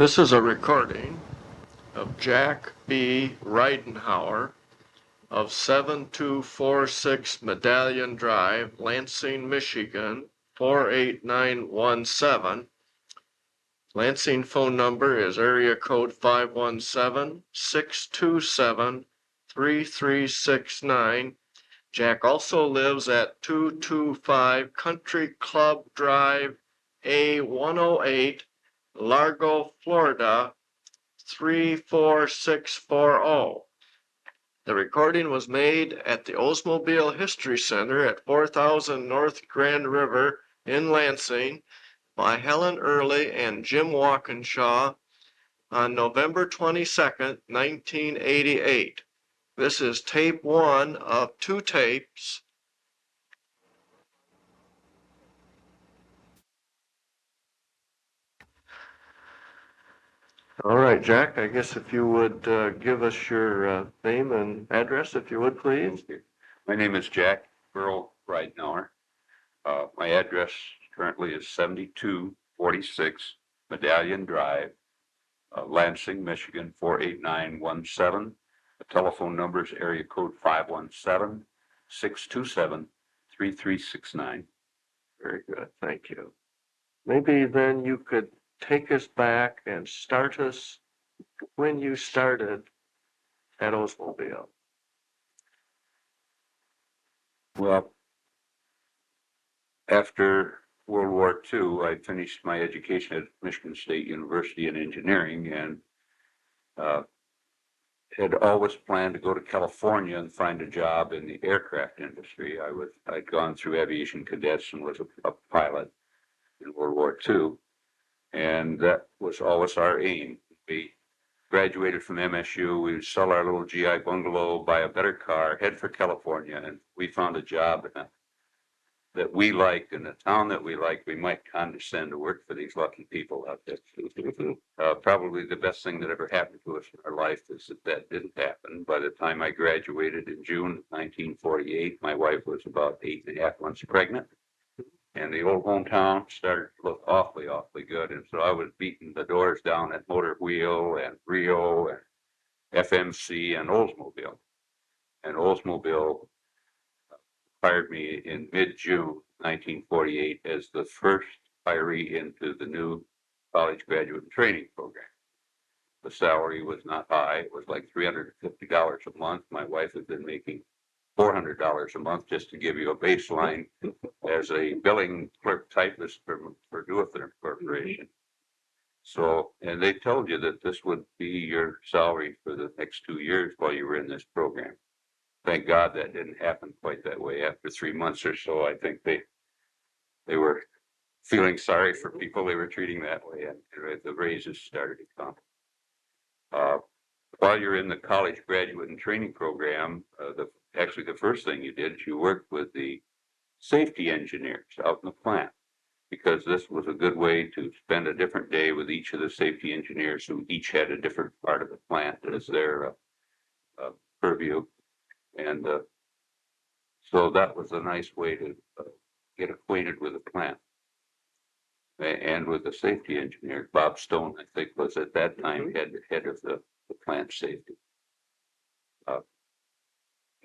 This is a recording of Jack B. Ridenour of 7246 Medallion Drive, Lansing, Michigan, 48917. Lansing phone number is area code 517-627-3369. Jack also lives at 225 Country Club Drive, A108, Largo, Florida, 34640. The recording was made at the Oldsmobile History Center at 4000 North Grand River in Lansing by Helen Earley and Jim Walkinshaw on November 22nd, 1988. This is tape 1 of 2 tapes. All right, Jack, I guess if you would give us your name and address, if you would, please. My name is Jack Burl Ridenour. My address currently is 7246 Medallion Drive, Lansing, Michigan, 48917. The telephone number is area code 517-627-3369. Very good, thank you. Maybe then you could take us back and start us when you started at Oldsmobile. Well, after World War II, I finished my education at Michigan State University in engineering and had always planned to go to California and find a job in the aircraft industry. I'd gone through aviation cadets and was a pilot in World War II, and that was always our aim. We graduated from MSU, we would sell our little GI bungalow, buy a better car, head for California, and we found a job that we liked in a town that we liked. We might condescend to work for these lucky people out there. Probably the best thing that ever happened to us in our life is that didn't happen. By the time I graduated in June of 1948, my wife was about 8.5 months pregnant. And the old hometown started to look awfully, awfully good. And so I was beating the doors down at Motor Wheel and Rio and FMC and Oldsmobile. And Oldsmobile hired me in mid-June 1948 as the first hiree into the new college graduate training program. The salary was not high. It was like $350 a month. My wife had been making $400 a month, just to give you a baseline, as a billing clerk typist for Doether Corporation. So, and they told you that this would be your salary for the next 2 years while you were in this program. Thank God that didn't happen quite that way. After 3 months or so, I think they were feeling sorry for people they were treating that way, and the raises started to come. While you're in the college graduate and training program, actually the first thing you did is you worked with the safety engineers out in the plant, because this was a good way to spend a different day with each of the safety engineers who each had a different part of the plant as their purview. And so that was a nice way to get acquainted with the plant and with the safety engineer. Bob Stone, I think, was at that time head of the plant safety.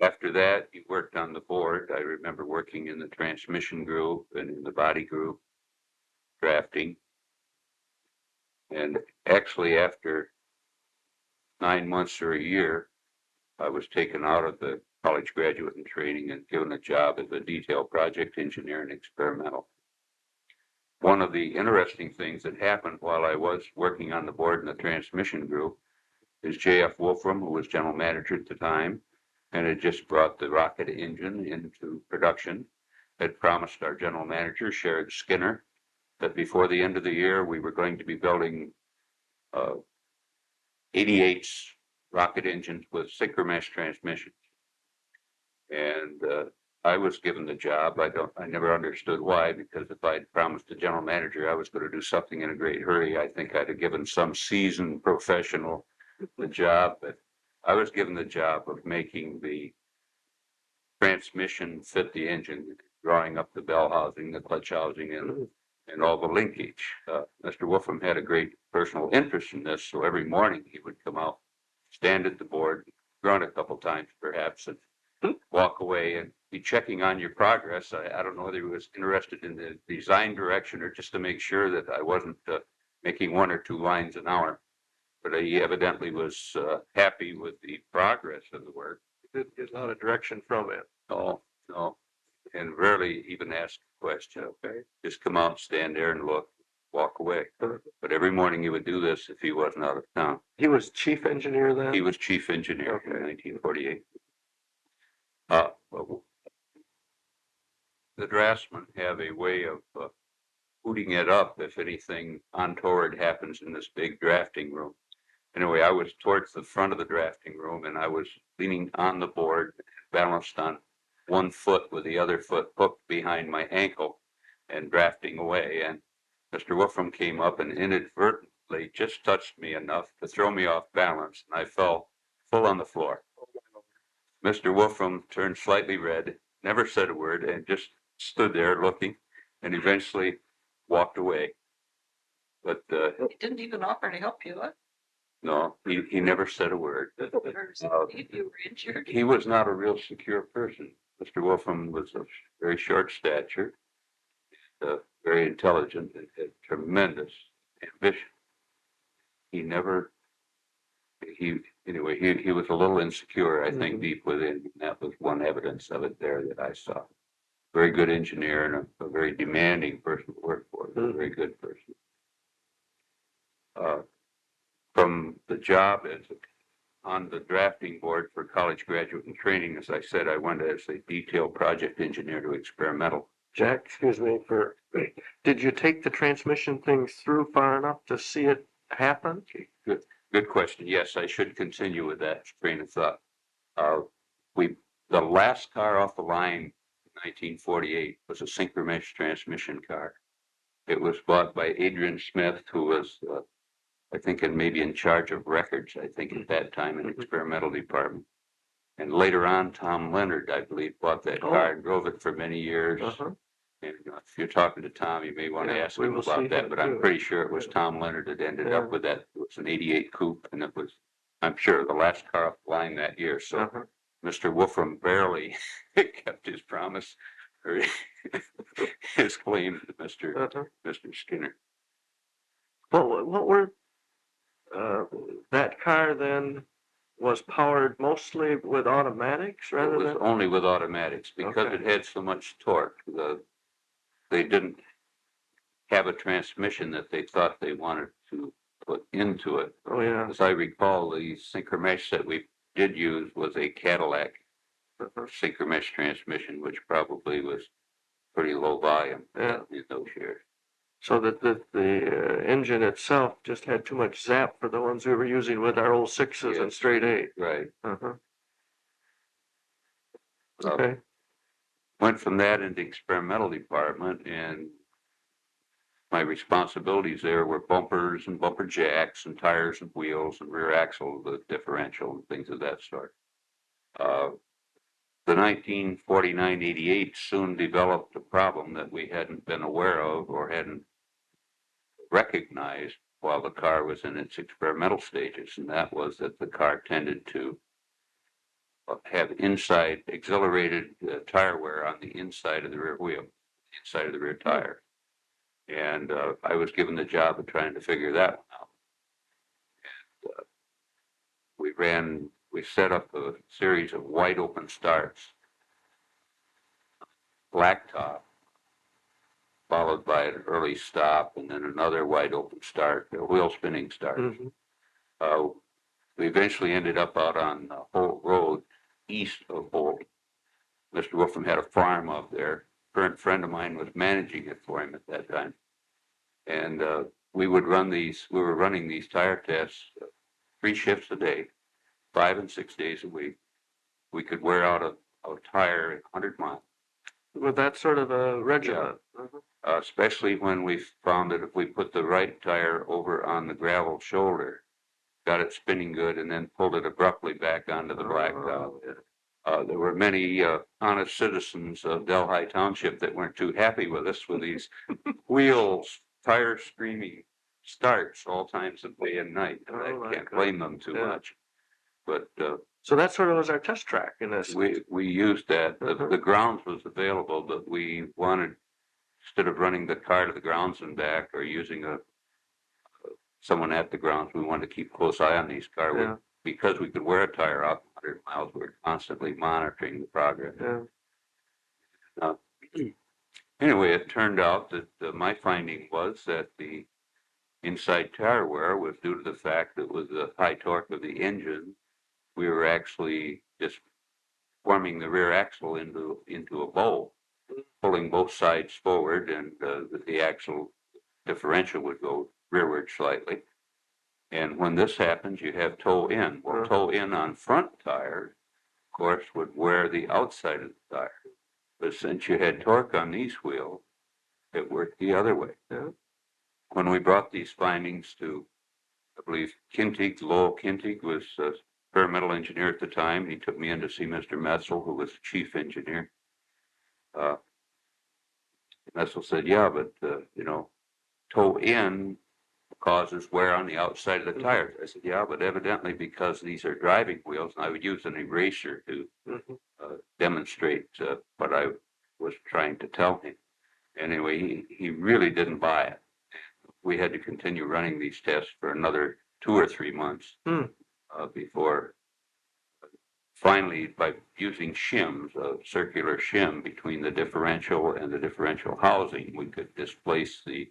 After that, he worked on the board. I remember working in the transmission group and in the body group, drafting. And actually, after 9 months or a year, I was taken out of the college graduate and training and given a job as a detail project engineer and experimental. One of the interesting things that happened while I was working on the board in the transmission group is J.F. Wolfram, who was general manager at the time, and had just brought the rocket engine into production, had promised our general manager, Sherrod Skinner, that before the end of the year, we were going to be building 88 rocket engines with synchromesh transmissions. And I was given the job. I never understood why, because if I'd promised the general manager I was going to do something in a great hurry, I think I'd have given some seasoned professional the job. But I was given the job of making the transmission fit the engine, drawing up the bell housing, the clutch housing, and and all the linkage. Mr. Wolfram had a great personal interest in this, so every morning he would come out, stand at the board, grunt a couple times perhaps, and walk away and be checking on your progress. I don't know whether he was interested in the design direction or just to make sure that I wasn't making 1 or 2 lines an hour. But he evidently was happy with the progress of the work. You didn't get a lot of direction from it. Oh, no, and rarely even ask a question. Okay. Just come out, stand there and look, walk away. But every morning he would do this if he wasn't out of town. He was chief engineer then? He was chief engineer in Okay. 1948. The draftsmen have a way of hooting it up if anything untoward happens in this big drafting room. Anyway, I was towards the front of the drafting room and I was leaning on the board, balanced on 1 foot with the other foot hooked behind my ankle and drafting away. And Mr. Wolfram came up and inadvertently just touched me enough to throw me off balance, and I fell full on the floor. Mr. Wolfram turned slightly red, never said a word, and just stood there looking, and eventually walked away. But He didn't even offer to help you, huh? no, he never said a word. If you were injured. He was not a real secure person. Mr. Wolfram was of very short stature, very intelligent, and had tremendous ambition. Anyway, he was a little insecure, I think, deep within. And that was one evidence of it there that I saw. Very good engineer and a very demanding person to work for, a very good person. From the job on the drafting board for college graduate and training, as I said, I went as a detailed project engineer to experimental. Jack, excuse me, did you take the transmission things through far enough to see it happen? Good question. Yes, I should continue with that train of thought. The last car off the line in 1948 was a synchromesh transmission car. It was bought by Adrian Smith, who was, I think, maybe in charge of records, I think, at that time in the experimental department. And later on, Tom Leonard, I believe, bought that car and drove it for many years. And if you're talking to Tom, you may want to ask him about that, but I'm pretty sure it was Tom Leonard that ended up with that. It was an 88 coupe, and it was, I'm sure, the last car off the line that year. So Mr. Wolfram barely kept his promise, or his claim to Mr. Skinner. Well, what were, that car then was powered mostly with automatics rather It was than? only with automatics because it had so much torque. They didn't have a transmission that they thought they wanted to put into it. Oh, yeah. As I recall, the synchromesh that we did use was a Cadillac synchromesh transmission, which probably was pretty low volume in those years. So that the engine itself just had too much zap for the ones we were using with our old 6s and straight 8. Right. Okay. Went from that into experimental department, and my responsibilities there were bumpers and bumper jacks and tires and wheels and rear axle, the differential and things of that sort. The 1949-88 soon developed a problem that we hadn't been aware of or hadn't recognized while the car was in its experimental stages, and that was that the car tended to have inside accelerated tire wear on the inside of the rear wheel, inside of the rear tire. And I was given the job of trying to figure that one out. And we set up a series of wide open starts, blacktop, followed by an early stop, and then another wide open start, a wheel spinning start. We eventually ended up out on Holt Road, east of Holt. Mr. Wolfram had a farm up there. A current friend of mine was managing it for him at that time. And we were running these tire tests 3 shifts a day, 5 and 6 days a week. We could wear out a tire at 100 miles. With that sort of a regiment. Especially when we found that if we put the right tire over on the gravel shoulder, got it spinning good, and then pulled it abruptly back onto the blacktop. There were many honest citizens of Delhi Township that weren't too happy with us with these wheels, tire screaming starts all times of day and night. And Oh, my I can't God. blame them too Yeah. much. But So that sort of was our test track in this. we used that. Uh-huh. The grounds was available, but we wanted, instead of running the car to the grounds and back or using someone at the grounds, we wanted to keep close eye on these cars. Yeah. Because we could wear a tire out 100 miles, we were constantly monitoring the progress. Yeah. Uh, Anyway, it turned out that my finding was that the inside tire wear was due to the fact that with the high torque of the engine, we were actually just forming the rear axle into a bow, pulling both sides forward, and the axle differential would go rearward slightly. And when this happens, you have toe in. Well, toe in on front tires, of course, would wear the outside of the tire. But since you had torque on these wheels, it worked the other way. Yeah. When we brought these findings to, I believe, Kintig, Lowell Kintig was a experimental engineer at the time. He took me in to see Mr. Metzel, who was the chief engineer. Metzel said, yeah, but, toe in causes wear on the outside of the tires. I said, yeah, but evidently because these are driving wheels, and I would use an eraser to demonstrate what I was trying to tell him. Anyway, he really didn't buy it. We had to continue running these tests for another 2 or 3 months before finally, by using shims, a circular shim between the differential and the differential housing, we could displace the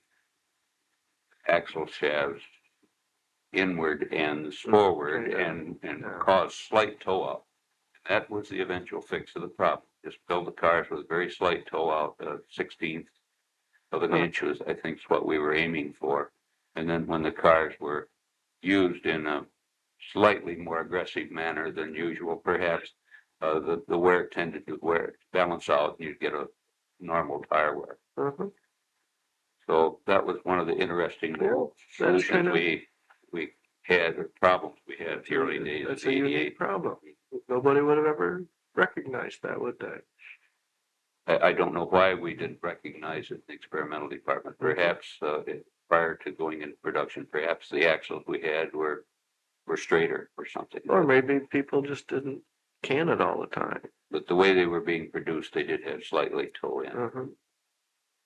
axle shafts inward ends forward and cause slight toe out. That was the eventual fix of the problem. Just build the cars with a very slight toe out, 1/16 of an inch was, I think, is what we were aiming for. And then when the cars were used in a slightly more aggressive manner than usual, perhaps the wear tended to balance out, and you'd get a normal tire wear. So that was one of the interesting solutions we had, or problems we had the early days. That's a unique problem. Nobody would have ever recognized that, would they? I don't know why we didn't recognize it in the experimental department. Perhaps prior to going into production, perhaps the axles we had were straighter or something. Or maybe people just didn't can it all the time. But the way they were being produced, they did have slightly toe in.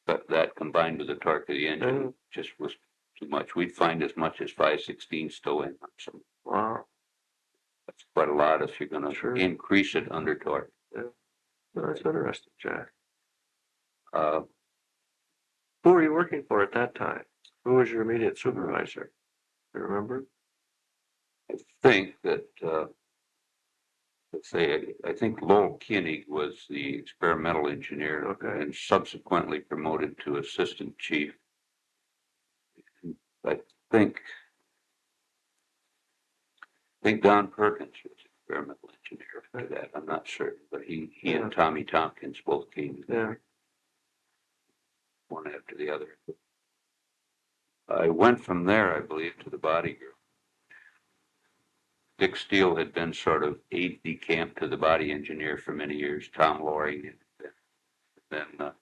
But that combined with the torque of the engine just was too much. We'd find as much as 5/16 toe in on some. Wow. That's quite a lot if you're going to increase it under torque. Yeah. No, that's interesting, Jack. Uh, Who were you working for at that time? Who was your immediate supervisor? Do you remember? I think that, let's say, I think Lowell Koenig was the experimental engineer and subsequently promoted to assistant chief. I think Don Perkins was experimental engineer for that. I'm not certain, but he and Tommy Tompkins both came one after the other. I went from there, I believe, to the body group. Dick Steele had been sort of aide-de-camp to the body engineer for many years, Tom Loring, and then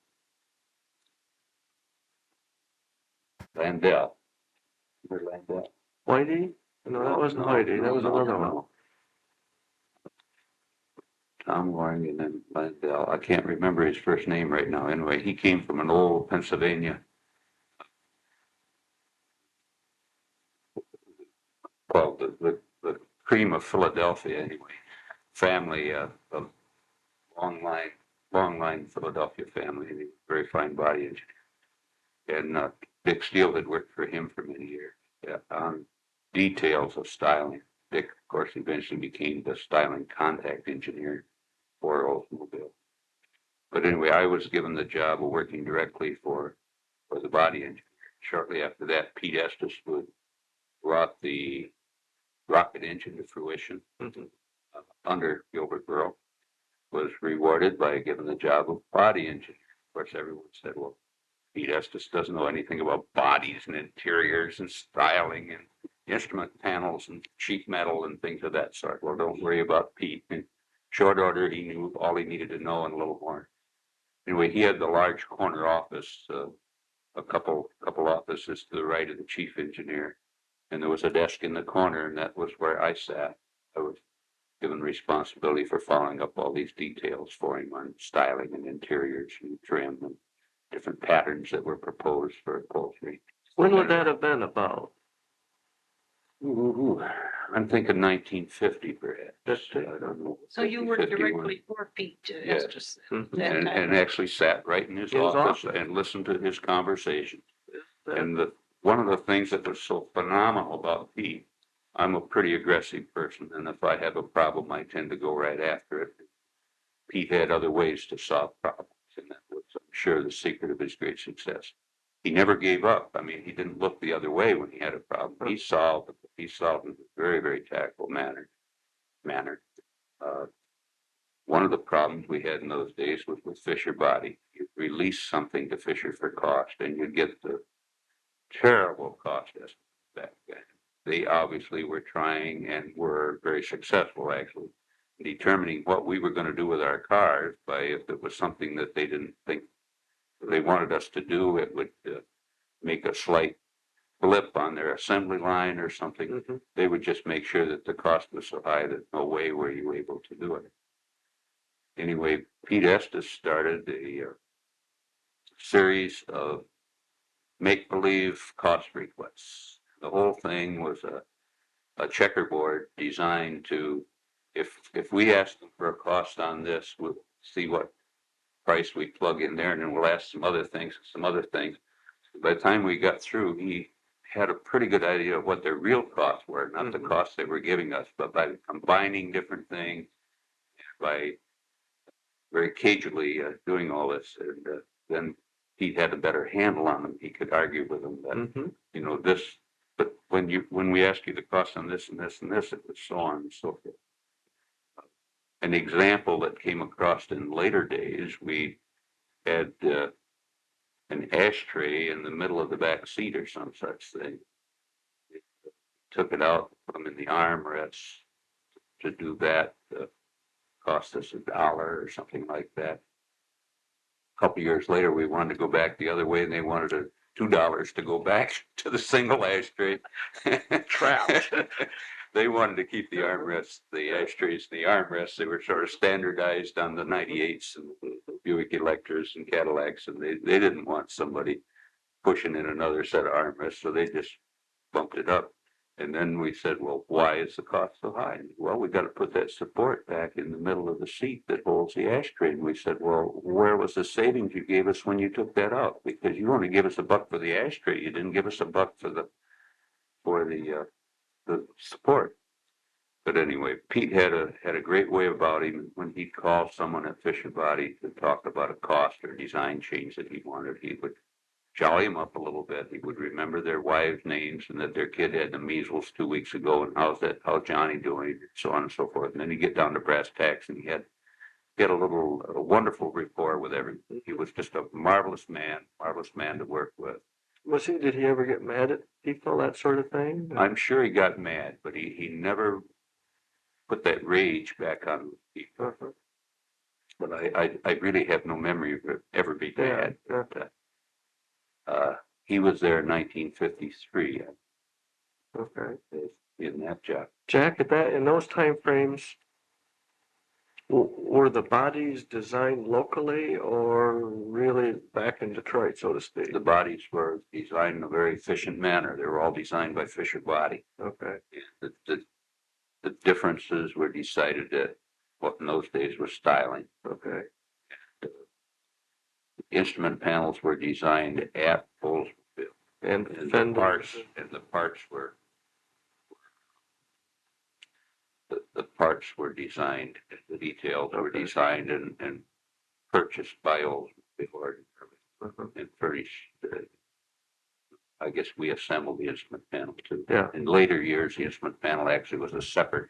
Landell. Remember Landell? Whitey? No, that wasn't Whitey. That was another one. Tom Loring and then Landell. I can't remember his first name right now. Anyway, he came from an old Pennsylvania. Well, the cream of Philadelphia, anyway. Family, a long line Philadelphia family, and he was a very fine body engineer. And Dick Steele had worked for him for many years on details of styling. Dick, of course, eventually became the styling contact engineer for Oldsmobile. But anyway, I was given the job of working directly for the body engineer. Shortly after that, Pete Estes brought the rocket engine to fruition under Gilbert Burl, was rewarded by giving the job of body engineer. Of course, everyone said, well, Pete Estes doesn't know anything about bodies and interiors and styling and instrument panels and sheet metal and things of that sort. Well, don't worry about Pete. In short order, he knew all he needed to know and a little more. Anyway, he had the large corner office a couple offices to the right of the chief engineer. And there was a desk in the corner, and that was where I sat. I was given responsibility for following up all these details for him on styling and interiors and trim and different patterns that were proposed for upholstery. When would that have been about? Ooh, I'm thinking 1950 perhaps. I don't know. So you 50, worked 51. directly for Pete Yes. Estes Mhm. that And time. actually sat right in his office and listened to his conversation. And one of the things that was so phenomenal about Pete, I'm a pretty aggressive person, and if I have a problem, I tend to go right after it. Pete had other ways to solve problems, and that was, I'm sure, the secret of his great success. He never gave up. I mean, he didn't look the other way when he had a problem. He solved in a very, very tactful manner. Uh, One of the problems we had in those days was with Fisher Body. You release something to Fisher for cost, and you get the terrible cost estimate back then. They obviously were trying and were very successful, actually, in determining what we were going to do with our cars by if it was something that they didn't think they wanted us to do, it would make a slight blip on their assembly line or something. Mm-hmm. They would just make sure that the cost was so high that no way were you able to do it. Anyway, Pete Estes started a series of make-believe cost requests. The whole thing was a checkerboard designed to, if we ask them for a cost on this, we'll see what price we plug in there, and then we'll ask some other things. By the time we got through, he had a pretty good idea of what their real costs were, not the costs they were giving us, but by combining different things, by very cagily doing all this, and then he had a better handle on them. He could argue with them that, you know, this, but when we ask you the cost on this and this and this, it was so on and so forth. An example that came across in later days, we had an ashtray in the middle of the back seat or some such thing. Took it out, put them in the armrests. To do that cost us $1 or something like that. A couple years later, we wanted to go back the other way, and they wanted $2 to go back to the single ashtray. Trapped. They wanted to keep the armrests, the ashtrays, and the armrests. They were sort of standardized on the 98s and Buick Electras and Cadillacs, and they didn't want somebody pushing in another set of armrests, so they just bumped it up. And then we said, well, why is the cost so high? Well, we got to put that support back in the middle of the seat that holds the ashtray. And we said, well, where was the savings you gave us when you took that out? Because you only gave us $1 for the ashtray. You didn't give us $1 for the support. But anyway, Pete had a great way about him. When he'd call someone at Fisher Body to talk about a cost or design change that he wanted, he would jolly him up a little bit. He would remember their wives' names and that their kid had the measles 2 weeks ago, and how's Johnny doing, and so on and so forth. And then he'd get down to brass tacks, and he had a wonderful rapport with everyone. He was just a marvelous man to work with. Did he ever get mad at people, that sort of thing? I'm sure he got mad, but he never put that rage back on people. But I really have no memory of it ever being mad. He was there in 1953. Okay. In that job. Jack, in those time frames, were the bodies designed locally or really back in Detroit, so to speak? The bodies were designed in a very efficient manner. They were all designed by Fisher Body. Okay. The differences were decided at what in those days was styling. Okay. Instrument panels were designed at Oldsmobile, And the parts were the parts were designed, the details were designed and purchased by Oldsmobile and furnished. I guess we assembled the instrument panel too. Yeah. In later years, the instrument panel actually was a separate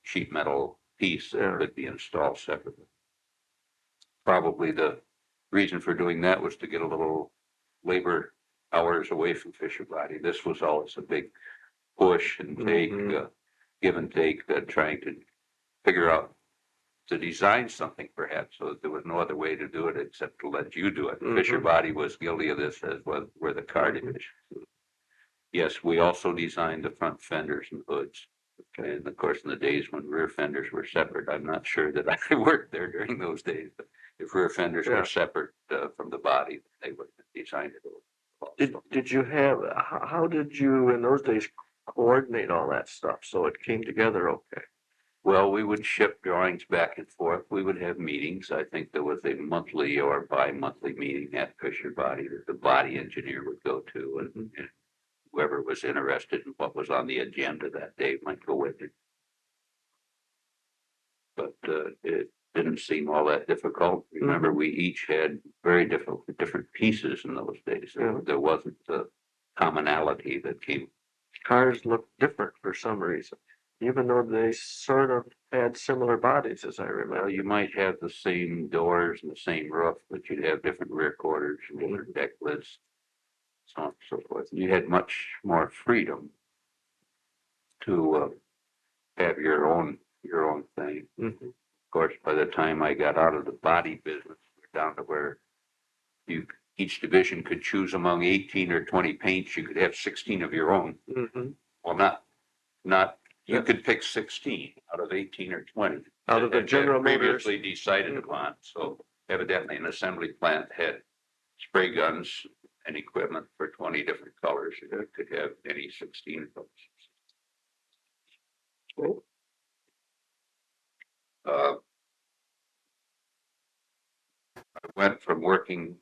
sheet metal piece that could be installed separately. Probably the reason for doing that was to get a little labor hours away from Fisher Body. This was always a big push and take, give and take, trying to figure out to design something perhaps, so that there was no other way to do it except to let you do it. Mhm. Fisher Body was guilty of this, as were the car division. Yes, we also designed the front fenders and hoods. And of course, in the days when rear fenders were separate, I'm not sure that I worked there during those days, but if rear fenders Yeah. were separate from the body, they would have designed it also. Did you have, how did you in those days coordinate all that stuff so it came together okay? Well, we would ship drawings back and forth. We would have meetings. I think there was a monthly or bi-monthly meeting at Fisher Body that the body engineer would go to, and whoever was interested in what was on the agenda that day might go with it. But it didn't seem all that difficult. Remember, we each had very different pieces in those days. Yeah. There wasn't the commonality that came. Cars looked different for some reason, even though they sort of had similar bodies, as I remember. Well, you might have the same doors and the same roof, but you'd have different rear quarters and different deck lids, so on and so forth. You had much more freedom to have your own thing. Mhm. Of course, by the time I got out of the body business, we're down to where each division could choose among 18 or 20 paints. You could have 16 of your own. Mhm. Well, not, you Yeah. could pick 16 out of 18 or 20. Out of the that General Motors. previously decided Mhm. upon. So evidently an assembly plant had spray guns and equipment for 20 different colors. You could have any 16 of those. Cool. I went from working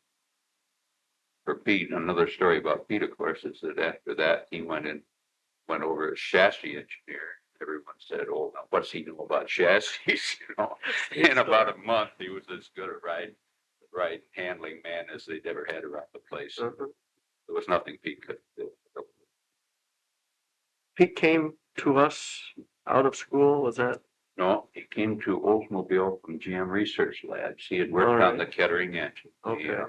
for Pete. Another story about Pete, of course, is that after that he went over as chassis engineer. Everyone said, "Oh, now what's he know about chassis?" You know, in about a month he was as good a ride handling man as they'd ever had around the place. Mhm. There was nothing Pete could do. Pete came to us out of school, was that? No, he came to Oldsmobile from GM Research Labs. He had worked All on the right. Kettering engine. Okay.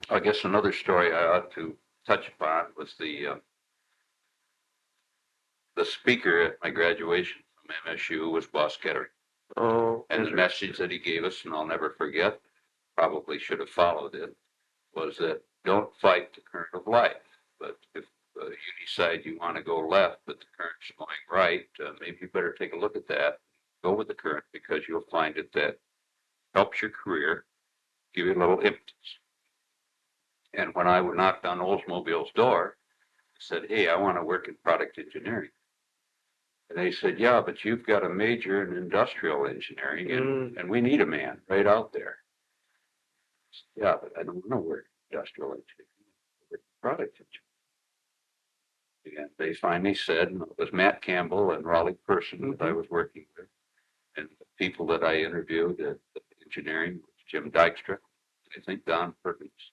I guess another story I ought to touch upon was the speaker at my graduation from MSU was Boss Kettering. Oh, And the message that he gave us, and I'll never forget, probably should have followed it, was that don't fight the current of life. But if you decide you want to go left, but the current's going right, maybe you better take a look at that. Go with the current, because you'll find that helps your career, give you a little impetus. And when I knocked on Oldsmobile's door, I said, "Hey, I want to work in product engineering." And they said, "Yeah, but you've got a major in industrial engineering, and we need a man right out there." I said, "Yeah, but I don't want to work in industrial engineering. I want to work in product engineering." And they finally said, and it was Matt Campbell and Raleigh Person that I was working with, and the people that I interviewed at engineering, Jim Dykstra, I think Don Perkins,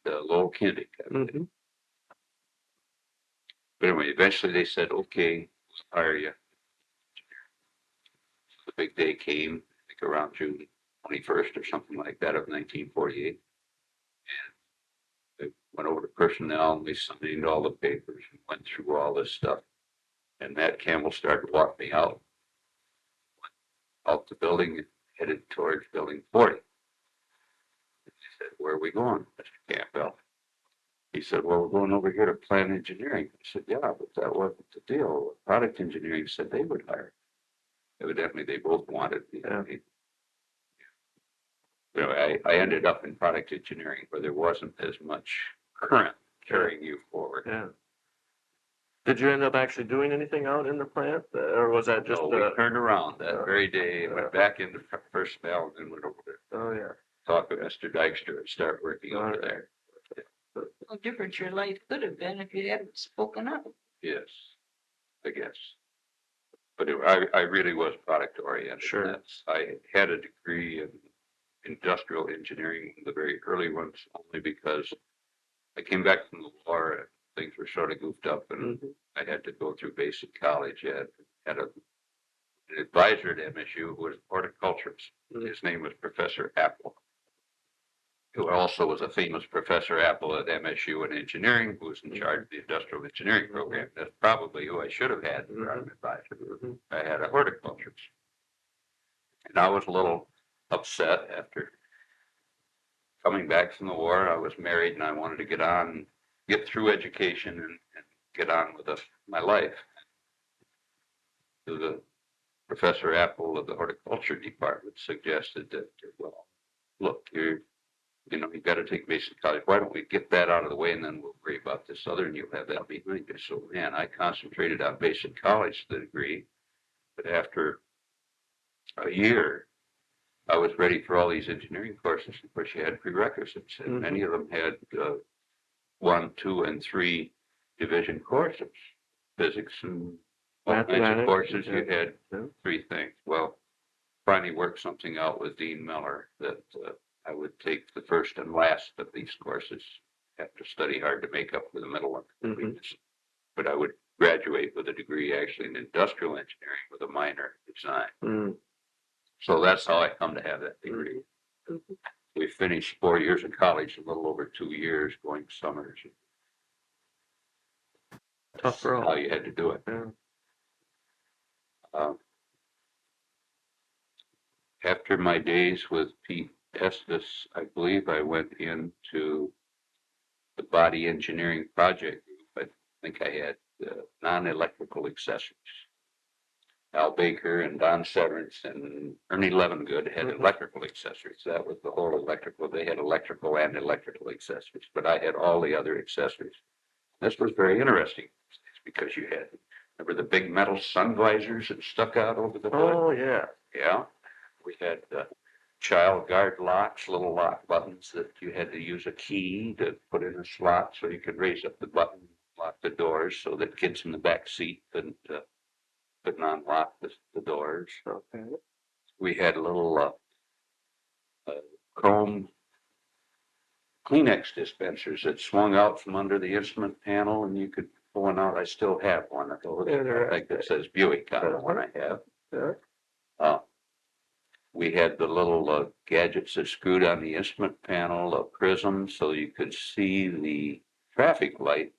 and Lowell Kindig. Mhm. But anyway, eventually they said, "Okay, we'll hire you." So the big day came, I think around June 21st or something like that of 1948. And they went over to personnel and we signed all the papers and went through all this stuff. And Matt Campbell started to walk me out the building and headed towards building 40. And he said, "Where are we going, Mr. Campbell?" He said, "Well, we're going over here to plant engineering." I said, "Yeah, but that wasn't the deal. Product engineering said they would hire." Evidently, they both wanted me. Yeah. You know, I ended up in product engineering where there wasn't as much current carrying you forward. Yeah. Did you end up actually doing anything out in the plant, or was that just? So we turned around that very day, yeah. went back into personnel, and then went over to Oh yeah. talk with Mr. Dykstra and start working over Alright. there. How different your life could have been if you hadn't spoken up. Yes, I guess. But I really was product oriented. Sure. I had a degree in industrial engineering, the very early ones, only because I came back from the war and things were sort of goofed up, and I had to go through basic college. I had an advisor at MSU who was a horticulturist. His name was Professor Apple. who also was a famous Professor Apple at MSU in engineering, who was in charge of the industrial engineering program. That's probably who I should have had as an advisor. I had a horticulturist. And I was a little upset after coming back from the war. I was married and I wanted to get through education and get on with my life. So the Professor Apple of the horticulture department suggested that, well, look, you've got to take basic college. Why don't we get that out of the way and then we'll worry about this other and you'll have that behind you. So, man, I concentrated on basic college to the degree, but after a year, I was ready for all these engineering courses. Of course, you had prerequisites, and many of them had 1, 2, and 3 division courses, physics and all kinds of courses. You had 3 things. Well, finally worked something out with Dean Miller that I would take the first and last of these courses. Have to study hard to make up for the middle one. But I would graduate with a degree actually in industrial engineering with a minor in design. So that's how I come to have that degree. We finished 4 years of college, a little over 2 years, going summers. Tough road. How you had to do it. After my days with Pete Estes, I believe I went into the body engineering project group. I think I had non-electrical accessories. Al Baker and Don Severance and Ernie Levengood had electrical accessories. That was the whole electrical. They had electrical and electrical accessories, but I had all the other accessories. This was very interesting because you had, remember the big metal sun visors that stuck out over the hood? Oh, yeah. Yeah. We had child guard locks, little lock buttons that you had to use a key to put in a slot so you could raise up the button, lock the doors so that kids in the back seat couldn't unlock the doors. Okay. We had little chrome Kleenex dispensers that swung out from under the instrument panel, and you could pull one out. I still have one of those. I think that says Buick on the one I have. Yeah. We had the little gadgets that screwed on the instrument panel, a prism, so you could see the traffic light,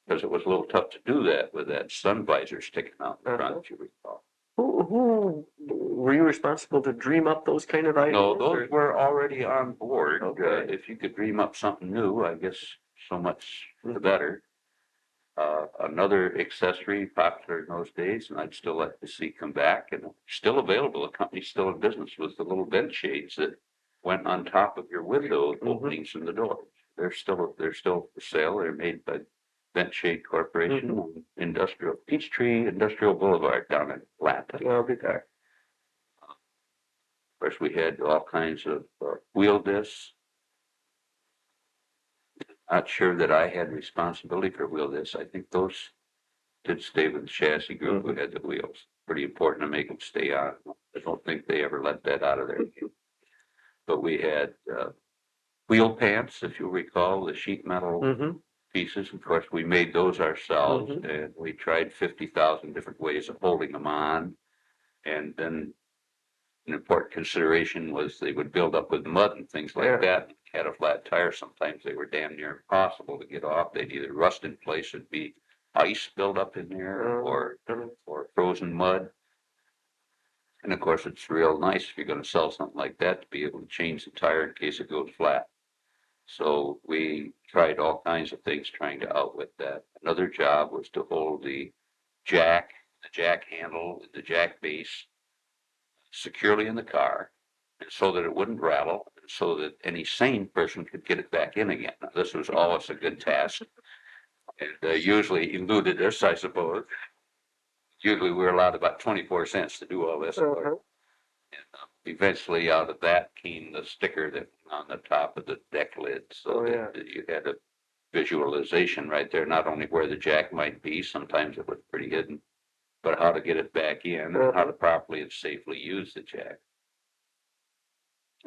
because it was a little tough to do that with that sun visor sticking out in front, if you recall. Who were you responsible to dream up those kind of ideas? No, those were already on board. Okay. If you could dream up something new, I guess so much the better. Another accessory popular in those days, and I'd still like to see come back and still available, the company's still in business, was the little vent shades that went on top of your window openings in the doors. They're still for sale. They're made by Vent Shade Corporation on Peachtree Industrial Boulevard down in Atlanta. I'll be there. Of course, we had all kinds of wheel discs. Not sure that I had responsibility for wheel discs. I think those did stay with the chassis group who had the wheels. Pretty important to make them stay on. I don't think they ever let that out of there. But we had wheel pants, if you recall, the sheet metal pieces. Of course, we made those ourselves, and we tried 50,000 different ways of holding them on. And then an important consideration was they would build up with mud and things like that. Had a flat tire, sometimes they were damn near impossible to get off. They'd either rust in place, it'd be ice built up in there, or frozen mud. And of course, it's real nice if you're going to sell something like that to be able to change the tire in case it goes flat. So we tried all kinds of things trying to outwit that. Another job was to hold the jack handle, and the jack base securely in the car, and so that it wouldn't rattle, and so that any sane person could get it back in again. Now, this was always a good task, and usually eluded us, I suppose. Usually we were allowed about 24 cents to do all this. And eventually out of that came the sticker that went on the top of the deck lid, so that you had a visualization right there, not only where the jack might be, sometimes it was pretty hidden, but how to get it back in, and how to properly and safely use the jack.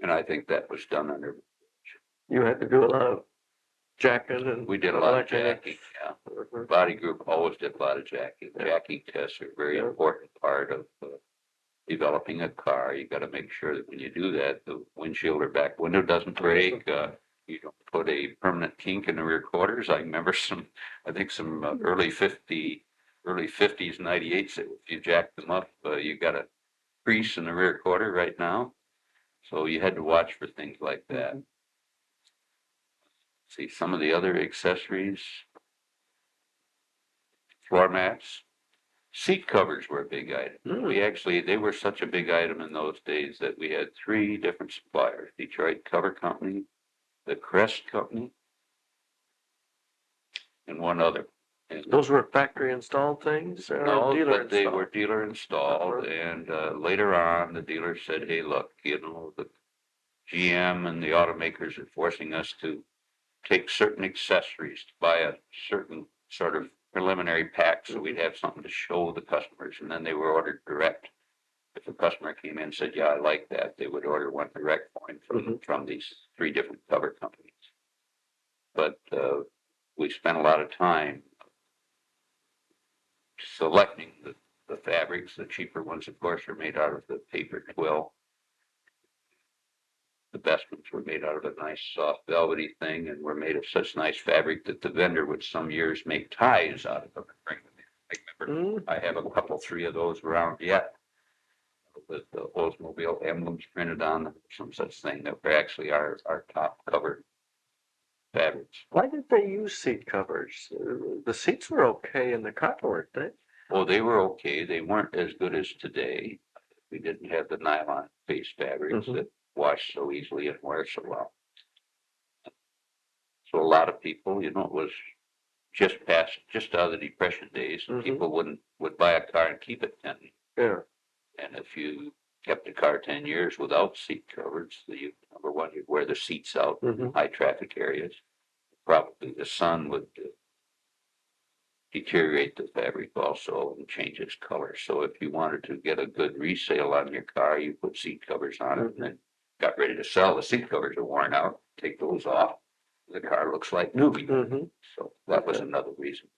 And I think that was done under. You had to do a lot of jacking, and we did a lot of jacking. Yeah, body group always did a lot of jacking. Jacking tests are a very important part of developing a car, you gotta make sure that when you do that, the windshield or back window doesn't break. You don't put a permanent kink in the rear quarters. I remember I think some early 50s, 98s, that if you jack them up, you got a crease in the rear quarter right now. So you had to watch for things like that. See some of the other accessories, floor mats. Seat covers were a big item. They were such a big item in those days that we had 3 different suppliers: Detroit Cover Company, the Crest Company, and one other. And Those were factory installed things or no, dealer but they installed? were dealer installed. And later on, the dealer said, "Hey, look, the GM and the automakers are forcing us to take certain accessories to buy a certain sort of preliminary pack, so we'd have something to show the customers." And then they were ordered direct. If a customer came in and said, "Yeah, I like that," they would order one direct for him from these 3 different cover companies. But we spent a lot of time selecting the fabrics. The cheaper ones, of course, are made out of the paper twill. The best ones were made out of a nice soft velvety thing, and were made of such nice fabric that the vendor would some years make ties out of them and bring them in. I remember I have a couple, 3 of those around yet, with the Oldsmobile emblems printed on them, some such thing, that were actually our top cover fabrics. Why did they use seat covers? The seats were okay in the car, weren't they? Well, they were okay. They weren't as good as today. We didn't have the nylon based fabrics that wash so easily and wear so well. So a lot of people, it was just out of the Depression days. People would buy a car and keep it 10 years. Yeah. And if you kept the car 10 years without seat covers, number one, you'd wear the seats out in high traffic areas. Probably the sun would deteriorate the fabric also and change its color. So if you wanted to get a good resale on your car, you put seat covers on it and then got ready to sell. The seat covers are worn out, take those off. The car looks like new. So that was another reason.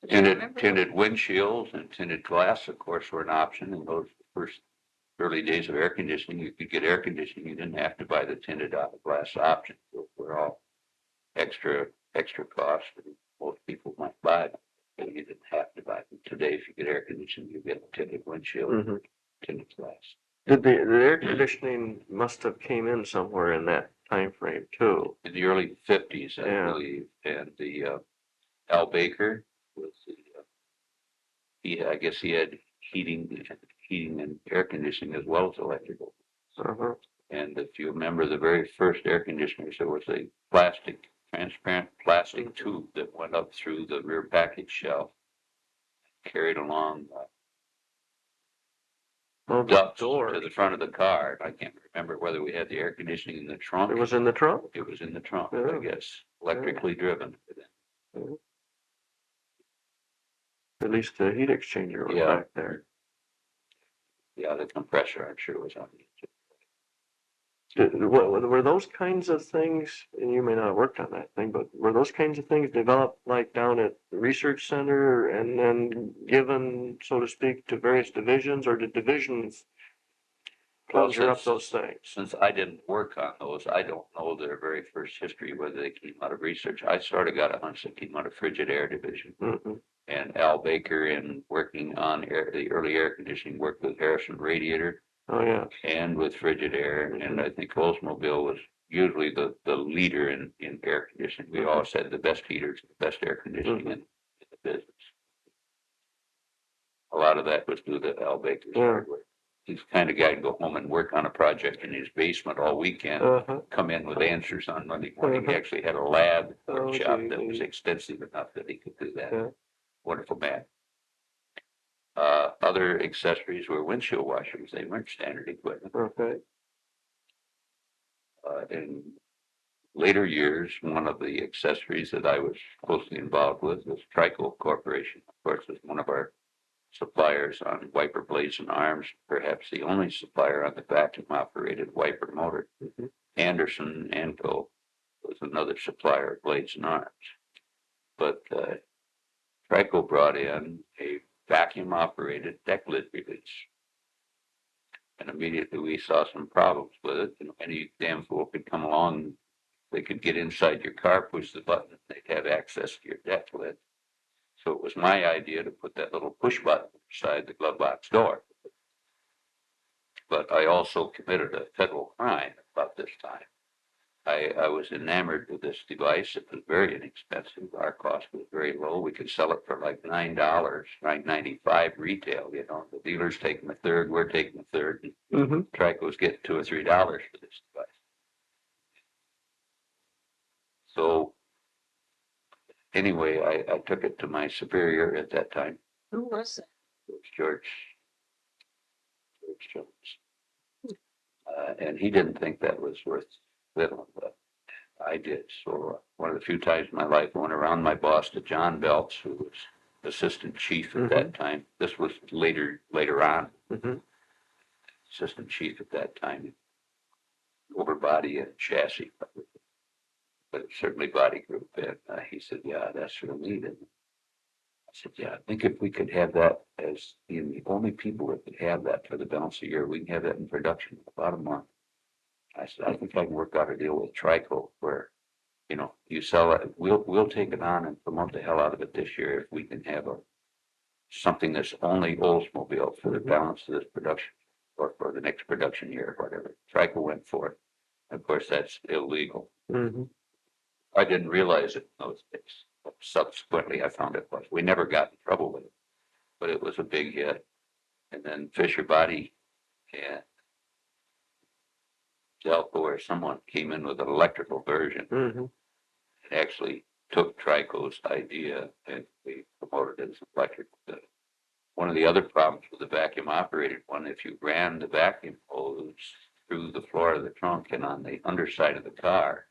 Tinted windshields and tinted glass, of course, were an option in those first early days of air conditioning. You could get air conditioning. You didn't have to buy the tinted glass options. Those were all extra cost. Most people might buy them, but you didn't have to buy them. Today, if you get air conditioning, you get a tinted windshield, tinted glass. The air conditioning must have came in somewhere in that time frame too. In the early 50s, I believe, and the Al Baker was I guess he had heating and air conditioning as well as electrical. And if you remember the very first air conditioners, there was a transparent plastic tube that went up through the rear package shelf, carried along ducts to the front of the car. I can't remember whether we had the air conditioning in the trunk. It was in the trunk? It was in the trunk, I guess, electrically driven. At least the heat exchanger was back there. Yeah, the compressor, I'm sure, was on the Were those kinds of things, and you may not have worked on that thing, but were those kinds of things developed like down at the research center and then given, so to speak, to various divisions, or did divisions conjure up those things? Since I didn't work on those, I don't know their very first history, whether they came out of research. I sort of got a hunch they came out of Frigid Air Division. And Al Baker, in working on the early air conditioning, worked with Harrison Radiator. And with Frigid Air, and I think Oldsmobile was usually the leader in air conditioning. We always had the best heaters, the best air conditioning in the business. A lot of that was due to Al Baker's hard work. He's the kind of guy to go home and work on a project in his basement all weekend, come in with answers on Monday morning. He actually had a lab workshop that was extensive enough that he could do that. Wonderful man. Other accessories were windshield washers. They weren't standard equipment. In later years, one of the accessories that I was closely involved with was Trico Corporation. Of course, was one of our suppliers on wiper blades and arms, perhaps the only supplier on the vacuum-operated wiper motor. Anderson & Co. was another supplier of blades and arms. But Trico brought in a vacuum operated deck lid release. And immediately we saw some problems with it. You know, any damn fool could come along, they could get inside your car, push the button, they'd have access to your deck lid. So it was my idea to put that little push button beside the glove box door. But I also committed a federal crime about this time. I was enamored with this device. It was very inexpensive. Our cost was very low. We could sell it for like $9, $9.95 retail. You know, the dealer's taking a third, we're taking a third. Trico's getting $2 or $3 for this device. So anyway, I took it to my superior at that time. Who was it? It was George Jones. And he didn't think that was worth fiddling, but I did. So one of the few times in my life I went around my boss to John Belts, who was assistant chief at that time. This was later on. Assistant chief at that time. Over body and chassis, but certainly body group. And he said, yeah, that's real neat. And I said, yeah, I think if we could have that as being the only people that could have that for the balance of the year, we can have that in production in about a month. I said, I think I can work out a deal with Trico where, you know, you sell it, we'll take it on and promote the hell out of it this year if we can have something that's only Oldsmobile for the balance of this production or for the next production year or whatever. Trico went for it. Of course, that's illegal. I didn't realize it in those days. Subsequently, I found it was. We never got in trouble with it, but it was a big hit. And then Fisher Body and Delco or someone came in with an electrical version. It actually took Trico's idea and we promoted it as electric. One of the other problems with the vacuum operated one, if you ran the vacuum hose through the floor of the trunk and on the underside of the car,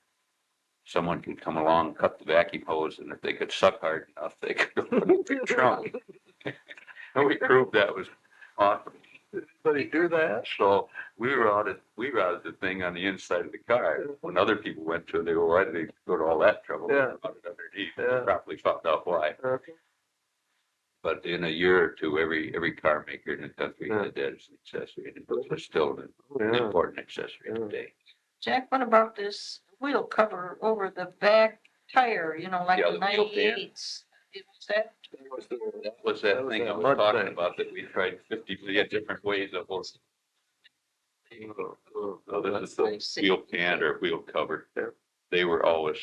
someone could come along, cut the vacuum hose, and if they could suck hard enough, they could open the trunk. And we proved that was awesome. But he do that? So we routed the thing on the inside of the car. When other people went to it, they go, why did they go to all that trouble? Yeah. About it underneath. They probably found out why. But in a year or two, every car maker in the country had that as an accessory, and it was still an important accessory today. Jack, what about this wheel cover over the back tire, you know, like Yeah, the the wheel pan. 98s? Was that? That was that thing I was talking about that we tried 50 different ways of holding. So this is the wheel pan or wheel cover. They were always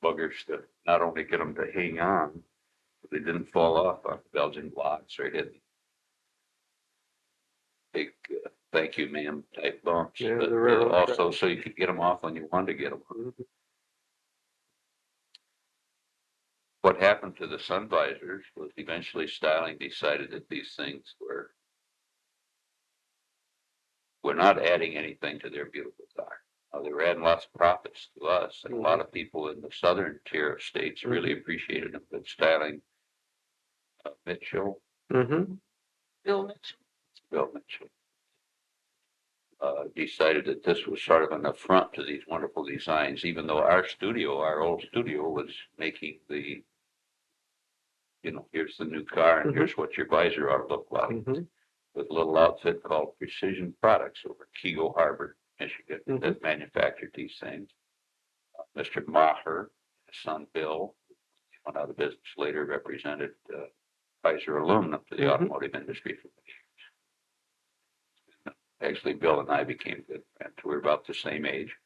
buggers to not only get them to hang on, but they didn't fall off on Belgian blocks or hit big thank you ma'am type bumps. Yeah, But also so you could get them off when you wanted to get them. What happened to the sun visors was eventually styling decided that these things were not adding anything to their beautiful car. They were adding lots of profits to us, and a lot of people in the southern tier of states really appreciated them. But styling Mitchell, Bill Mitchell? Bill Mitchell, decided that this was sort of an affront to these wonderful designs, even though our old studio was making the, you know, here's the new car and here's what your visor ought to look like. With a little outfit called Precision Products over Keego Harbor, Michigan, that manufactured these things. Mr. Maher, his son Bill, went out of business later, represented Kaiser Aluminum to the automotive industry for years. Actually, Bill and I became good friends. We're about the same age,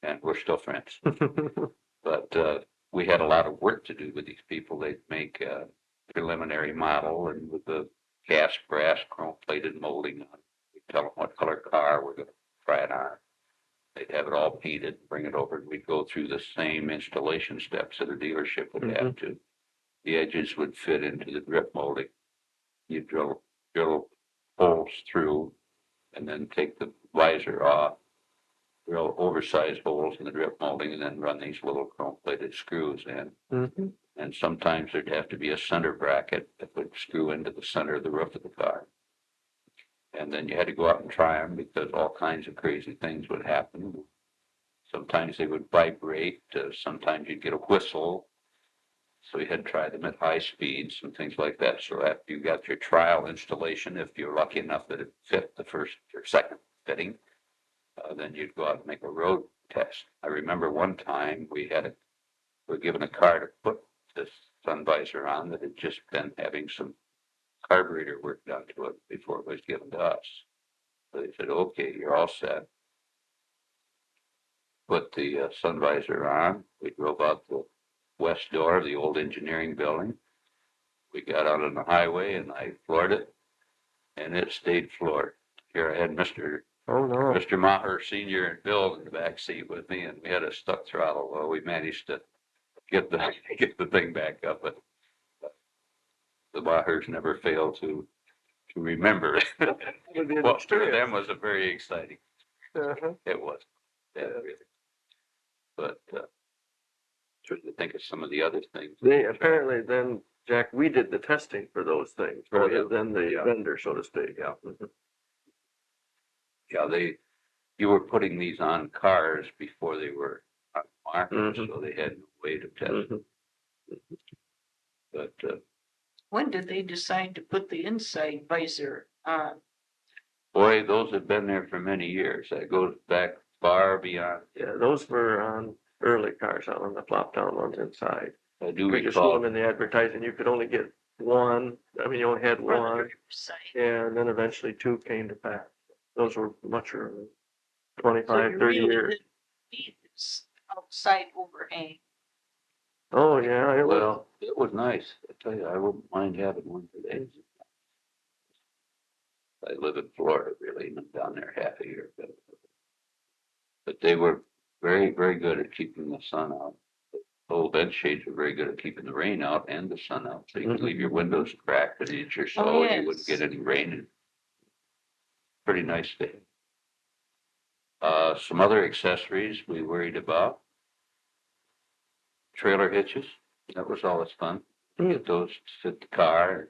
and we're still friends. But we had a lot of work to do with these people. They'd make a preliminary model, and with the cast brass chrome-plated molding on it, we'd tell them what color car we're going to try it on. They'd have it all painted, bring it over, and we'd go through the same installation steps that a dealership would have to. The edges would fit into the drip molding. You drill holes through, and then take the visor off, drill oversized holes in the drip molding, and then run these little chrome-plated screws in. And sometimes there'd have to be a center bracket that would screw into the center of the roof of the car. And then you had to go out and try them because all kinds of crazy things would happen. Sometimes they would vibrate. Sometimes you'd get a whistle. So you had to try them at high speeds and things like that. So after you got your trial installation, if you're lucky enough that it fit the first or second fitting, then you'd go out and make a road test. I remember one time we were given a car to put this sun visor on that had just been having some carburetor work done to it before it was given to us. So they said, okay, you're all set. Put the sun visor on. We drove out the west door of the old engineering building. We got out on the highway and I floored it, and it stayed floored. Here I had Mr. Maher Senior and Bill in the back seat with me, and we had a stuck throttle. Well, we managed to get the thing back up, but the Mahers never fail to remember. Well, for them was a very exciting. It was. Yeah, really. But trying to think of some of the other things. They apparently then, Jack, we did the testing for those things, Oh, yeah. rather than the Yeah. vendor, so to speak. Yeah. Yeah, you were putting these on cars before they were on the market, Mhm. so they had no way to test them. Mhm. But When did they decide to put the inside visor on? boy, those have been there for many years. That goes back far beyond. Yeah, those were on early cars, out on the flop down ones inside. I do Because you saw them recall. in the advertising, you could only get one, I mean, you only had one, Side. and then eventually two came to pass. Those were much earlier, So 25, you 30 really years. didn't need this outside overhang. Oh, yeah, it was, Well, it was nice. I tell you, I wouldn't mind having one today. I live in Florida, really, and I'm down there half a year. But they were very, very good at keeping the sun out. The old bed shades were very good at keeping the rain out and the sun out. So you could leave your windows cracked an inch or so, Oh, and you wouldn't yes. get any rain. Pretty nice day. Some other accessories we worried about. Trailer hitches. That was always fun. Get those to fit the car.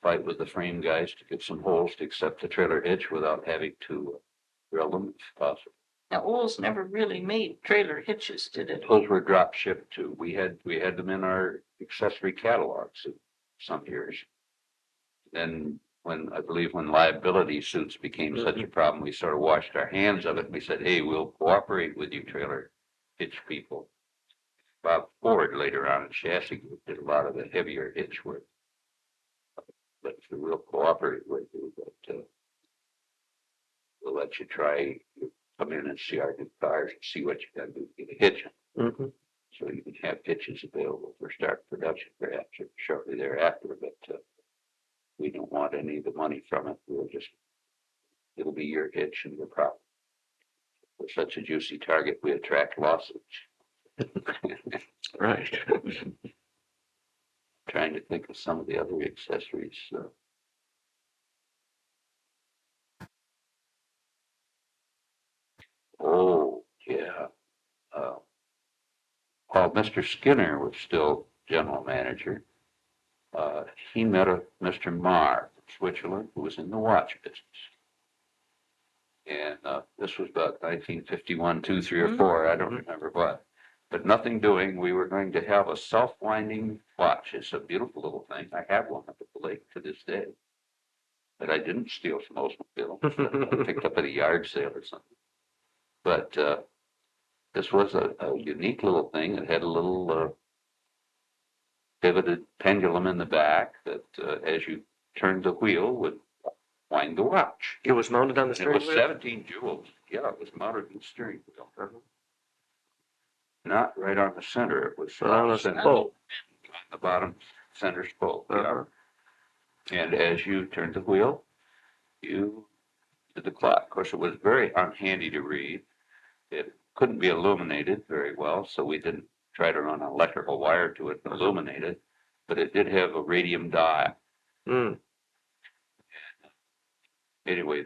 Fight with the frame guys to get some holes to accept the trailer hitch without having to drill them if possible. Now, Olds never really made trailer hitches, did it? Those were drop shipped too. We had them in our accessory catalogs in some years. Then I believe when liability suits became such a problem, we sort of washed our hands of it. We said, hey, we'll cooperate with you trailer hitch people. Bob Ford later on in Chassis Group did a lot of the heavier hitch work. But we'll cooperate with you, but we'll let you come in and see our new cars and see what you got to do to get a hitch. So you can have hitches available for start production perhaps shortly thereafter, but we don't want any of the money from it. It'll be your hitch and your problem. We're such a juicy target, we attract lawsuits. right. Trying to think of some of the other accessories. Oh, yeah. While Mr. Skinner was still general manager, he met Mr. Marr from Switzerland, who was in the watch business. And this was about 1951, 2, 3, or 4, I don't remember what. But nothing doing, we were going to have a self-winding watch. It's a beautiful little thing. I have one up at the lake to this day. But I didn't steal from Oldsmobile. I picked up at a yard sale or something. But this was a unique little thing. It had a little pivoted pendulum in the back that, as you turned the wheel, would wind the watch. It was mounted on the It steering was wheel? 17 jewels. Yeah, it was mounted in the steering wheel. Not right on the center. It was On the center, spoke. on the bottom center spoke. Uh-huh. Yeah. And as you turned the wheel, you did the clock. Of course, it was very unhandy to read. It couldn't be illuminated very well, so we didn't try to run an electrical wire to it and illuminate it, but it did have a radium dial. Anyway,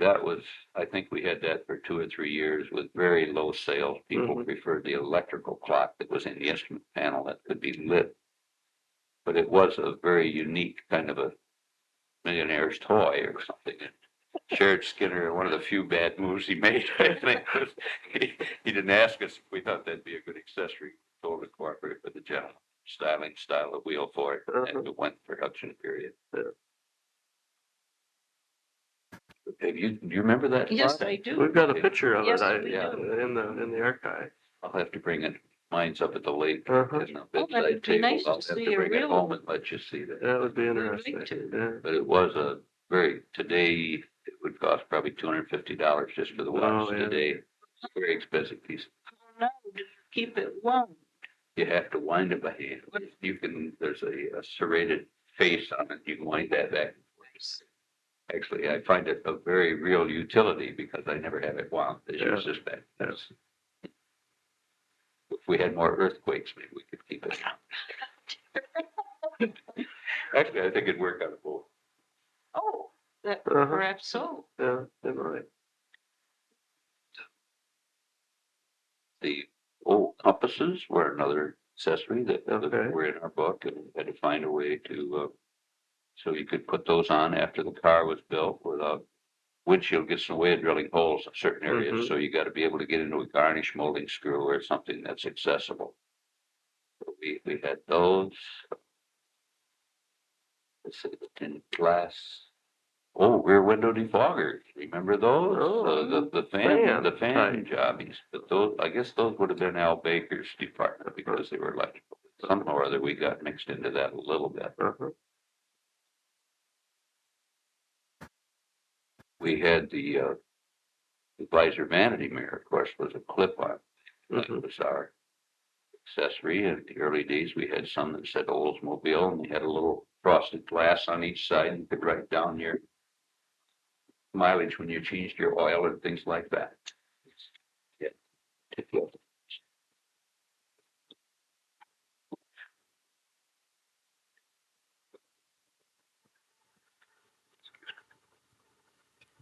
I think we had that for 2 or 3 years with very low sales. People preferred the electrical clock that was in the instrument panel that could be lit. But it was a very unique kind of a millionaire's toy or something. And Sherrod Skinner, one of the few bad moves he made, I think, was he didn't ask us if we thought that'd be a good accessory. We told him to cooperate with the gentleman. style of wheel for it, Uh-huh. and it went production period. Yeah. Do you remember that? Yes, Bob? I do. We've got a picture of Yes, it, we yeah. do. in the archive. I'll have to bring it. Mine's up at the lake. Uh-huh. In the Oh, that bedside would be table. nice to I'll have see to a bring it real home one. and let you see that. That would be We'd interesting. like to. Yeah. But it was a very, today, it would cost probably $250 just for the watch Oh, yeah. today. It's a very expensive piece. Oh, no, do you keep it wound? You have to wind it by hand. You can, there's a serrated face on it. You can wind that back. Actually, I find it a very real utility because I never have it wound. It's Yeah. just back. That's, if we had more earthquakes, maybe we could keep it. Actually, I think it'd work on both. Oh, that, Uh-huh. perhaps so. Yeah, it might. The old compasses were another accessory that Okay. were in our book, and we had to find a way to, so you could put those on after the car was built without windshield gets in the way of drilling holes in certain areas. Mhm. So you got to be able to get into a garnish molding screw or something that's accessible. So we had those. Let's see, in glass. Oh, rear window defoggers. Remember those? Oh, The fan fan type. jobbies. But those, I guess those would have been Al Baker's department because they were electrical. Somehow or other, we got mixed into that a little bit. Uh-huh. We had the visor vanity mirror, of course, was a clip-on. That Mhm. was our accessory. In the early days, we had some that said Oldsmobile, and they had a little frosted glass on each side, and you could write down your mileage when you changed your oil and things like that. Yeah.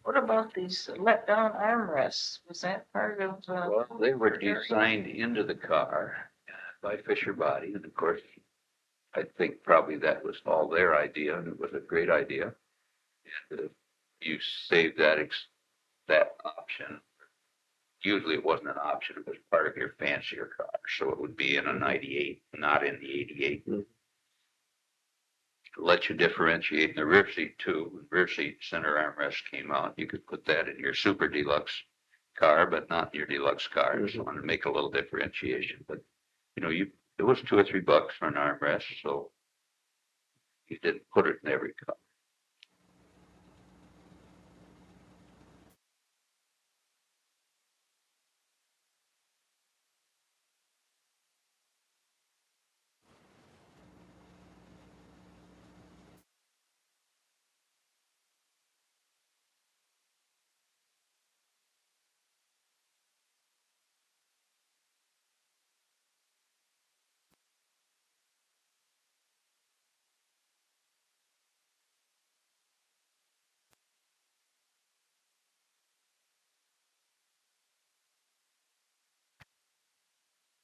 What about these let-down armrests? Was that part of, Well, they were your area? designed into the car by Fisher Body, and of course, I think probably that was all their idea, and it was a great idea. And you save that option. Usually it wasn't an option, it was part of your fancier car, so it would be in a 98, not in the 88. Mhm. Let you differentiate in the rear seat too. When rear seat center armrest came out, you could put that in your super deluxe car, but not in your deluxe car. Mhm. So I wanted to make a little differentiation. But it was $2 or $3 for an armrest, so you didn't put it in every car.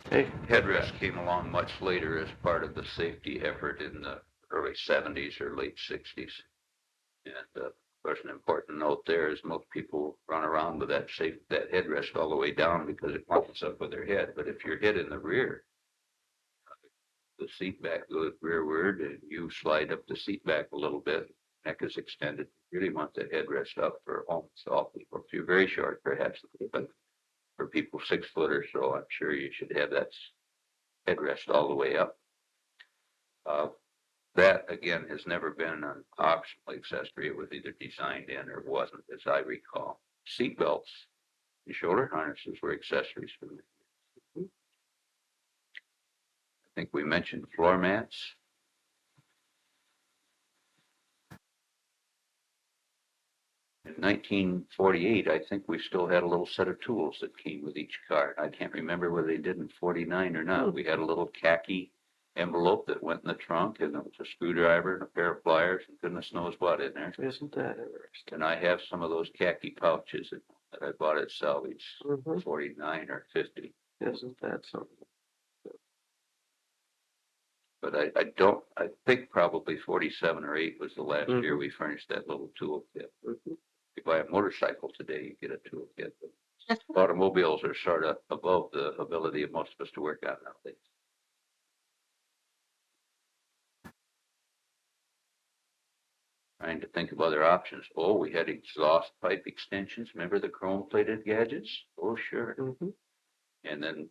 Hey, Headrest came along much later as part of the safety effort in the early 70s or late 60s. And of course, an important note there is most people run around with that headrest all the way down because it lines up with their head. But if you're hit in the rear, the seat back goes rearward and you slide up the seat back a little bit, neck is extended. You really want the headrest up for almost all people. If you're very short, perhaps, but for people 6 foot or so, I'm sure you should have that headrest all the way up. That again has never been an optional accessory. It was either designed in or wasn't, as I recall. Seat belts and shoulder harnesses were accessories for them. I think we mentioned floor mats. In 1948, I think we still had a little set of tools that came with each car. I can't remember whether they did in 49 or not. We had a little khaki envelope that went in the trunk, and there was a screwdriver and a pair of pliers and goodness knows what in there. isn't that interesting? And I have some of those khaki pouches that I bought at salvage, Mhm. 49 or 50. Isn't that something? But I think probably 47 or 8 was the last year we furnished that little tool kit. Mhm. If you buy a motorcycle today, you get a tool kit. But automobiles are sort of above the ability of most of us to work on nowadays. trying to think of other options. Oh, we had exhaust pipe extensions. Remember the chrome plated gadgets? Oh, sure. Mhm. And then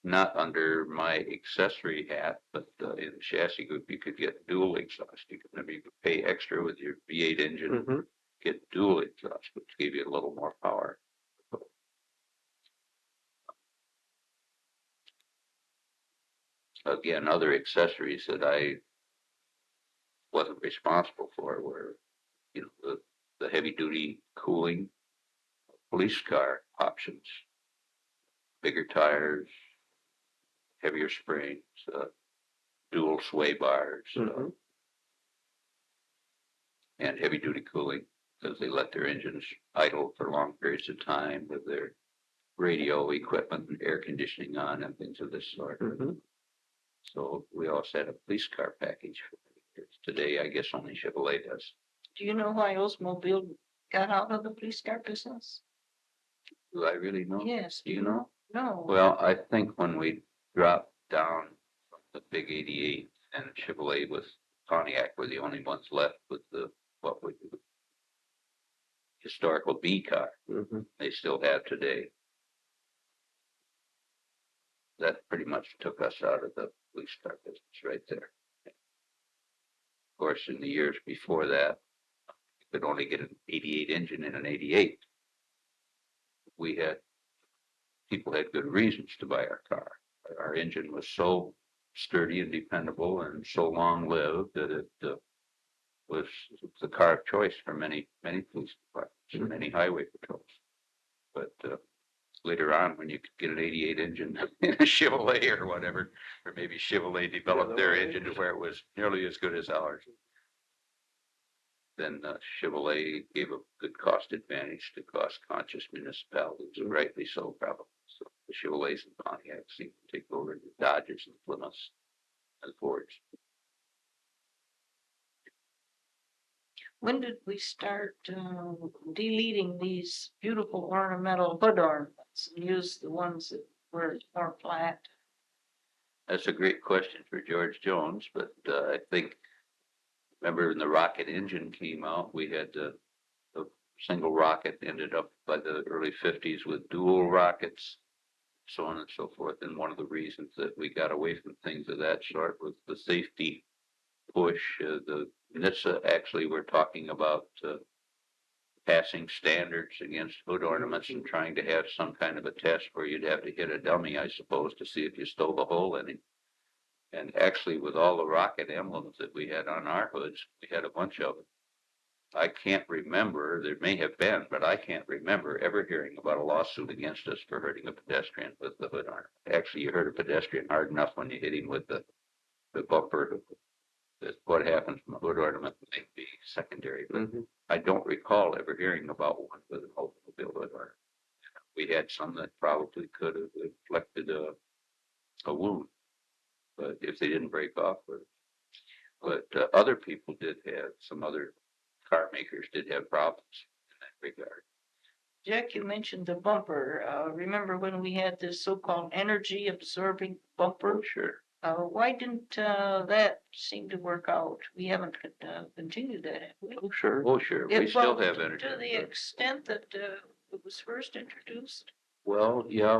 not under my accessory hat, but in the chassis group, you could get dual exhaust. You could, maybe you could pay extra with your V8 engine, Mhm. get dual exhaust, which gave you a little more power. Again, other accessories that I wasn't responsible for were, the heavy duty cooling, police car options, bigger tires, heavier springs, dual sway bars, Mhm. and heavy duty cooling because they let their engines idle for long periods of time with their radio equipment and air conditioning on and things of this sort. Mhm. So we also had a police car package for many years. Today, I guess only Chevrolet does. Do you know why Oldsmobile got out of the police car business? Do I really know? Yes. Do you know? No. Well, I think when we dropped down from the big 88 and Chevrolet with Pontiac were the only ones left with what we historical B car Mhm. they still have today. That pretty much took us out of the police car business right there. Of course, in the years before that, you could only get an 88 engine in an 88. People had good reasons to buy our car. Our engine was so sturdy and dependable and so long-lived that it was the car of choice for many police departments and many highway patrols. But later on, when you could get an 88 engine in a Chevrolet or whatever, or maybe Chevrolet developed their engine to where it was nearly as good as ours, then Chevrolet gave a good cost advantage to cost-conscious municipalities, and rightly so, probably. So the Chevrolets and Pontiacs seem to take over the Dodgers and Plymouths and Fords. When did we start deleting these beautiful ornamental hood ornaments and use the ones that were more flat? That's a great question for George Jones, but I think, remember when the rocket engine came out, we had the single rocket ended up by the early 50s with dual rockets, so on and so forth. And one of the reasons that we got away from things of that sort was the safety push. The NHTSA actually were talking about passing standards against hood ornaments and trying to have some kind of a test where you'd have to hit a dummy, I suppose, to see if you stole a hole in it. And actually, with all the rocket emblems that we had on our hoods, we had a bunch of them. I can't remember, there may have been, but I can't remember ever hearing about a lawsuit against us for hurting a pedestrian with the hood ornament. Actually, you hurt a pedestrian hard enough when you hit him with the bumper. What happens from a hood ornament may be secondary, but I don't recall ever hearing about one with an Oldsmobile hood ornament. We had some that probably could have inflicted a wound, but if they didn't break off, but other people did have, some other car makers did have problems in that regard. Jack, you mentioned the bumper. Remember when we had this so-called energy absorbing bumper? Oh, sure. Why didn't that seem to work out? We haven't continued that, have we? Oh, sure. Oh, sure. We still have energy. To the extent that it was first introduced. Well, yeah,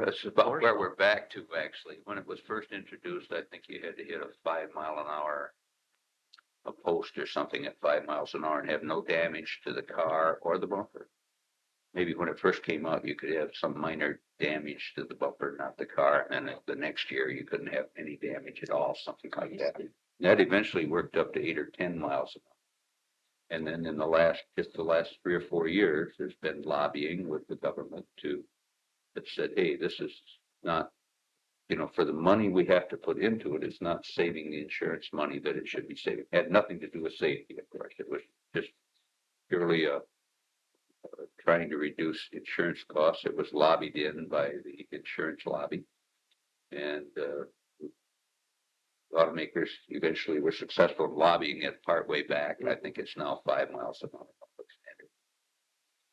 it's about where we're back to, actually. When it was first introduced, I think you had to hit a 5 mile an hour, a post or something at 5 miles an hour and have no damage to the car or the bumper. Maybe when it first came out, you could have some minor damage to the bumper, not the car. And then the next year, you couldn't have any damage at all, something like that. That eventually worked up to 8 or 10 miles an hour. And then in just the last 3 or 4 years, there's been lobbying with the government that said, hey, this is not, for the money we have to put into it, it's not saving the insurance money that it should be saving. It had nothing to do with safety, of course. It was just purely trying to reduce insurance costs. It was lobbied in by the insurance lobby. And automakers eventually were successful in lobbying it part way back. I think it's now 5 miles an hour public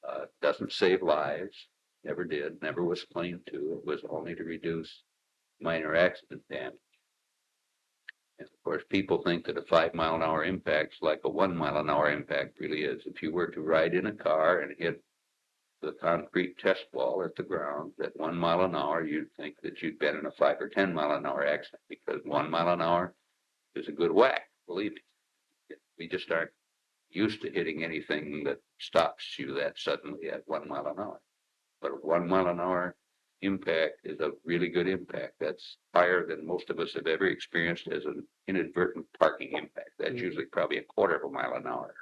standard. Doesn't save lives, never did, never was claimed to. It was only to reduce minor accident damage. And of course, people think that a 5-mile-an-hour impact's like a 1-mile-an-hour impact really is. If you were to ride in a car and hit the concrete test wall at the ground at 1 mile an hour, you'd think that you'd been in a 5 or 10-mile-an-hour accident, because 1 mile an hour is a good whack, believe me. We just aren't used to hitting anything that stops you that suddenly at 1 mile an hour. But a 1 mile an hour impact is a really good impact. That's higher than most of us have ever experienced as an inadvertent parking impact. That's usually probably a quarter of a mile an hour.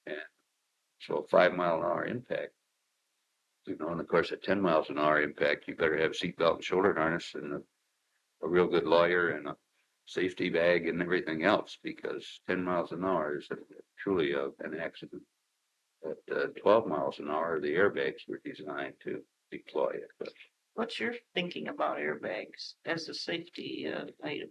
And so a 5-mile-an-hour impact, and of course, at 10 miles an hour impact, you better have seatbelt and shoulder harness and a real good lawyer and a safety bag and everything else, because 10 miles an hour is truly an accident. At 12 miles an hour, the airbags were designed to deploy it. But What's your thinking about airbags as a safety item?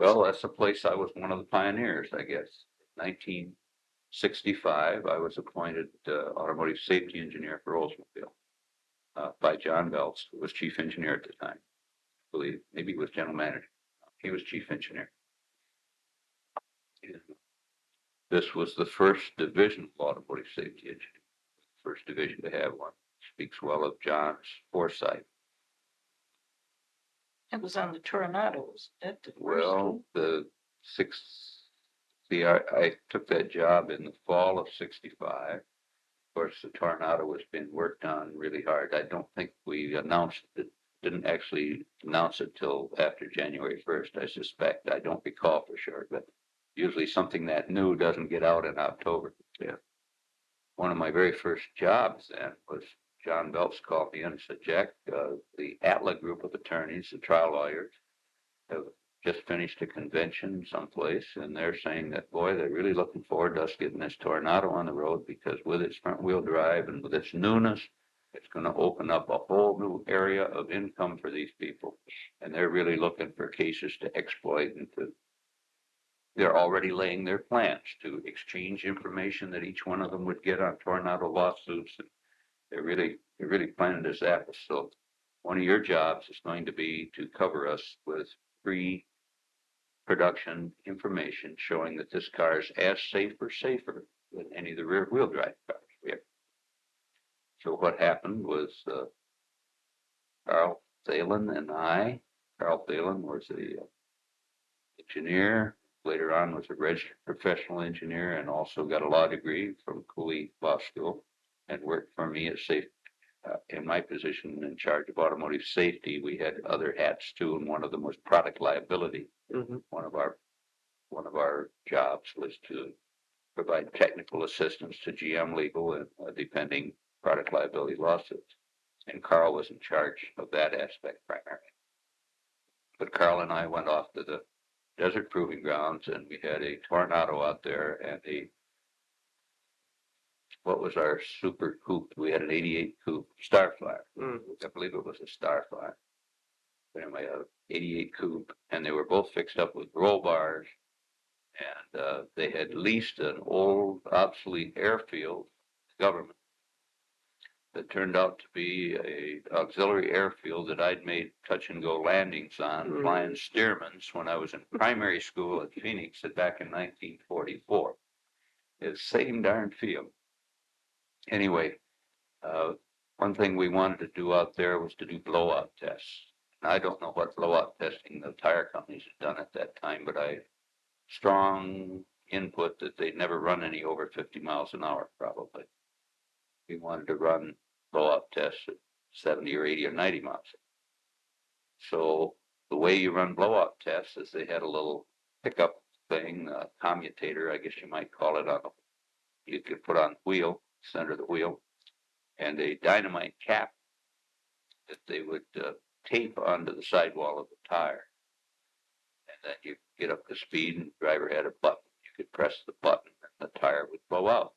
well, that's a place I was one of the pioneers, I guess. 1965, I was appointed automotive safety engineer for Oldsmobile by John Belts, who was chief engineer at the time. I believe maybe he was general manager. He was chief engineer. And this was the first division of automotive safety engineering, first division to have one. Speaks well of John's foresight. It was on the Tornadoes at the first Well, one. I took that job in the fall of 65. Of course, the tornado was being worked on really hard. I don't think we announced it, didn't actually announce it till after January 1st, I suspect. I don't recall for sure, but usually something that new doesn't get out in October. Yeah. One of my very first jobs then was John Belts called me in and said, Jack, the Atla group of attorneys, the trial lawyers, have just finished a convention someplace, and they're saying that, boy, they're really looking forward to us getting this Tornado on the road, because with its front wheel drive and with its newness, it's going to open up a whole new area of income for these people. And they're really looking for cases to exploit, and they're already laying their plans to exchange information that each one of them would get on tornado lawsuits. And they're really planning this out. So one of your jobs is going to be to cover us with free production information showing that this car is as safe or safer than any of the rear wheel drive cars we have. So what happened was Carl Thalen and I, Carl Thalen was the engineer, later on was a registered professional engineer, and also got a law degree from Cooley Law School, and worked for me at Safe. In my position in charge of automotive safety, we had other hats too, and one of them was product liability. Mm-hmm. One of our jobs was to provide technical assistance to GM Legal and defending product liability lawsuits. And Carl was in charge of that aspect primarily. But Carl and I went off to the desert proving grounds, and we had a tornado out there, and what was our super coupe? We had an 88 coupe Starflyer. I believe it was a Starflyer. But anyway, a 88 coupe, and they were both fixed up with roll bars, and they had leased an old obsolete airfield, government, that turned out to be a auxiliary airfield that I'd made touch and go landings on, flying Stearmans when I was in primary school at Phoenix back in 1944. It's the same darn field. Anyway, one thing we wanted to do out there was to do blowout tests. I don't know what blowout testing the tire companies had done at that time, but I strong input that they'd never run any over 50 miles an hour, probably. We wanted to run blowout tests at 70 or 80 or 90 miles. So the way you run blowout tests is they had a little pickup thing, a commutator, I guess you might call it, you could put on wheel, center of the wheel, and a dynamite cap that they would tape onto the sidewall of the tire. And then you get up to speed, and the driver had a button. You could press the button and the tire would blow out.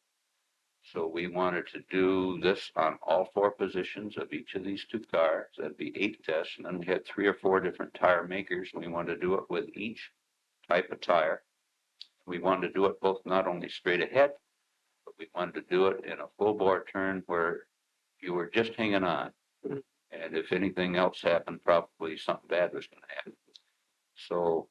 So we wanted to do this on all 4 positions of each of these 2 cars. That'd be 8 tests. And then we had 3 or 4 different tire makers. And we wanted to do it with each type of tire. We wanted to do it both not only straight ahead, but we wanted to do it in a full bore turn where you were just hanging on. And if anything else happened, probably something bad was going to happen. So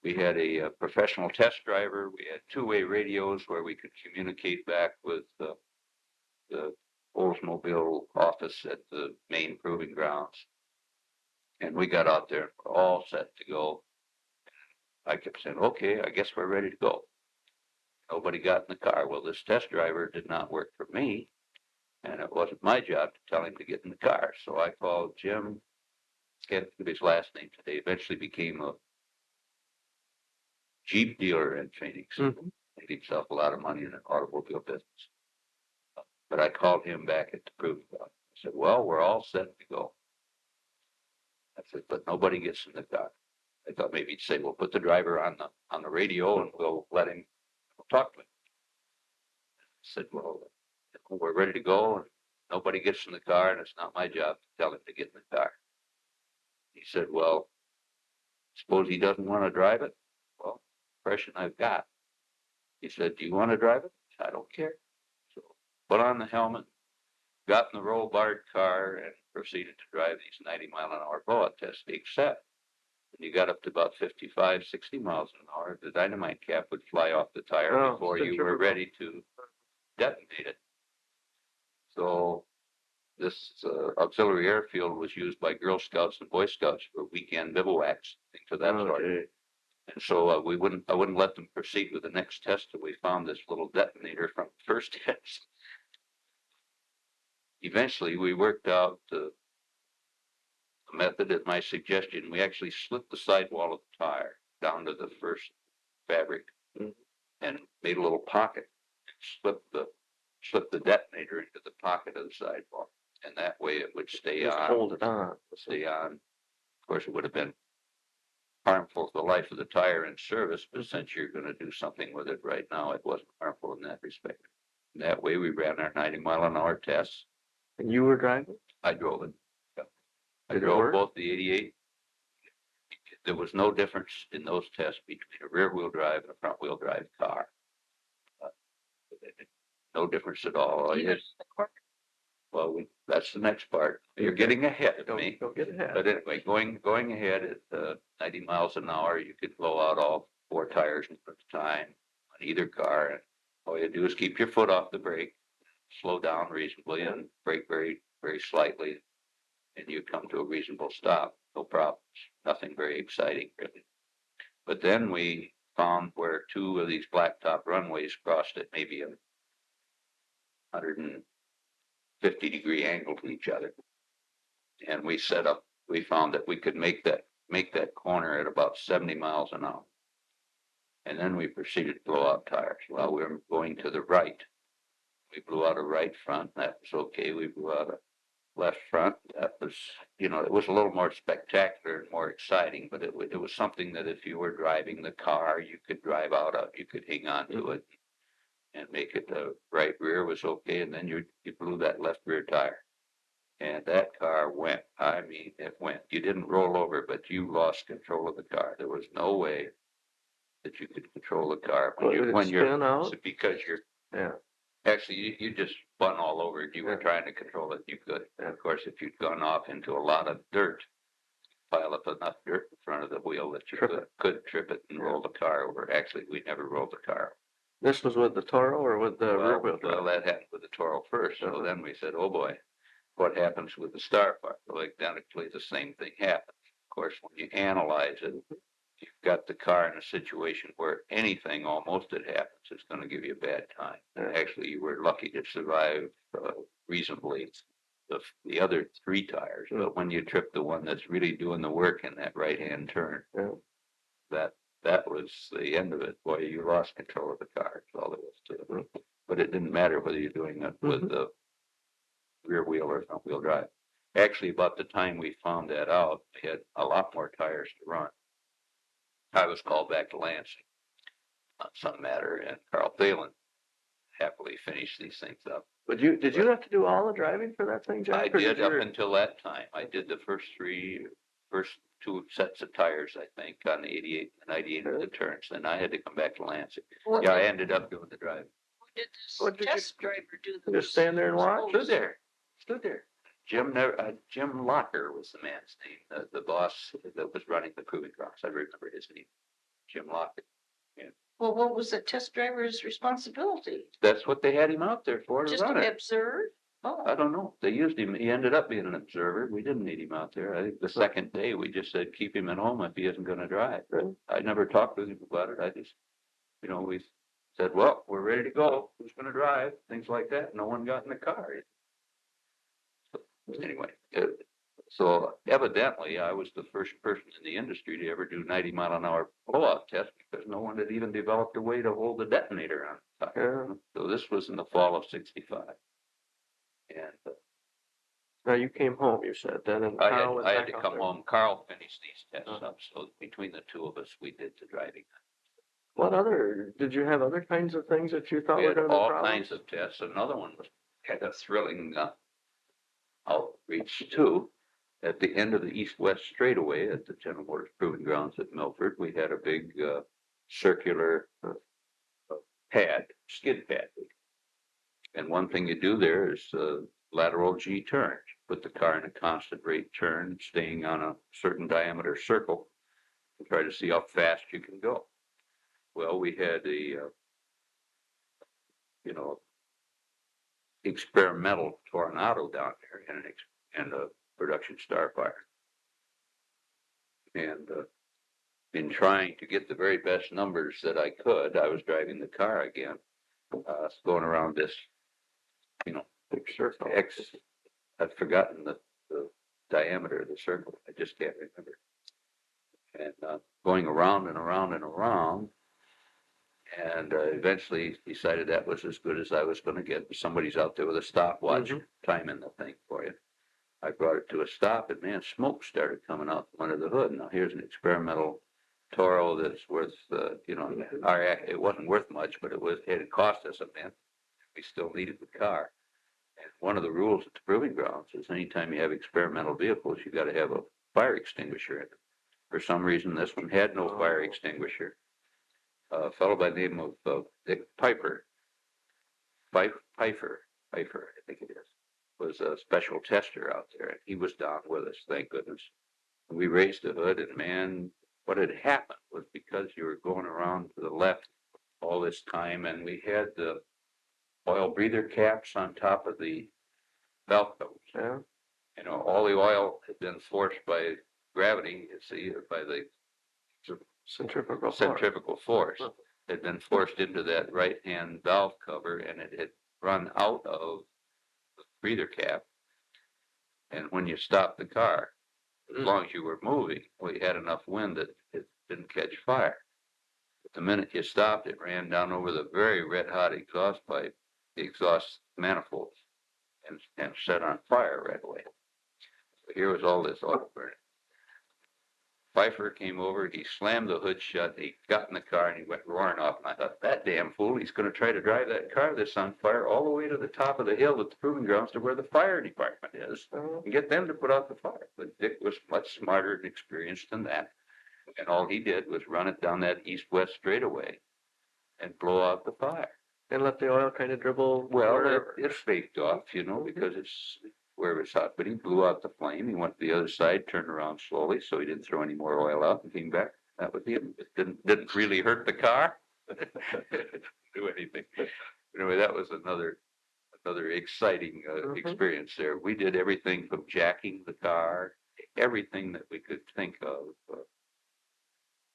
We had a professional test driver. We had two-way radios where we could communicate back with the Oldsmobile office at the main proving grounds. And we got out there, all set to go. I kept saying, okay, I guess we're ready to go. Nobody got in the car. Well, this test driver did not work for me, and it wasn't my job to tell him to get in the car. So I called Jim, can't think of his last name today, eventually became a Jeep dealer in Phoenix. Mhm. Made himself a lot of money in the automobile business. But I called him back at the proving ground. I said, well, we're all set to go. I said, but nobody gets in the car. I thought maybe he'd say, well, put the driver on the radio and we'll let him talk to him. I said, well, we're ready to go and nobody gets in the car and it's not my job to tell him to get in the car. He said, well, suppose he doesn't want to drive it? Well, impression I've got. He said, do you want to drive it? I don't care. So put on the helmet, got in the roll barred car and proceeded to drive these 90-mile-an-hour blowout tests, except when you got up to about 55, 60 miles an hour, the dynamite cap would fly off the tire Oh, before you were ready to detonate it. So this auxiliary airfield was used by Girl Scouts and Boy Scouts for weekend bivouacs, things of that sort. Okay. And so I wouldn't let them proceed with the next test till we found this little detonator from the first test. Eventually, we worked out the method at my suggestion. We actually slit the sidewall of the tire down to the first fabric Mhm. and made a little pocket and slipped the detonator into the pocket of the sidewall. And that way it would stay Just on. hold it on. Stay on. Of course, it would have been harmful to the life of the tire in service, but since you're going to do something with it right now, it wasn't harmful in that respect. And that way we ran our 90-mile-an-hour tests. And you were driving? I drove it. I Did it drove work? both the 88. There was no difference in those tests between a rear-wheel drive and a front-wheel drive car. Uh, No difference at all. Well, that's the next part. You're getting ahead of me. Don't get ahead. But anyway, going ahead at 90 miles an hour, you could blow out all four tires at a time on either car. And all you do is keep your foot off the brake, slow down reasonably, and brake very, very slightly, and you come to a reasonable stop. No problems. Nothing very exciting, really. But then we found where two of these blacktop runways crossed at maybe a 150-degree angle to each other. And we found that we could make that corner at about 70 miles an hour. And then we proceeded to blow out tires. While we were going to the right, we blew out a right front. That was okay. We blew out a left front. That was, it was a little more spectacular and more exciting, but it was something that if you were driving the car, you could drive out of, you could hang on to it and make it. The right rear was okay. And then you blew that left rear tire. And that car went. I mean, it went. You didn't roll over, but you lost control of the car. There was no way that you could control the car Did it spin out? because you're Yeah. actually you just spun all over it. You were trying to control it. You could. And of course, if you'd gone off into a lot of dirt, pile up enough dirt in front of the wheel that you could trip it and roll the car over. Actually, we never rolled the car. This was with the Toro or with the rear wheel drive? Well, that happened with the Toro first. So then we said, oh boy. What happens with the star part? Well, identically, the same thing happens. Of course, when you analyze it, you've got the car in a situation where anything almost that happens is going to give you a bad time. And actually, you were lucky to survive reasonably the other three tires. But when you trip the one that's really doing the work in that right-hand turn, that was the end of it. Boy, you lost control of the car. That's all there was to it. But it didn't matter whether you're doing it with the rear wheel or front wheel drive. Actually, about the time we found that out, we had a lot more tires to run. I was called back to Lansing on some matter, and Carl Phelan happily finished these things up. But did you have to do all the driving for that thing, Jack? I did up until that time. I did the first two sets of tires, I think, on the 88 and 98 of the turns. Then I had to come back to Lansing. Yeah, I ended up doing the driving. What did this test driver do? Just stand there and watch? Stood there. Jim Locker was the man's name, the boss that was running the proving grounds. I remember his name. Jim Lockett. Well, what was the test driver's responsibility? That's what they had him out there for, to Just run to it. observe? I Oh, don't know. They used him. He ended up being an observer. We didn't need him out there. I think the second day we just said, keep him at home if he isn't going to drive. Really? I never talked with him about it. I just, we said, well, we're ready to go. Who's going to drive? Things like that. No one got in the car. So, anyway, so evidently I was the first person in the industry to ever do 90-mile-an-hour blowout test because no one had even developed a way to hold the detonator on top. Yeah. So this was in the fall of '65. And Now you came home, you said, then, and I Carl went had back to out come there. home. Carl finished these tests Uh-huh. up, so between the two of us, we did the driving. Did you have other kinds of things that you thought We were had gonna be all problems? kinds of tests. Another one had a thrilling outreach too. At the end of the east-west straightaway at the General Motors Proving Grounds at Milford, we had a big circular pad, skid pad. And one thing you do there is lateral G turns. Put the car in a constant rate turn, staying on a certain diameter circle, and try to see how fast you can go. Well, we had a, experimental tornado down there and a production Starfire. And in trying to get the very best numbers that I could, I was driving the car again, going around this, Big circle. I've forgotten the diameter of the circle. I just can't remember. And going around and around and around, and eventually decided that was as good as I was going to get. Somebody's out there with a stopwatch timing the thing for you. I brought it to a stop, and man, smoke started coming out from under the hood. Now here's an experimental Toro that's worth, it wasn't worth much, but it had cost us a mint. We still needed the car. And one of the rules at the proving grounds is anytime you have experimental vehicles, you got to have a fire extinguisher in it. For some reason, this one had no fire extinguisher. A fellow by the name of Dick Pfeiffer, I think it is, was a special tester out there, and he was down with us, thank goodness. And we raised the hood, and man, what had happened was because you were going around to the left all this time, and we had the oil breather caps on top of the valve covers. Yeah. All the oil had been forced by gravity, by the centrifugal force. Had been forced into that right-hand valve cover, and it had run out of the breather cap. And when you stopped the car, as long as you were moving, we had enough wind that it didn't catch fire. But the minute you stopped, it ran down over the very red-hot exhaust pipe, the exhaust manifolds, and set on fire right away. So here was all this oil burning. Pfeiffer came over, he slammed the hood shut, he got in the car, and he went roaring off. And I thought, that damn fool, he's going to try to drive that car that's on fire all the way to the top of the hill at the proving grounds to where the fire department is and get them to put out the fire. But Dick was much smarter and experienced than that. And all he did was run it down that east-west straightaway and blow out the fire. And let the oil kind of dribble. Well, it faked off, because it's where it's hot. But he blew out the flame. He went to the other side, turned around slowly, so he didn't throw any more oil out, and came back. That was it. It didn't really hurt the car. Didn't do anything. Anyway, that was another exciting experience there. We did everything from jacking the car, everything that we could think of.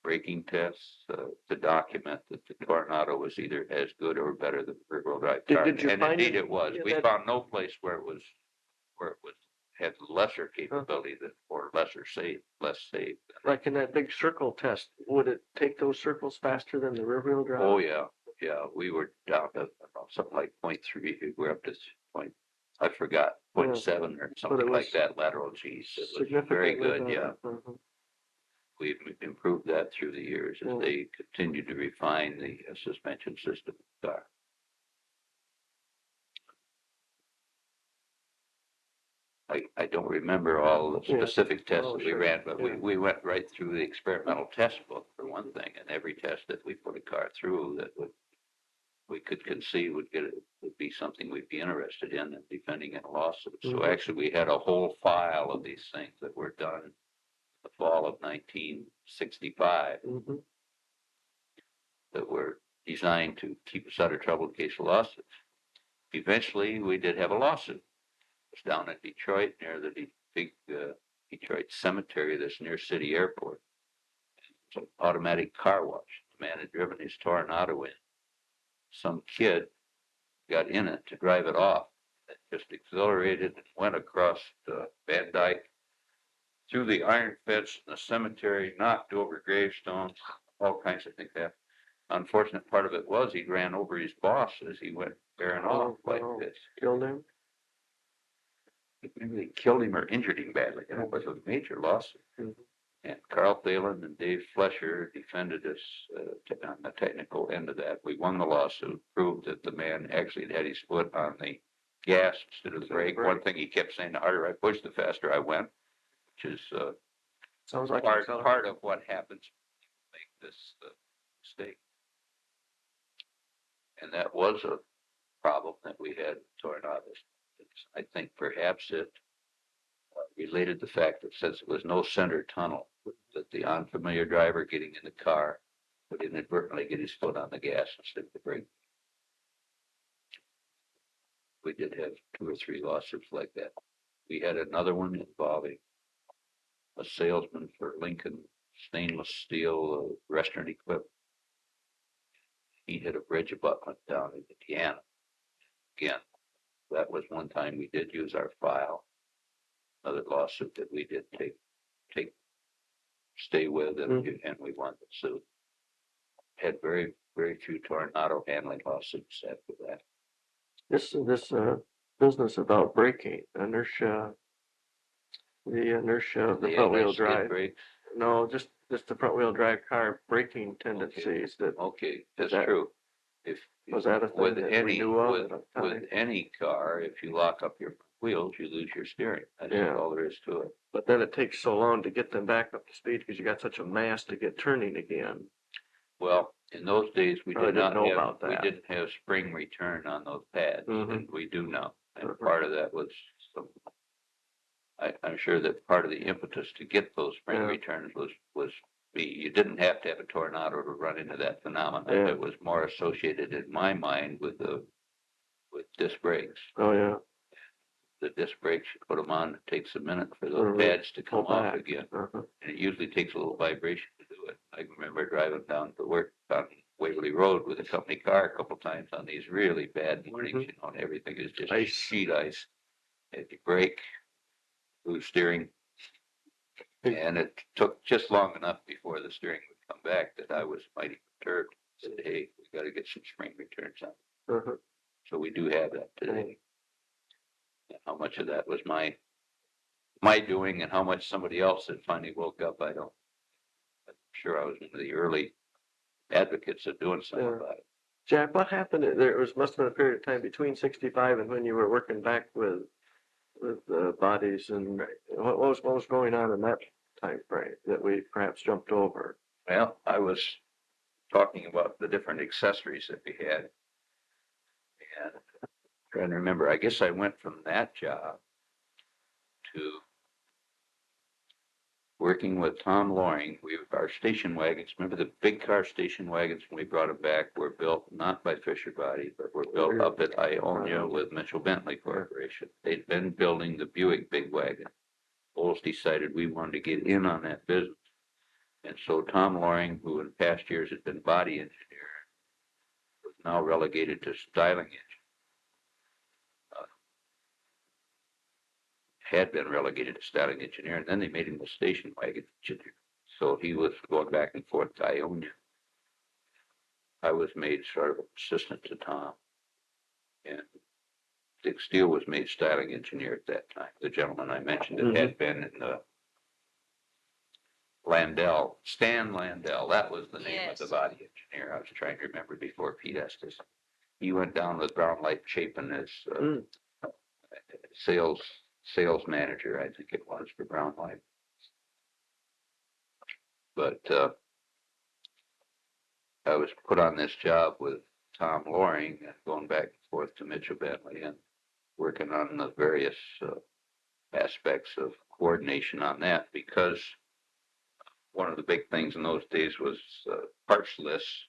Braking tests to document that the Tornado was either as good or better than the rear-wheel drive car. Did you And find indeed it was. We that- found no place where it had lesser capability than, or less safe. Like in that big circle test, would it take those circles faster than the rear wheel drive? Oh, yeah. We were down to something like 0.3. We're up to I forgot, 0.7 or something like that lateral G's. It was very good, yeah. We've improved that through the years as they continue to refine the suspension system. I don't remember all the specific tests that we ran, but we went right through the experimental test book for one thing, and every test that we put a car through that we could conceive would be something we'd be interested in and defending in a lawsuit. So actually we had a whole file of these things that were done the fall of 1965. that were designed to keep us out of trouble in case of lawsuits. Eventually, we did have a lawsuit. It was down in Detroit near the big Detroit cemetery that's near City Airport. It's an automatic car wash. The man had driven his Tornado in. Some kid got in it to drive it off. It just accelerated and went across Van Dyke, through the iron fence in the cemetery, knocked over gravestones, all kinds of things happened. Unfortunate part of it was he ran over his boss as he went bearing off like this. Killed him? Maybe they killed him or injured him badly. It was a major lawsuit. Mhm. And Carl Thalen and Dave Flesher defended us on the technical end of that. We won the lawsuit, proved that the man actually had his foot on the gas instead of the brake. One thing he kept saying, the harder I pushed, the faster I went, which is Sounds like part of what happens when you make this mistake. And that was a problem that we had with tornadoes. I think perhaps it related the fact that since it was no center tunnel, that the unfamiliar driver getting in the car would inadvertently get his foot on the gas instead of the brake. We did have 2 or 3 lawsuits like that. We had another one involving a salesman for Lincoln stainless steel restaurant equipment. He hit a bridge abutment down in Indiana. Again, that was one time we did use our file. Another lawsuit that we did stay with, and we won the suit. Had very, very few tornado handling lawsuits after that. This business about braking, inertia, the inertia of the front wheel drive. Brakes. No, just the front wheel drive car braking tendencies that, Okay, that's that- true. If was that a thing with that we any knew of at the time? with any car, if you lock up your wheels, you lose your steering. That's Yeah. all there is to it. But then it takes so long to get them back up to speed because you got such a mass to get turning again. Well, in those days, we Probably did not didn't know have, about that. we didn't have spring return on those pads, Mhm. and we do now. And Mhm. part of that was some, I'm sure that part of the impetus to get those spring Yeah. returns was you didn't have to have a tornado to run into that phenomenon. Yeah. It was more associated in my mind with disc brakes. Oh, yeah. The disc brakes, you put them on, it takes a minute for Sort those of pads to pull come off back. again. Uh-huh. And it usually takes a little vibration to do it. I remember driving down to work on Waverly Road with a company car a couple times on these really bad mornings, and everything is just Ice. sheet ice. And you brake, lose steering. And it took just long enough before the steering would come back that I was mighty perturbed. Said, hey, we got to get some spring returns on. Uh-huh. So we do have that today. And how much of that was my doing and how much somebody else that finally woke up, I don't. I'm sure I was one of the early advocates of doing something Yeah. about it. Jack, what happened? Must have been a period of time between 65 and when you were working back with the bodies, and what was going on in that time frame that we perhaps jumped over? Well, I was talking about the different accessories that we had. And trying to remember, I guess I went from that job to working with Tom Loring. Our station wagons, remember the big car station wagons when we brought them back, were built not by Fisher Body, but were built up at Ionia with Mitchell Bentley Corporation. They'd been building the Buick big wagon. Olds decided we wanted to get in on that business. And so Tom Loring, who in past years had been body engineer, was now relegated to styling engineer. Had been relegated to styling engineer, and then they made him a station wagon engineer. So he was going back and forth to Ionia. I was made sort of assistant to Tom. And Dick Steele was made styling engineer at that time. The gentleman I mentioned that had been in the Landell, Stan Landell, that was the name of the Yes. body engineer. I was trying to remember before Pete Estes. He went down with Brown Light Chapin as sales manager, I think it was, for Brown Light. But I was put on this job with Tom Loring and going back and forth to Mitchell Bentley and working on the various aspects of coordination on that, because one of the big things in those days was parts lists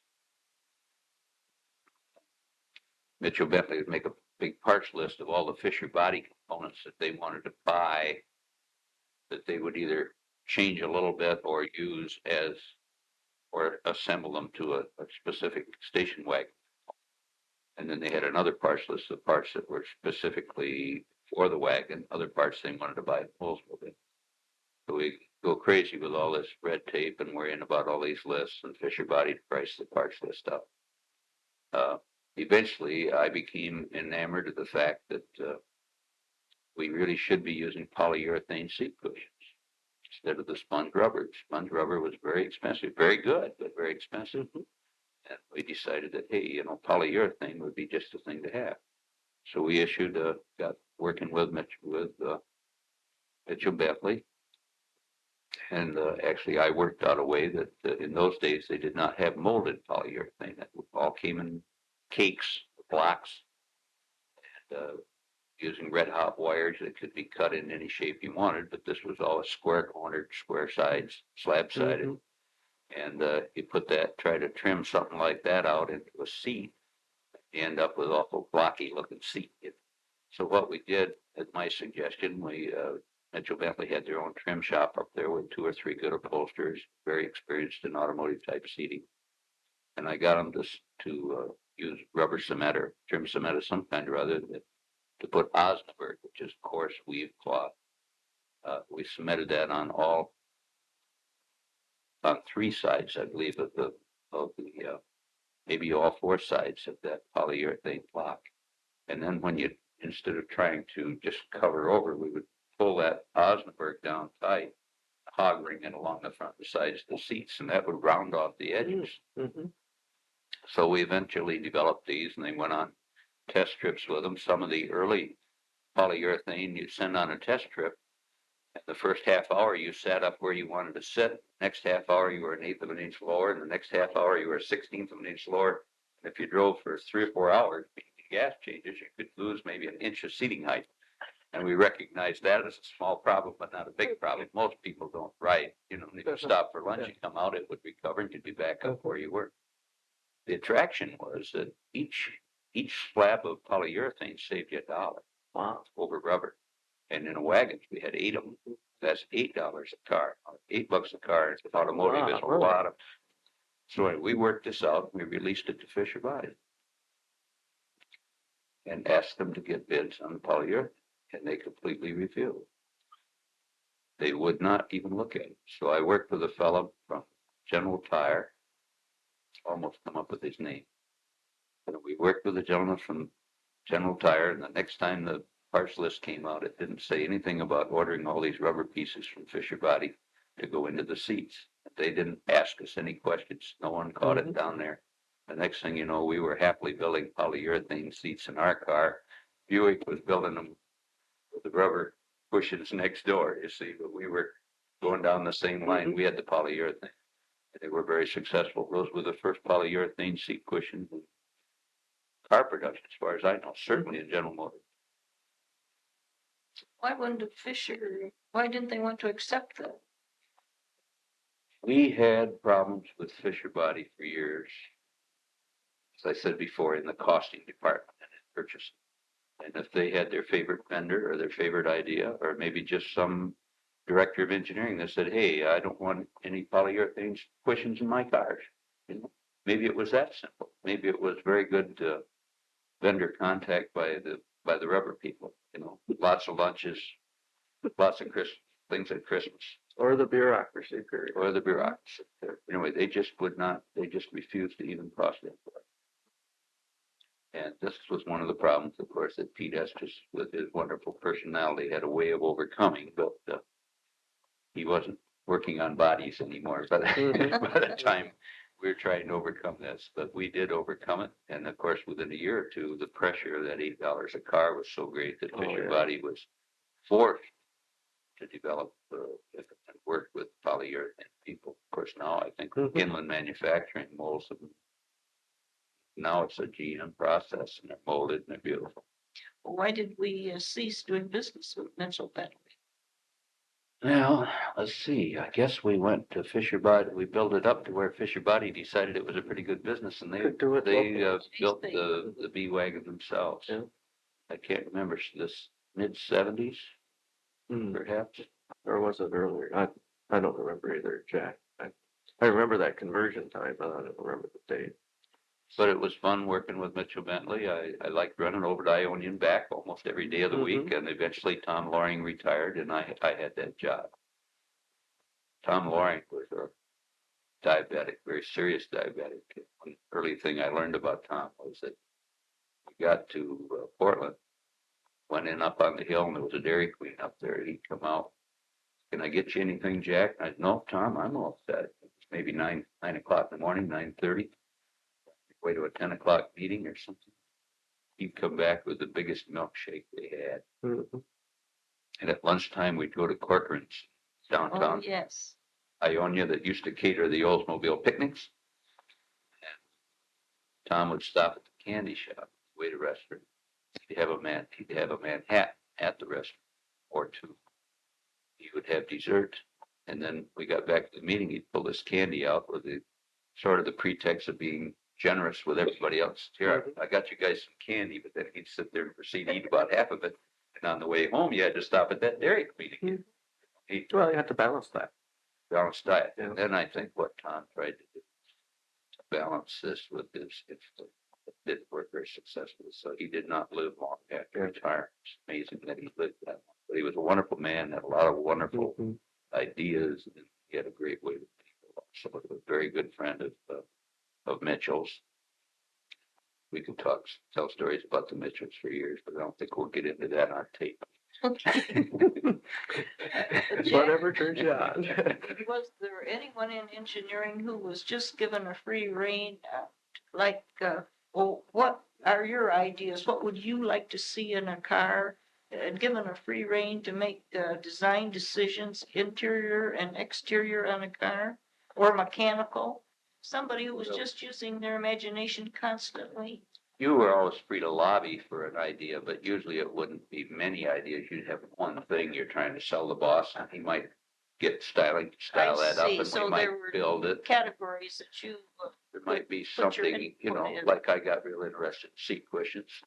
Mitchell Bentley would make a big parts list of all the Fisher body components that they wanted to buy, that they would either change a little bit or use as, or assemble them to a specific station wagon. And then they had another parts list of parts that were specifically for the wagon, other parts they wanted to buy in Oldsmobile. So we go crazy with all this red tape and worrying about all these lists, and Fisher Body priced the parts list up. Eventually, I became enamored of the fact that we really should be using polyurethane seat cushions instead of the sponge rubber. Sponge rubber was very expensive, very good, but very expensive. And we decided that, hey, you know, polyurethane would be just the thing to have. So we issued, got working with Mitchell Bentley. And actually, I worked out a way that in those days, they did not have molded polyurethane. That all came in cakes, blocks, and using red hot wires that could be cut in any shape you wanted. But this was all a square cornered, square sides, slab sided. And you put that, try to trim something like that out into a seat, you end up with awful blocky looking seat. So what we did, at my suggestion, Mitchell Bentley had their own trim shop up there with 2 or 3 good upholsterers, very experienced in automotive type seating. And I got them to use rubber cement or trim cement of some kind or other to put Osnaburg, which is coarse weave cloth. We cemented that on 3 sides, I believe, of the maybe all 4 sides of that polyurethane block. And then when you, instead of trying to just cover over, we would pull that Osnaburg down tight, hog ring it along the front and sides of the seats, and that would round off the edges. So we eventually developed these, and they went on test trips with them. Some of the early polyurethane you'd send on a test trip. And the first half hour you sat up where you wanted to sit. Next half hour you were 1/8 of an inch lower, and the next half hour you were 1/16 of an inch lower. And if you drove for 3 or 4 hours, gas changes, you could lose maybe 1 inch of seating height. And we recognized that as a small problem, but not a big problem. Most people don't ride. You know, if you stop for lunch and come out, it would recover and you'd be back up where you were. The attraction was that each slab of polyurethane saved you $1 over rubber. And in a wagon, we had 8 of them. That's $8 a car, $8 a car. It's automotive is a lot of. So anyway, we worked this out. We released it to Fisher Body and asked them to get bids on the polyurethane, and they completely refused. They would not even look at it. So I worked with a fellow from General Tire, almost come up with his name. And we worked with a gentleman from General Tire, and the next time the parts list came out, it didn't say anything about ordering all these rubber pieces from Fisher Body to go into the seats. They didn't ask us any questions. No one caught it down there. The next thing you know, we were happily building polyurethane seats in our car. Buick was building them with the rubber cushions next door, you see, but we were going down the same line. We had the polyurethane. They were very successful. Those were the first polyurethane seat cushions in car production, as far as I know, certainly in General Motors. Why didn't they want to accept that? We had problems with Fisher Body for years, as I said before, in the costing department and in purchasing. And if they had their favorite vendor or their favorite idea, or maybe just some director of engineering that said, hey, I don't want any polyurethane cushions in my cars. You know, maybe it was that simple. Maybe it was very good vendor contact by the rubber people. You know, lots of lunches, lots of things at Christmas. Or the bureaucracy period. Or the bureaucracy. Anyway, they just refused to even cost them for it. And this was one of the problems, of course, that Pete Estes, with his wonderful personality, had a way of overcoming, but he wasn't working on bodies anymore by the time we were trying to overcome this. But we did overcome it. And of course, within a year or two, the pressure of that $8 a car was so great that Fisher Body was forced to develop and work with polyurethane people. Of course, now I think inland manufacturing molds them. Now it's a GM process, and they're molded and they're beautiful. Why did we cease doing business with Mitchell Bentley? Well, let's see, I guess we went to Fisher Body, we built it up to where Fisher Body decided it was a pretty good business and Could do it they locally. built the B wagon themselves. Yeah. I can't remember, this mid-70s Hmm. perhaps. Or was it earlier? I don't remember either, Jack. I remember that conversion time, but I don't remember the date. But it was fun working with Mitchell Bentley. I liked running over to Ione and back almost every day of the week. And eventually Tom Loring retired and I had that job. Tom Loring was a diabetic, very serious diabetic. One early thing I learned about Tom was that we got to Portland, went in up on the hill and there was a Dairy Queen up there. He'd come out. Can I get you anything, Jack? And I'd, no, Tom, I'm all set. It was maybe 9 o'clock in the morning, 9:30. Way to a 10 o'clock meeting or something. He'd come back with the biggest milkshake they had. Mhm. And at lunchtime, we'd go to Corcoran's Oh, downtown yes. Ionia that used to cater the Oldsmobile picnics. And Tom would stop at the candy shop, wait a restaurant. He'd have a Manhattan at the restaurant or two. He would have dessert. And then we got back to the meeting, he'd pull this candy out with the sort of the pretext of being generous with everybody else. Here, I got you guys some candy, but then he'd sit there and proceed to eat about half of it. And on the way home, you had to stop at that Dairy Queen again. Well, you have to balance that. Balanced diet. Yeah. And then I think what Tom tried to do to balance this with his insulin. It didn't work very successfully, so he did not live long after retirement. It's amazing that he lived that long. But he was a wonderful man, had a lot of wonderful ideas, and he had a great way with people. So he was a very good friend of Mitchell's. We could tell stories about the Mitchells for years, but I don't think we'll get into that on tape. Whatever turns you on. Was there anyone in engineering who was just given a free rein? What are your ideas? What would you like to see in a car? Given a free rein to make design decisions, interior and exterior on a car, or mechanical? Somebody who was just using their imagination constantly. You were always free to lobby for an idea, but usually it wouldn't be many ideas. You'd have one thing you're trying to sell the boss, and he might get style that up, and So we might there were build it. categories that you. There might be put your something, input in. like I got real interested in seat cushions.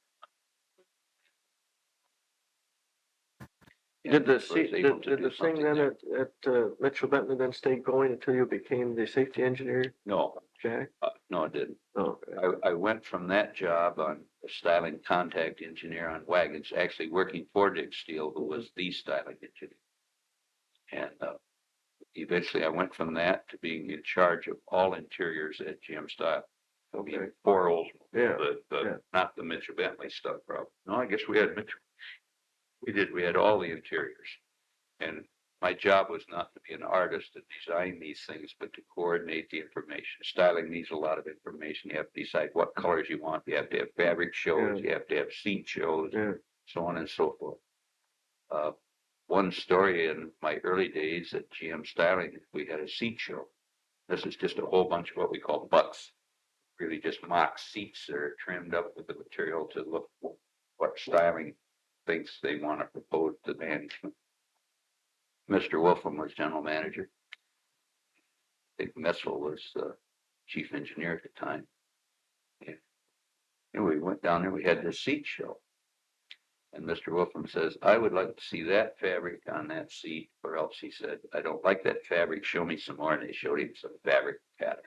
Did the Was seat, able did, to did do the thing something then there. at Mitchell Bentley then stay going until you became the safety engineer, No, Jack? no, it didn't. Oh, okay. I went from that job on a styling contact engineer on wagons, actually working for Dick Steele, who was the styling engineer. And eventually I went from that to being in charge of all interiors at GM Style. Okay. Four Oldsmobile, Yeah, yeah. Not the Mitchell Bentley stuff, probably. No, I guess we had Mitchell. We had all the interiors. And my job was not to be an artist to design these things, but to coordinate the information. Styling needs a lot of information. You have to decide what colors you want. You have to have fabric shows. You have to have seat shows, so on and so forth. One story in my early days at GM Styling, we had a seat show. This is just a whole bunch of what we call butts, really just mock seats that are trimmed up with the material to look what styling thinks they want to propose to management. Mr. Wolfram was general manager. I think Messel was chief engineer at the time. And we went down there, we had this seat show. And Mr. Wolfram says, I would like to see that fabric on that seat, or else he said, I don't like that fabric, show me some more. And they showed him some fabric pattern.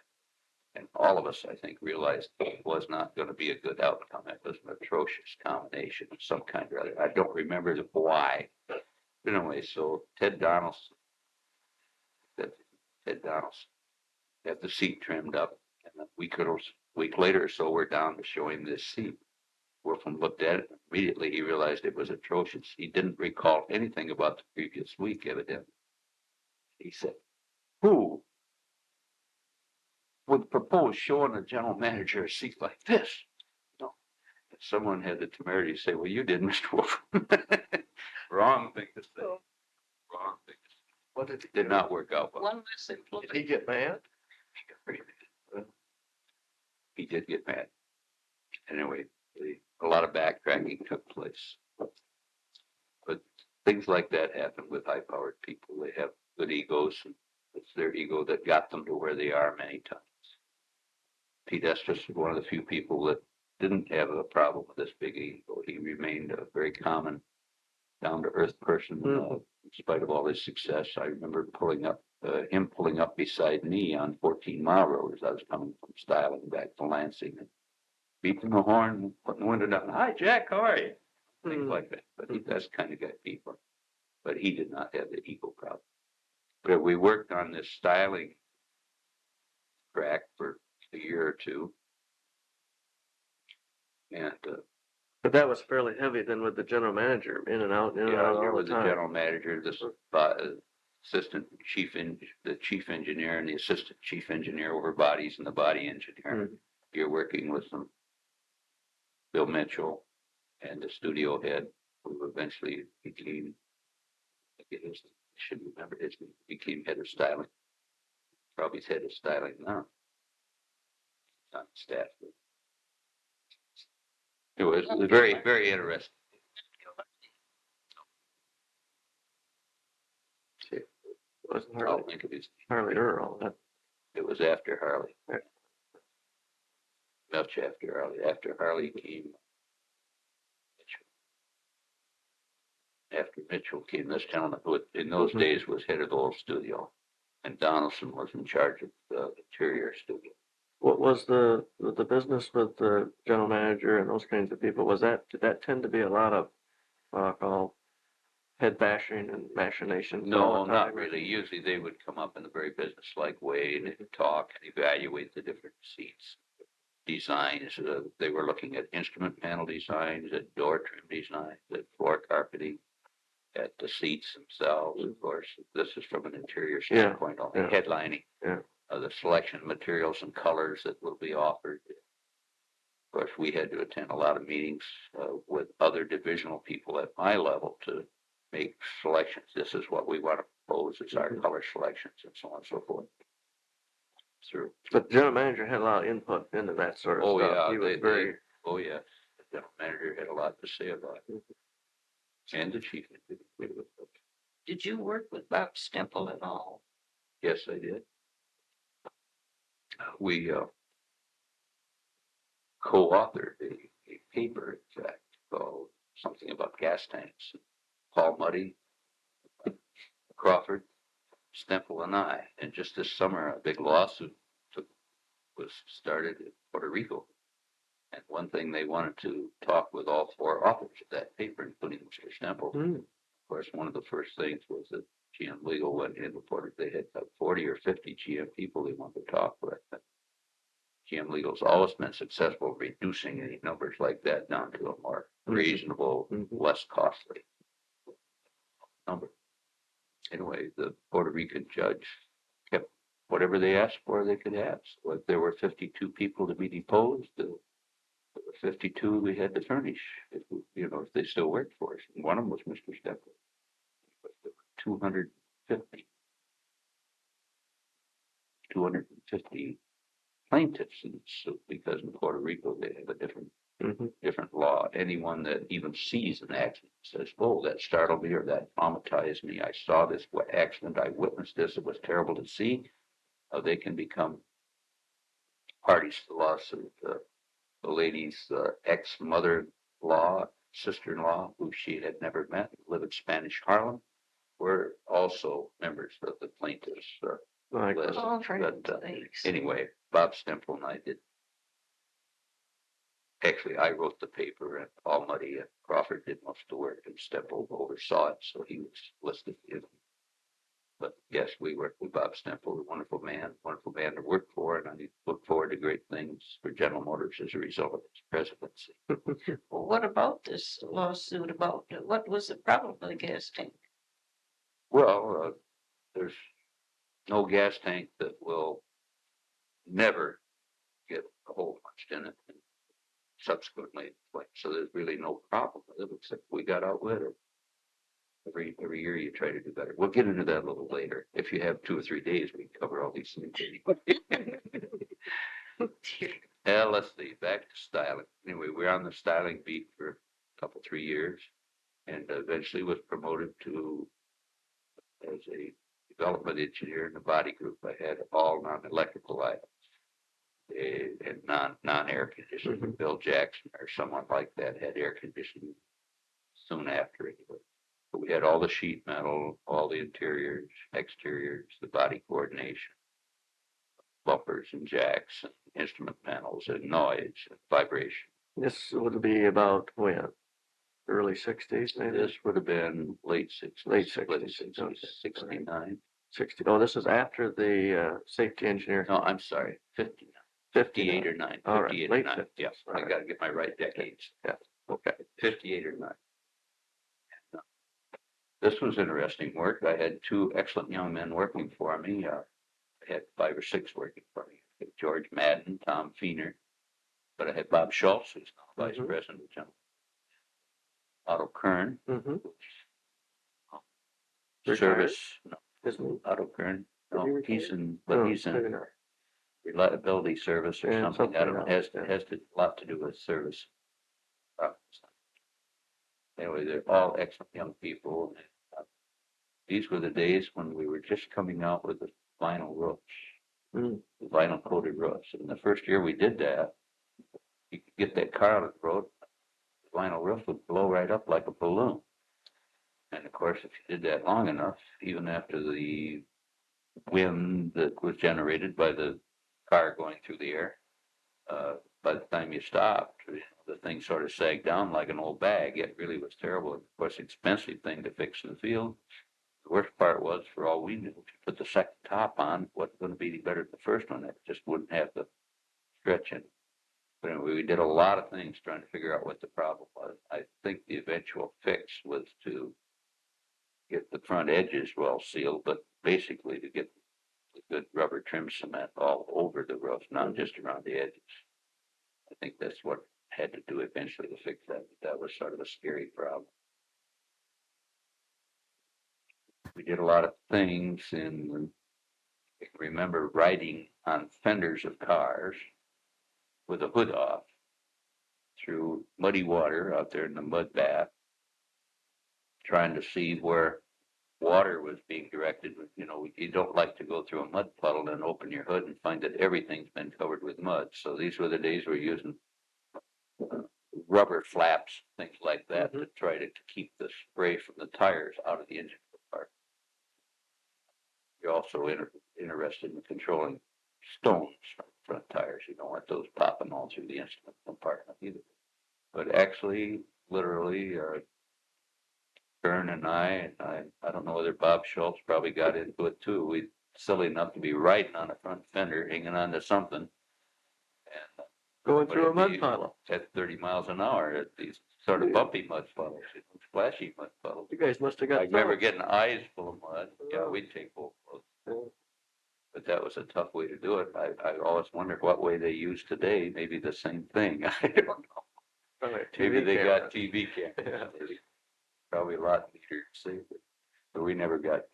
And all of us, I think, realized it was not going to be a good outcome. It was an atrocious combination of some kind or other. I don't remember the why. But anyway, so Ted Donaldson had the seat trimmed up. And a week later or so, we're down to show him this seat. Wolfram looked at it. Immediately, he realized it was atrocious. He didn't recall anything about the previous week, evidently. He said, who would propose showing a general manager a seat like this? No. And someone had the temerity to say, well, you did, Mr. Wolfram. Wrong thing to say. Wrong thing to say. What did It did not work out well. One less employee. Did he get mad? He got pretty mad. He did get mad. Anyway, a lot of backtracking took place. But things like that happen with high-powered people. They have good egos, and it's their ego that got them to where they are many times. Pete Estes was one of the few people that didn't have a problem with this big ego. He remained a very common, down-to-earth person, in spite of all his success. I remember him pulling up beside me on 14 Mile Road as I was coming from Styling back to Lansing, and beeping the horn, and putting the window down. Hi, Jack, how are you? Things like that. But that's the kind of guy people. But he did not have the ego problem. But we worked on this styling track for a year or two. And But that was fairly heavy then with the general manager in and out, you're all with the the time. general manager, the chief engineer and the assistant chief engineer over bodies and the body engineer. You're working with them, Bill Mitchell and the studio head, who eventually became, I should remember his name, became head of styling. Probably head of styling now. On staff. It was very, very interesting. It wasn't I'll Harley, think of his. Harley Earl. It was after Harley. Right. Much after Harley. After Harley came Mitchell. After Mitchell came this gentleman who in those days was head of the old studio. And Donaldson was in charge of the interior studio. What was the business with the general manager and those kinds of people? Did that tend to be a lot of what I call head bashing and machinations? No, not really. Usually they would come up in a very business-like way and they'd talk and evaluate the different seats, designs. They were looking at instrument panel designs, at door trim designs, at floor carpeting, at the seats themselves. Of course, this is from an interior standpoint, only headlining. The selection of materials and colors that will be offered. Of course, we had to attend a lot of meetings with other divisional people at my level to make selections. This is what we want to propose as our color selections and so on and so forth. But the general manager had a lot of input into that sort of stuff. Yeah, He was very. Oh yeah, the general manager had a lot to say about it, and the chief. Did you work with Bob Stemple at all? Yes, I did. We co-authored a paper, in fact, called something about gas tanks. Paul Muddy, Crawford, Stemple, and I. And just this summer, a big lawsuit was started in Puerto Rico. And one thing they wanted to talk with all four authors of that paper, including Mr. Stemple. Of course, one of the first things was that GM Legal went in and reported they had 40 or 50 GM people they wanted to talk with. GM Legal's always been successful reducing any numbers like that down to a more reasonable, less costly number. Anyway, the Puerto Rican judge kept whatever they asked for, they could have. So if there were 52 people to be deposed, there were 52 we had to furnish, if they still worked for us. And one of them was Mr. Stemple. But there were 250 plaintiffs, and so because in Puerto Rico they have a different law. Anyone that even sees an accident says, "Oh, that startled me," or "that traumatized me. I saw this accident. I witnessed this. It was terrible to see." They can become parties to the lawsuit. The lady's ex-mother-in-law, sister-in-law, who she had never met, lived in Spanish Harlem, were also members of the plaintiffs' list. But anyway, Bob Stemple and I did. Actually, I wrote the paper, and Paul Muddy and Crawford did most of the work, and Stemple oversaw it, so he was listed in. But yes, we worked with Bob Stemple, a wonderful man to work for, and I look forward to great things for General Motors as a result of his presidency. Well, what about this lawsuit about, what was the problem with the gas tank? Well, there's no gas tank that will never get a hole punched in it and subsequently, so there's really no problem with it, except we got outwit it. Every year you try to do better. We'll get into that a little later. If you have 2 or 3 days, we can cover all these things. Let's see, back to styling. Anyway, we're on the styling beat for a couple, 3 years. and eventually was promoted to as a development engineer in the body group. I had all non-electrical items and non-air conditioning. Mhm. Bill Jackson or someone like that had air conditioning soon after anyway. But we had all the sheet metal, all the interiors, exteriors, the body coordination, bumpers and jacks and instrument panels and noise and vibration. This would be about when? Early sixties, maybe? This would have been late sixties. Late 60s, okay. 69. 60. Oh, this is after the safety engineer. No, I'm sorry, 59. 58 or 9, All right, 58 late or 9. 50s, Yeah, all I right. gotta get my right decades. Yeah, okay. 58 or 9. And, this was interesting work. I had two excellent young men working for me. I had 5 or 6 working for me. I had George Madden, Tom Feener, but I had Bob Schultz, who's now vice Mhm. president of General. Otto Kern, Mm-hmm. service, no, Isn't he? Otto Kern, Did he no, retire? he's in, No, but he's maybe in not. reliability service or Yeah, something. I don't know, something else, has a lot to do with service. Anyway, they're all excellent young people. These were the days when we were just coming out with the vinyl roofs, Mm. the vinyl coated roofs. And the first year we did that, you could get that car on the road, the vinyl roof would blow right up like a balloon. And of course, if you did that long enough, even after the wind that was generated by the car going through the air, by the time you stopped, the thing sort of sagged down like an old bag. It really was terrible. Of course, expensive thing to fix in the field. The worst part was, for all we knew, if you put the second top on, it wasn't going to be any better than the first one. It just wouldn't have the stretch in it. But anyway, we did a lot of things trying to figure out what the problem was. I think the eventual fix was to get the front edges well sealed, but basically to get the good rubber trim cement all over the roof, not just around the edges. I think that's what had to do eventually to fix that. That was sort of a scary problem. We did a lot of things, and I can remember riding on fenders of cars with a hood off through muddy water out there in the mud bath, trying to see where water was being directed. You know, you don't like to go through a mud puddle and open your hood and find that everything's been covered with mud. So these were the days we're using rubber flaps, things like that, to try to keep the spray from the tires out of the engine compartment. You're also interested in controlling stones from front tires. You don't want those popping all through the instrument compartment either. But actually, literally, Kern and I don't know whether Bob Schultz probably got into it too. We silly enough to be riding on a front fender, hanging on to something, and Going through a mud puddle. at 30 miles an hour at these sort of bumpy mud puddles, splashy mud puddles. You guys must have got. I remember getting eyes full of mud. Yeah, we'd take both of those. Yeah. But that was a tough way to do it. I always wondered what way they use today. Maybe the same thing. I don't know. Probably a Maybe TV they camera. got TV cameras. Yeah. Probably a lot easier to see. But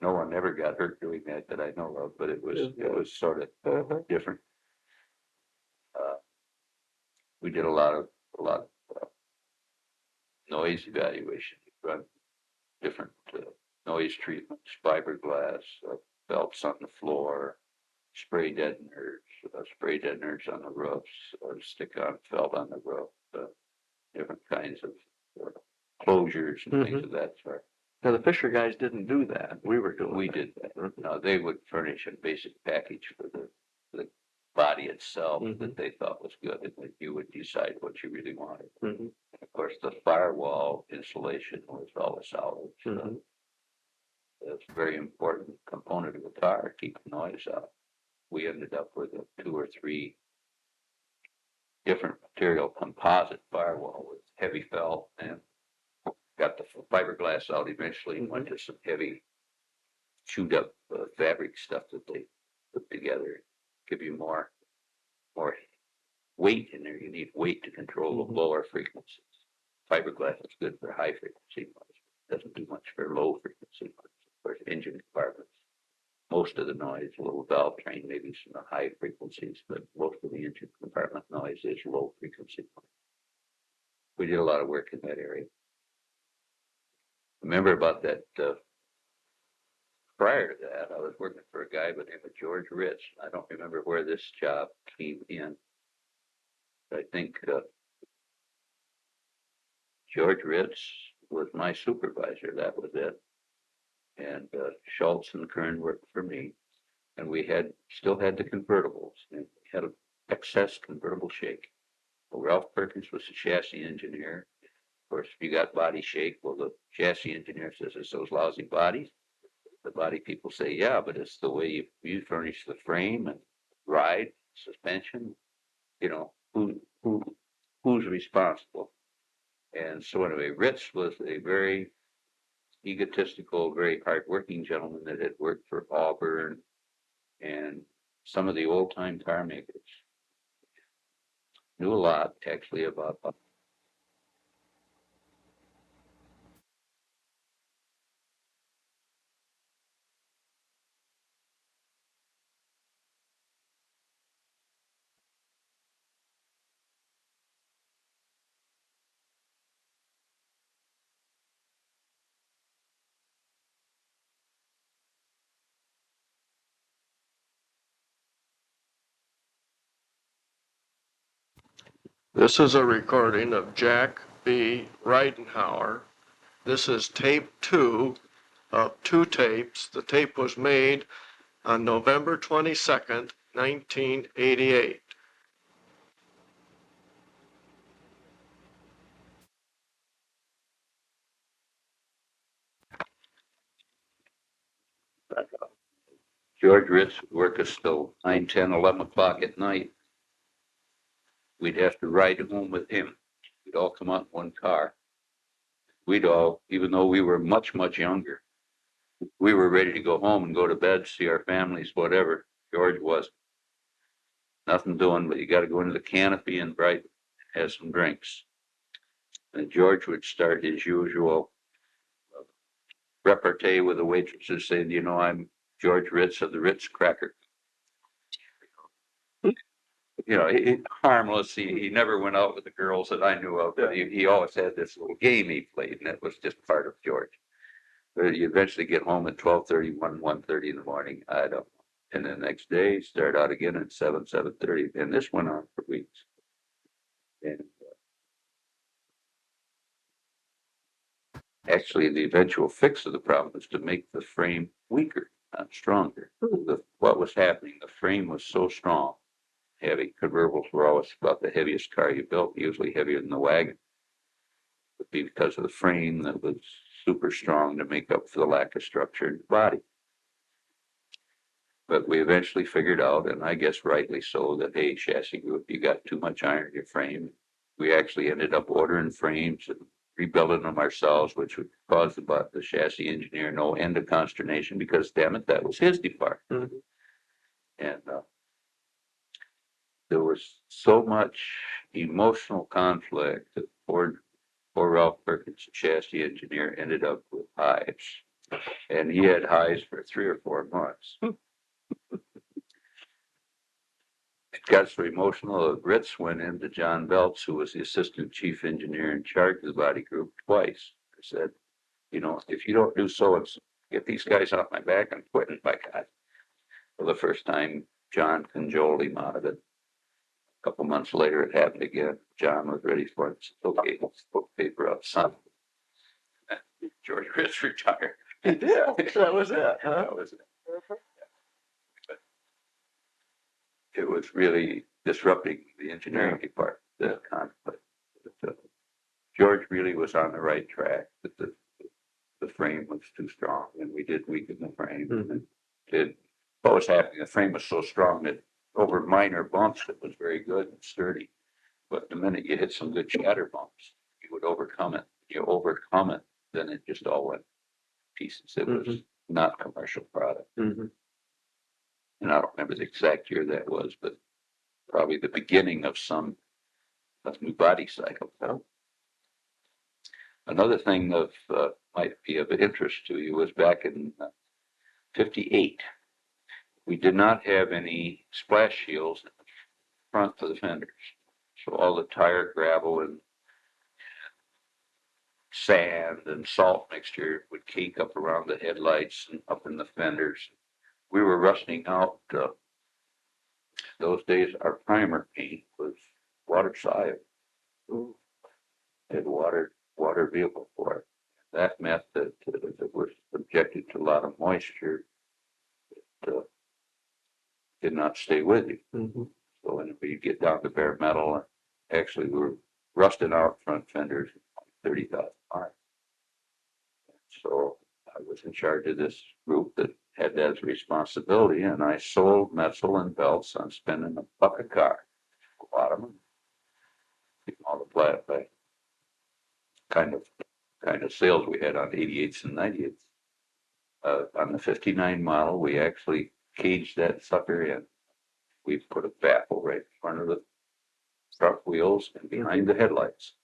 no one ever got hurt doing that I know of, but it was sort of Uh-huh. different. We did a lot of noise evaluation. We run different noise treatments, fiberglass, belts on the floor, spray deadeners on the roofs, stick-on felt on the roof, different kinds of closures and things of that sort. Now, the Fisher guys didn't do that. We were doing We that. did that. No, they would furnish a basic package for the body itself that they thought was good, and that you would decide what you really wanted. Mhm. And of course, the firewall insulation was all the solid. Mhm. It's a very important component of the car, keep the noise out. We ended up with 2 or 3 different material composite firewall with heavy felt, and got the fiberglass out eventually and went to some heavy chewed up fabric stuff that they put together, give you more weight in there. You need weight to control the lower frequencies. Fiberglass is good for high frequency noise. Doesn't do much for low frequency noise. Of course, engine compartments, most of the noise, a little valve train, maybe some high frequencies, but most of the engine compartment noise is low frequency noise. We did a lot of work in that area. remember about that, prior to that, I was working for a guy by the name of George Ritz. I don't remember where this job came in. I think, George Ritz was my supervisor. That was it. And, Schultz and Kern worked for me. And we still had the convertibles, and we had an excess convertible shake. Well, Ralph Perkins was the chassis engineer. Of course, if you got body shake, well, the chassis engineer says it's those lousy bodies. The body people say, yeah, but it's the way you furnish the frame and ride, suspension. You know, who's responsible? And so anyway, Ritz was a very egotistical, very hardworking gentleman that had worked for Auburn and some of the old time car makers. Knew a lot actually about. This is a recording of Jack B. Ridenour. This is tape 2 of 2 tapes. The tape was made on November 22nd, 1988. George Ritz would work us till 9, 10, 11 o'clock at night. We'd have to ride home with him. We'd all come out in one car. We'd all, even though we were much, much younger, we were ready to go home and go to bed, see our families, whatever. George wasn't. Nothing doing, but you got to go into the canopy and have some drinks. And George would start his usual repartee with the waitresses saying, you know, I'm George Ritz of the Ritz Cracker. You know, harmless. He never went out with the girls that I knew of, but he always had this little game he played, and that was just part of George. But you eventually get home at 12:30, 1:30 in the morning. I don't know. And the next day, start out again at 7:30. And this went on for weeks. And actually, the eventual fix of the problem was to make the frame weaker, not stronger. What was happening, the frame was so strong. Heavy convertibles were always about the heaviest car you built, usually heavier than the wagon. It would be because of the frame that was super strong to make up for the lack of structure in the body. But we eventually figured out, and I guess rightly so, that, hey, chassis group, you got too much iron in your frame. We actually ended up ordering frames and rebuilding them ourselves, which would cause the chassis engineer no end of consternation because, damn it, that was his department. Mhm. And there was so much emotional conflict that poor Ralph Perkins, chassis engineer, ended up with hives. And he had hives for 3 or 4 months. It got so emotional that Ritz went into John Belts, who was the assistant chief engineer in charge of the body group, twice. I said, you know, if you don't do so and so, get these guys off my back, I'm quitting, by God. For the first time, John cajoled him out of it. A couple months later, it happened again. John was ready for it. Okay, let's put paper up, son. George Ritz retired. He did. That was it, huh? That was it. It was really disrupting the engineering department, the conflict. George really was on the right track, but the frame was too strong, and we did weaken the frame. And what was happening, the frame was so strong that over minor bumps, it was very good and sturdy. But the minute you hit some good shatter bumps, you would overcome it. You overcome it, then it just all went to pieces. It was not commercial product. And I don't remember the exact year that was, but probably the beginning of some new body cycle. Oh. Another thing of might be of interest to you was back in 58. We did not have any splash shields in the front of the fenders. So all the tire gravel and sand and salt mixture would cake up around the headlights and up in the fenders. We were rusting out, those days our primer paint was water soluble. Had water vehicle for it. That meant that if it was subjected to a lot of moisture, it did not stay with you. Mm-hmm. So when we get down to bare metal, actually we were rusting out front fenders 30,000 miles. So I was in charge of this group that had that as a responsibility, and I sold Metzel and belts on spending $1 a car. A lot of them. You multiply it by kind of sales we had on 88s and 98s. On the 59 model, we actually caged that sucker in. We put a baffle right in front of the front wheels and behind the headlights.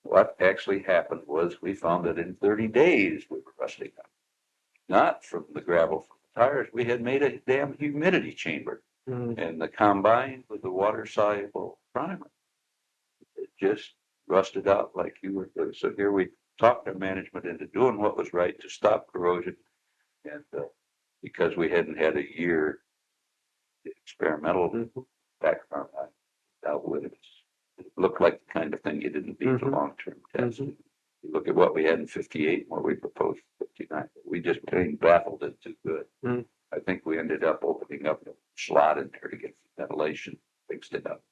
What actually happened was we found that in 30 days we were rusting up. Not from the gravel from the tires. We had made a damn humidity chamber. Mm-hmm. And the combined with the water soluble primer, it just rusted out like you were doing. So here we talked our management into doing what was right to stop corrosion. And because we hadn't had a year experimental background, I dealt with it. It looked like the kind of thing you didn't need for long-term testing. You look at what we had in 58 and what we proposed in 59. We just plain baffled it too good. Mm. I think we ended up opening up a slot in there to get ventilation, fixed it up.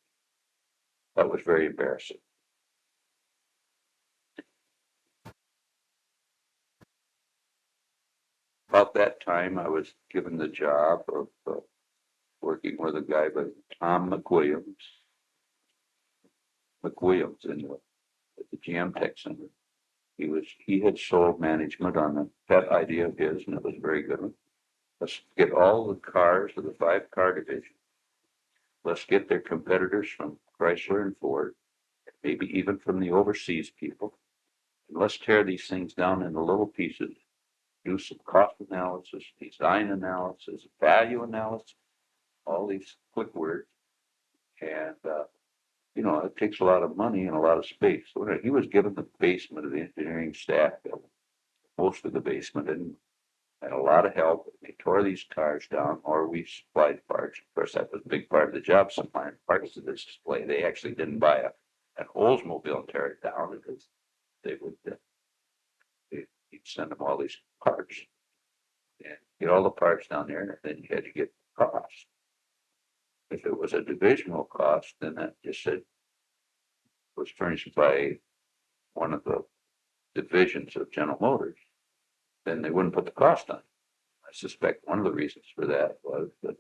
That was very embarrassing. About that time, I was given the job of working with a guy by Tom McWilliams in at the GM Tech Center. He had sold management on a pet idea of his, and it was a very good one. Let's get all the cars of the 5-car division. Let's get their competitors from Chrysler and Ford, maybe even from the overseas people. And let's tear these things down into little pieces, do some cost analysis, design analysis, value analysis, all these quick words. And, it takes a lot of money and a lot of space. So he was given the basement of the engineering staff, most of the basement, and had a lot of help. They tore these cars down, or we supplied parts. Of course, that was a big part of the job, supplying parts to this display. They actually didn't buy an Oldsmobile and tear it down because they would you'd send them all these parts and get all the parts down there, and then you had to get cost. If it was a divisional cost, then that just said was furnished by one of the divisions of General Motors, then they wouldn't put the cost on. I suspect one of the reasons for that was that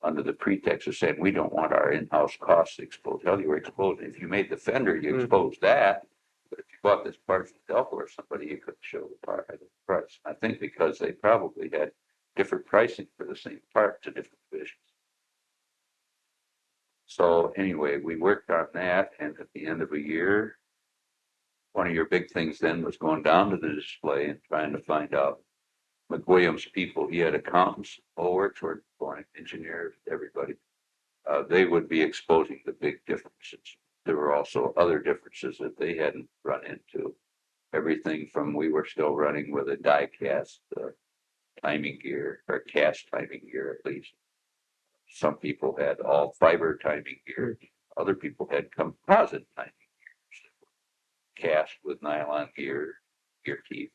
under the pretext of saying we don't want our in-house costs exposed. Hell, you were exposed. If you made the fender, you exposed that. But if you bought this part from Delco or somebody, you couldn't show the part at the price. I think because they probably had different pricing for the same part to different divisions. So anyway, we worked on that, and at the end of a year, one of your big things then was going down to the display and trying to find out McWilliams people. He had accountants, all worked for engineers, everybody. They would be exposing the big differences. There were also other differences that they hadn't run into. Everything from we were still running with a die cast timing gear, or cast timing gear at least. Some people had all fiber timing gear. Other people had composite timing gears, cast with nylon gear teeth,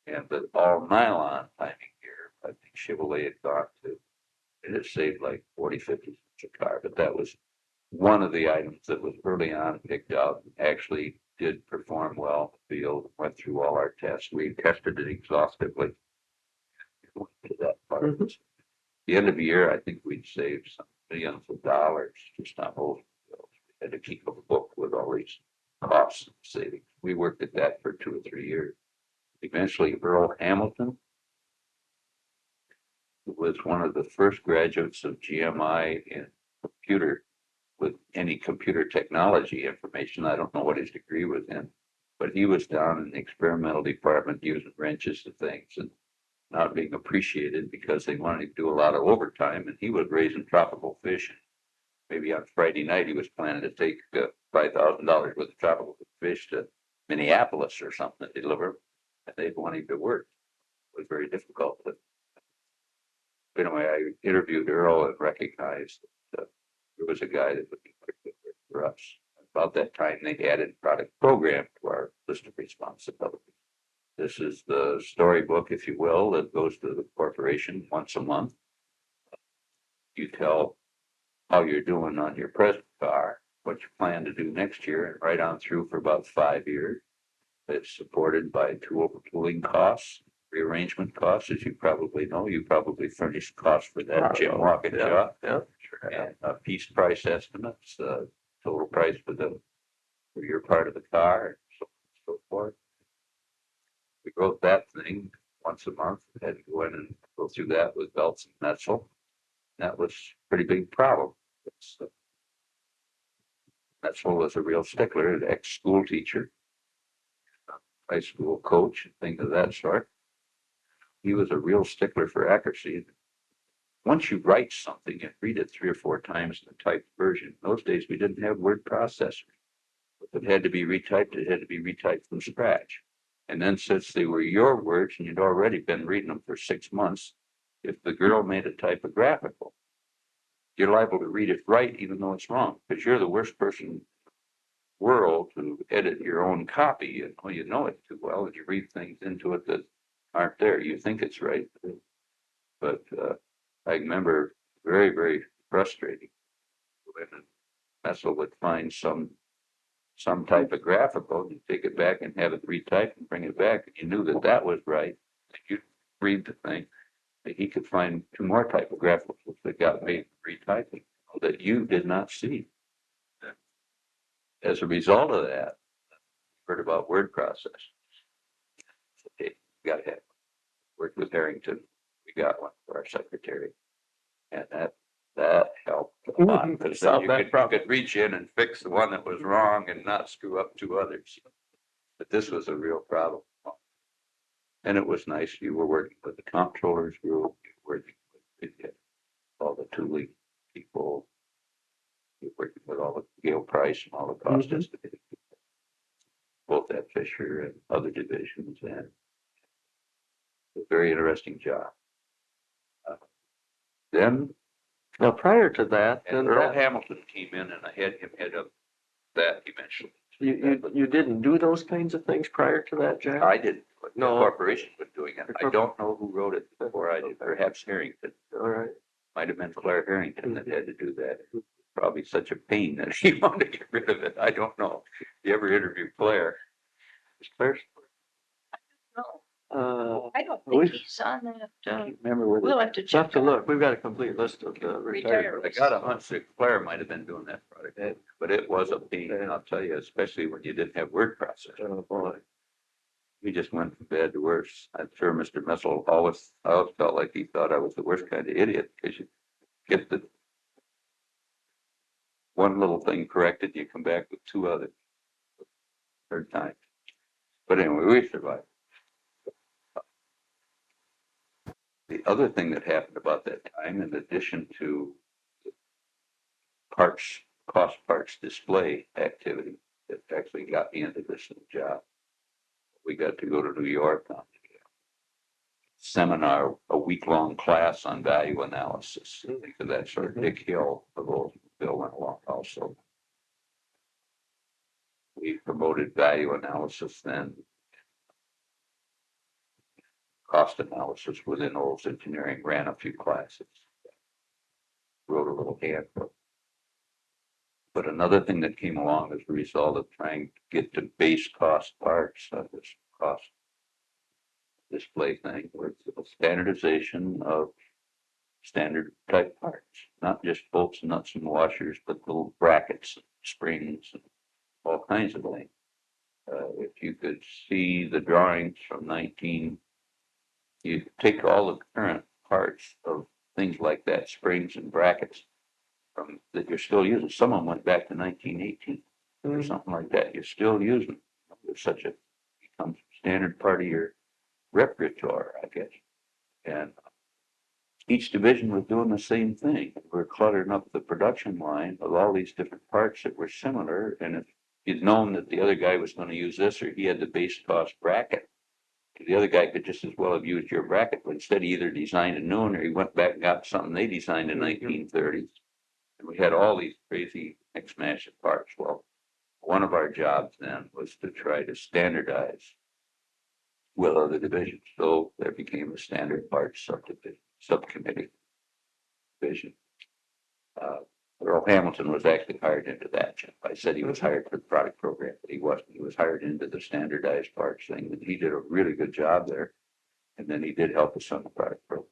and the all nylon timing gear. I think Chevrolet had gone to. It had saved like 40, 50 cents a car, but that was one of the items that was early on picked out. Actually did perform well in the field. Went through all our tests. We tested it exhaustively. Went to that part. Mm-hmm. The end of the year, I think we'd saved some millions of dollars just on those bills. We had to keep a book with all these costs and savings. We worked at that for 2 or 3 years. Eventually, Earl Hamilton, who was one of the first graduates of GMI in computer, with any computer technology information. I don't know what his degree was in, but he was down in the experimental department using wrenches and things and not being appreciated because they wanted to do a lot of overtime, and he was raising tropical fish. Maybe on Friday night he was planning to take $5,000 worth of tropical fish to Minneapolis or something to deliver, and they'd want him to work. It was very difficult. But anyway, I interviewed Earl and recognized that there was a guy that would be quite good for us. About that time, they added product program to our list of responsibilities. This is the storybook, if you will, that goes to the corporation once a month. You tell how you're doing on your present car, what you plan to do next year, and right on through for about 5 years. It's supported by tooling costs, rearrangement costs, as you probably know. You probably furnished costs for that, Jim Walkinshaw. Yeah. And piece price estimates, total price for your part of the car, and so on and so forth. We wrote that thing once a month. We had to go in and go through that with Belts and Metzel. That was a pretty big problem. Metzel was a real stickler, an ex-school teacher, high school coach, and things of that sort. He was a real stickler for accuracy. Once you write something and read it 3 or 4 times in the typed version, in those days we didn't have word processors. If it had to be retyped, it had to be retyped from scratch. And then since they were your words and you'd already been reading them for 6 months, if the girl made a typographical, you're liable to read it right even though it's wrong, because you're the worst person in the world to edit your own copy. And you know it too well, and you read things into it that aren't there. You think it's right. But I remember very, very frustrating when Metzel would find some typographical, you take it back and have it retyped and bring it back, and you knew that that was right. You read the thing, that he could find 2 more typographicals that got made retyping that you did not see. As a result of that, heard about word process. Okay, we got to have worked with Harrington. We got one for our secretary, and that helped a lot, because then you could reach in and fix the one that was wrong and not screw up 2 others. But this was a real problem. And it was nice. You were working with the comptroller's group, you were working with all the tooling people, you were working with all the Gail Price and all the cost estimated people, both at Fisher and other divisions, and a very interesting job. Then Now, prior to that, and Earl Hamilton came in, and I had him head up that eventually. you didn't do those kinds of things prior to that, Jack? I didn't, but the No. corporation was doing it. I don't know who wrote it before I did. Perhaps Harrington. All right. Might have been Claire Harrington that had to do that. Probably such a pain that he wanted to get rid of it. I don't know. If you ever interviewed Claire? Was Claire? No, I don't think he's on that. Remember where We'll they, have to Just have check. to look. We've got a complete list of the retired. I got a hunch that Claire might have been doing that product, but it was a pain, and I'll tell you, especially when you didn't have word processor. Oh, boy. We just went from bad to worse. I'm sure Mr. Metzel I always felt like he thought I was the worst kind of idiot, because you get the one little thing corrected, you come back with 2 others. 3rd time. But anyway, we survived. The other thing that happened about that time, in addition to cost parts display activity that actually got me into this job, we got to go to New York on a seminar, a week-long class on value analysis, things of that sort. Dick Hill of Oldsmobile went along also. We promoted value analysis then. Cost analysis within Olds Engineering, ran a few classes, wrote a little handbook. But another thing that came along as a result of trying to get to base cost parts of this cost display thing was the standardization of standard type parts, not just bolts, nuts, and washers, but little brackets, and springs, and all kinds of things. If you could see the drawings from you take all the current parts of things like that, springs and brackets that you're still using. Some of them went back to 1918 or something like that. You're still using them. It's becomes standard part of your repertoire, I guess. And each division was doing the same thing. We're cluttering up the production line with all these different parts that were similar. And if you'd known that the other guy was going to use this, or he had the base cost bracket. The other guy could just as well have used your bracket, but instead he either designed a new one or he went back and got something they designed in 1930s. And we had all these crazy mix mash of parts. Well, one of our jobs then was to try to standardize with other divisions. So there became a standard parts subcommittee division. Earl Hamilton was actually hired into that job. I said he was hired for the product program, but he wasn't. He was hired into the standardized parts thing, and he did a really good job there. And then he did help us on the product program.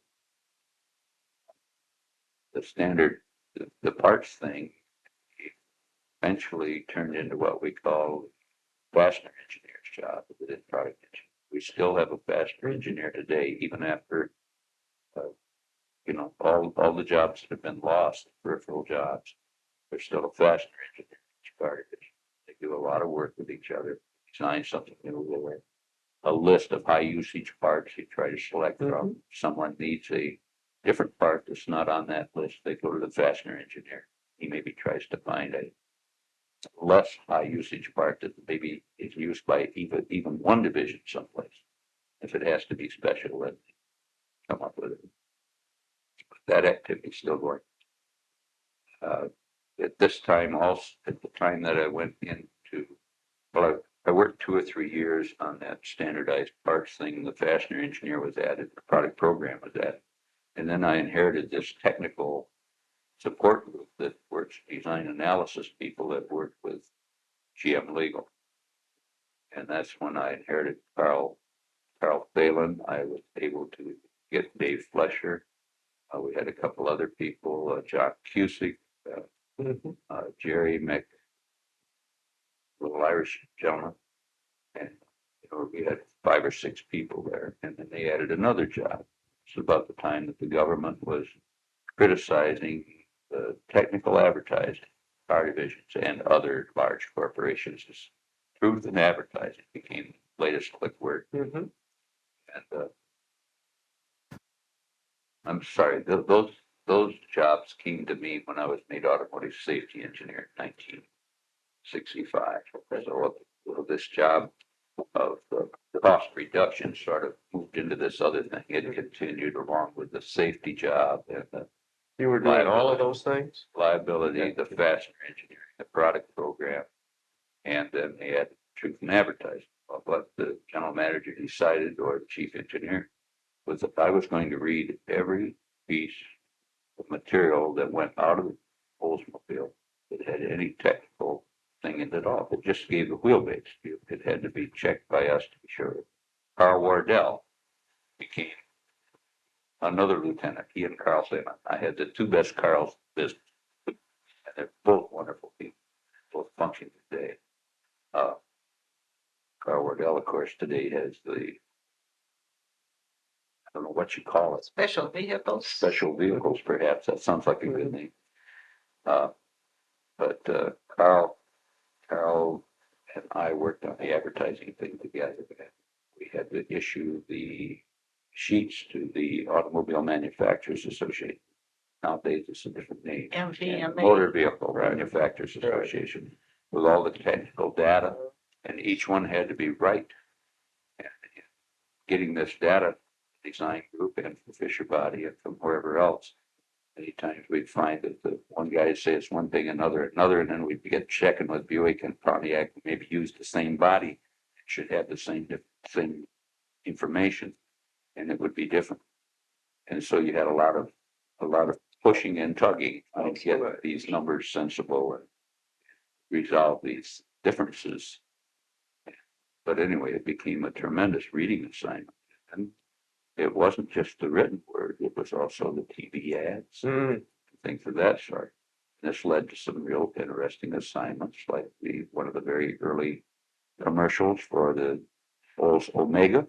The standard, the parts thing eventually turned into what we call fastener engineer's job within product engineering. We still have a fastener engineer today, even after, all the jobs that have been lost, peripheral jobs. There's still a fastener engineer in each car division. They do a lot of work with each other, design something new, a list of high usage parts you try to select from. If someone needs a different part that's not on that list, they go to the fastener engineer. He maybe tries to find a less high usage part that maybe is used by even one division someplace. If it has to be special, then come up with it. That activity is still going. At this time, also at the time that I went into, well, I worked 2 or 3 years on that standardized parts thing. The fastener engineer was added, the product program was added, and then I inherited this technical support group that works design analysis people that work with GM Legal, and that's when I inherited Carl Phelan. I was able to get Dave Flesher. We had a couple other people, John Cusick, Jerry Mick, little Irish gentleman, and we had 5 or 6 people there, and then they added another job. It's about the time that the government was criticizing the technical advertising, car divisions, and other large corporations. Truth in advertising became the latest click word. And I'm sorry, those jobs came to me when I was made automotive safety engineer in 1965. So this job of the cost reduction sort of moved into this other thing. It continued along with the safety job and the You were doing all of those things? liability, the fastener engineering, the product program, and then they had truth in advertising. What the general manager decided, or the chief engineer, was that I was going to read every piece of material that went out of the Oldsmobile that had any technical thing in it at all. It just gave the wheelbase. It had to be checked by us to be sure. Carl Wardell became another lieutenant. He and Carl Phelan. I had the 2 best Carls in business, and they're both wonderful people, both function today. Carl Wardell, of course, today has I don't know what you call it. Special vehicles. Special vehicles, perhaps. That sounds like a good name. But Carl and I worked on the advertising thing together. We had to issue the sheets to the Automobile Manufacturers Association. Nowadays, it's a different name. MVMA. Motor Vehicle Manufacturers Association, with all the technical data, and each one had to be right. And getting this data, design group and from Fisher Body and from wherever else, many times we'd find that the one guy says one thing, another, and then we'd get checking with Buick and Pontiac, maybe use the same body, it should have the same information, and it would be different. And so you had a lot of pushing and tugging to get these numbers sensible and resolve these differences. But anyway, it became a tremendous reading assignment. And it wasn't just the written word, it was also the TV ads, things of that sort. And this led to some real interesting assignments, like one of the very early commercials for the Omega.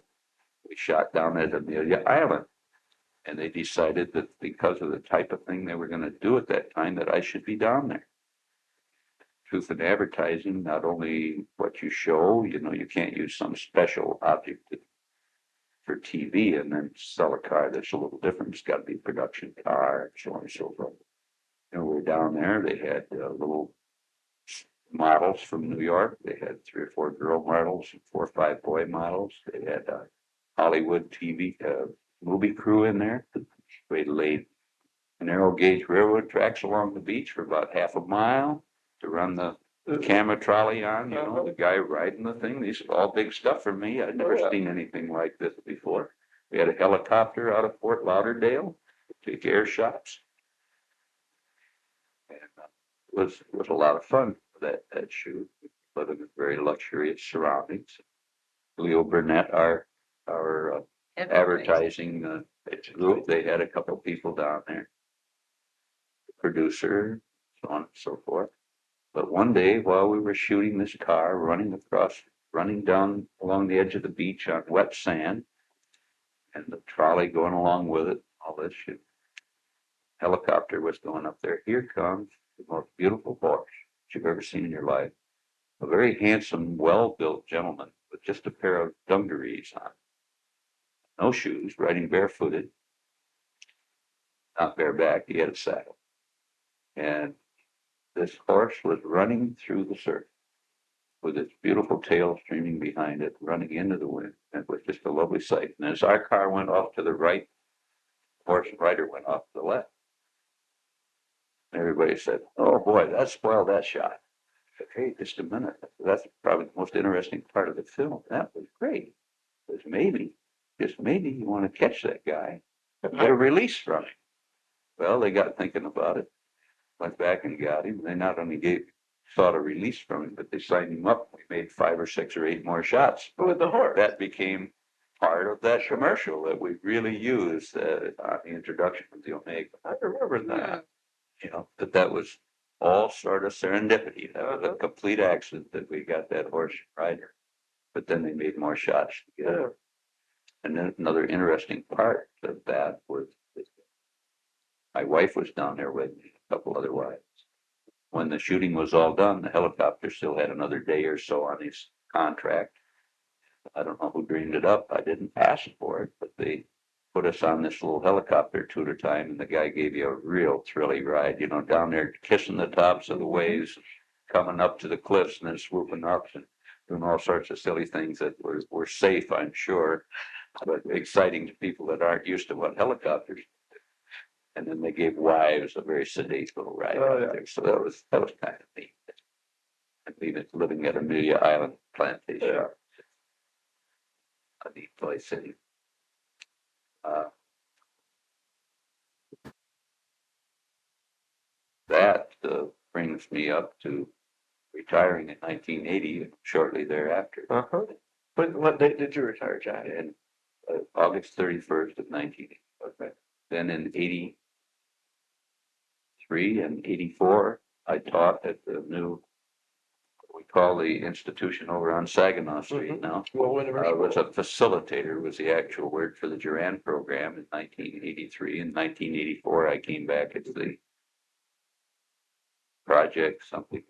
We shot down at Amelia Island. And they decided that because of the type of thing they were going to do at that time, that I should be down there. Truth in advertising, not only what you show, you can't use some special object for TV and then sell a car that's a little different. It's got to be a production car and so on and so forth. We're down there. They had little models from New York. They had 3 or 4 girl models, 4 or 5 boy models. They had a Hollywood TV movie crew in there. We laid narrow gauge railroad tracks along the beach for about half a mile to run the camera trolley on, the guy riding the thing. These are all big stuff for me. I'd never seen anything like this before. We had a helicopter out of Fort Lauderdale, take air shots. And it was a lot of fun for that shoot. Living in very luxurious surroundings. Leo Burnett, our advertising group, they had a couple of people down there, the producer, so on and so forth. But one day while we were shooting this car, running down along the edge of the beach on wet sand, and the trolley going along with it, all this shit, helicopter was going up there. Here comes the most beautiful horse you've ever seen in your life. A very handsome, well-built gentleman with just a pair of dungarees on. No shoes, riding barefooted, not bareback, he had a saddle. And this horse was running through the surf with its beautiful tail streaming behind it, running into the wind. It was just a lovely sight. And as our car went off to the right, horse and rider went off to the left. Everybody said, "Oh boy, that spoiled that shot." Okay, just a minute. That's probably the most interesting part of the film. That was great. Because maybe, just maybe, you want to catch that guy and get a release from him. Well, they got thinking about it, went back and got him. They not only sought a release from him, but they signed him up. We made 5 or 6 or 8 more shots with the horse. That became part of that commercial that we really used on the introduction of the Omega. I remember that. But that was all sort of serendipity. That was a complete accident that we got that horse rider. But then they made more shots together. And then another interesting part of that was that my wife was down there with me, a couple other wives. When the shooting was all done, the helicopter still had another day or so on his contract. I don't know who dreamed it up. I didn't ask for it, but they put us on this little helicopter 2 at a time, and the guy gave you a real thrilly ride, down there kissing the tops of the waves, coming up to the cliffs and then swooping up and doing all sorts of silly things that were safe, I'm sure, but exciting to people that aren't used to what helicopters do. And then they gave wives a very sedate little ride out there. So that was kind of neat. And even living at Amelia Island Plantation. A neat place. That brings me up to retiring in 1980, shortly thereafter. What date did you retire, Jack? In August 31st of 1980. Okay. Then in 83 and 84, I taught at the new, what we call the institution over on Saginaw Street now. Well, I was a facilitator, was the actual word for the Duran program in 1983. In 1984, I came back as the project, something,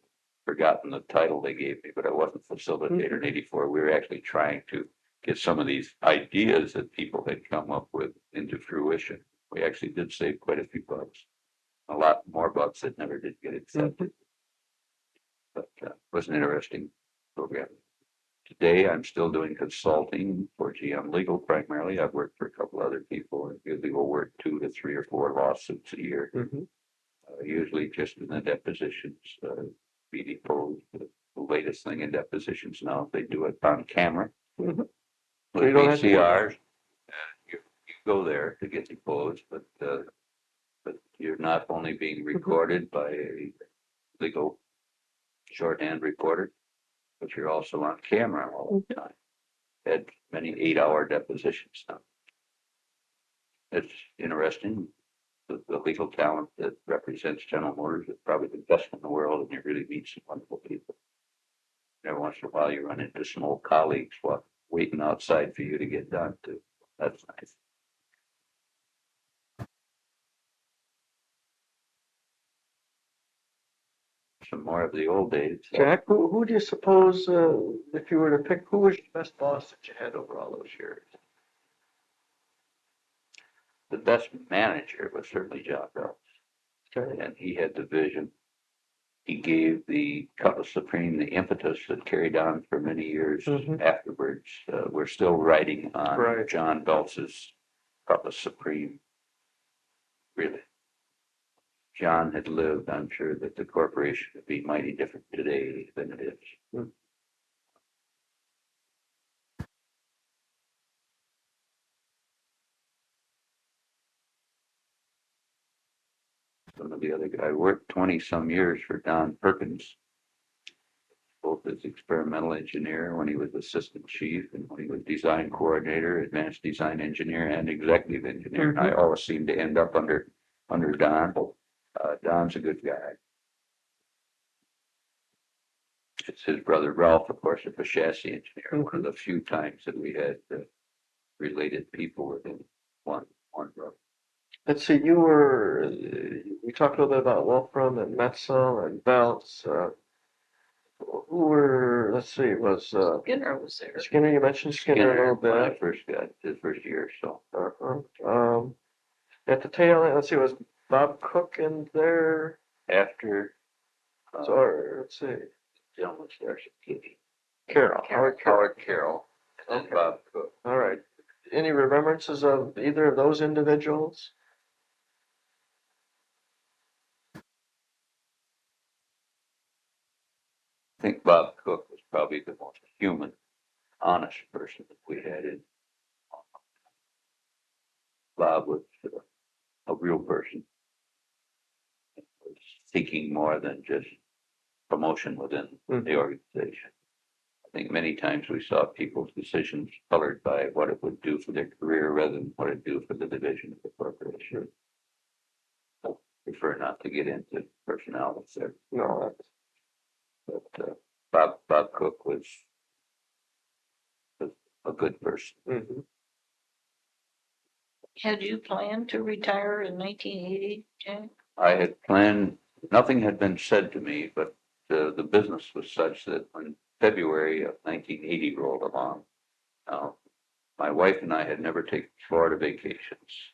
forgotten the title they gave me, but I wasn't facilitator in 84. We were actually trying to get some of these ideas that people had come up with into fruition. We actually did save quite a few bucks, a lot more bucks that never did get accepted. But it was an interesting program. Today, I'm still doing consulting for GM Legal primarily. I've worked for a couple other people, and usually we'll work 2 to 3 or 4 lawsuits a year. Usually just in the depositions, be deposed. The latest thing in depositions now, they do it on camera. With you don't have to do VCRs, you go there to get deposed, but you're not only being recorded by a legal shorthand reporter, but you're also on camera all the time. Had many 8-hour depositions now. It's interesting. The legal talent that represents General Motors is probably the best in the world, and you really meet some wonderful people. Every once in a while, you run into some old colleagues waiting outside for you to get done, too. That's nice. Some more of the old days. Jack, who do you suppose, if you were to pick, who was your best boss that you had over all those years? The best manager was certainly John Bell. Okay. And he had the vision. he gave the Cutlass Supreme the impetus that carried on for many years Mhm. afterwards. We're still writing on Right. John Beltz's Cutlass Supreme. Really. John had lived, I'm sure that the corporation would be mighty different today than it is. Mm. Some of the other guy worked 20 some years for Don Perkins, both as experimental engineer when he was assistant chief and when he was design coordinator, advanced design engineer, and executive engineer. And I always seem to end up under Don. Don's a good guy. It's his brother Ralph, of course, a chassis engineer. One of the few times that we had related people within one brother. Let's see, we talked a little bit about Wolfram and Metzel and Belts. Let's see, was Skinner was there. Skinner, you mentioned Skinner a little When I bit. first got his first year, so. At the tail end, let's see, was Bob Cook in there? After Let's see, gentleman starts at Kitty. Howard Carroll. Howard Carroll, and then Okay. Bob Cook. All right. Any remembrances of either of those individuals? I think Bob Cook was probably the most human, honest person that we had in. Bob was a real person. Was seeking more than just promotion within the organization. I think many times we saw people's decisions colored by what it would do for their career rather than what it would do for the division of the corporation. I prefer not to get into personalities there. No, But Bob Cook was a good person. mhm. Had you planned to retire in 1980, Jack? I had planned, nothing had been said to me, but the business was such that when February of 1980 rolled along, my wife and I had never taken Florida vacations.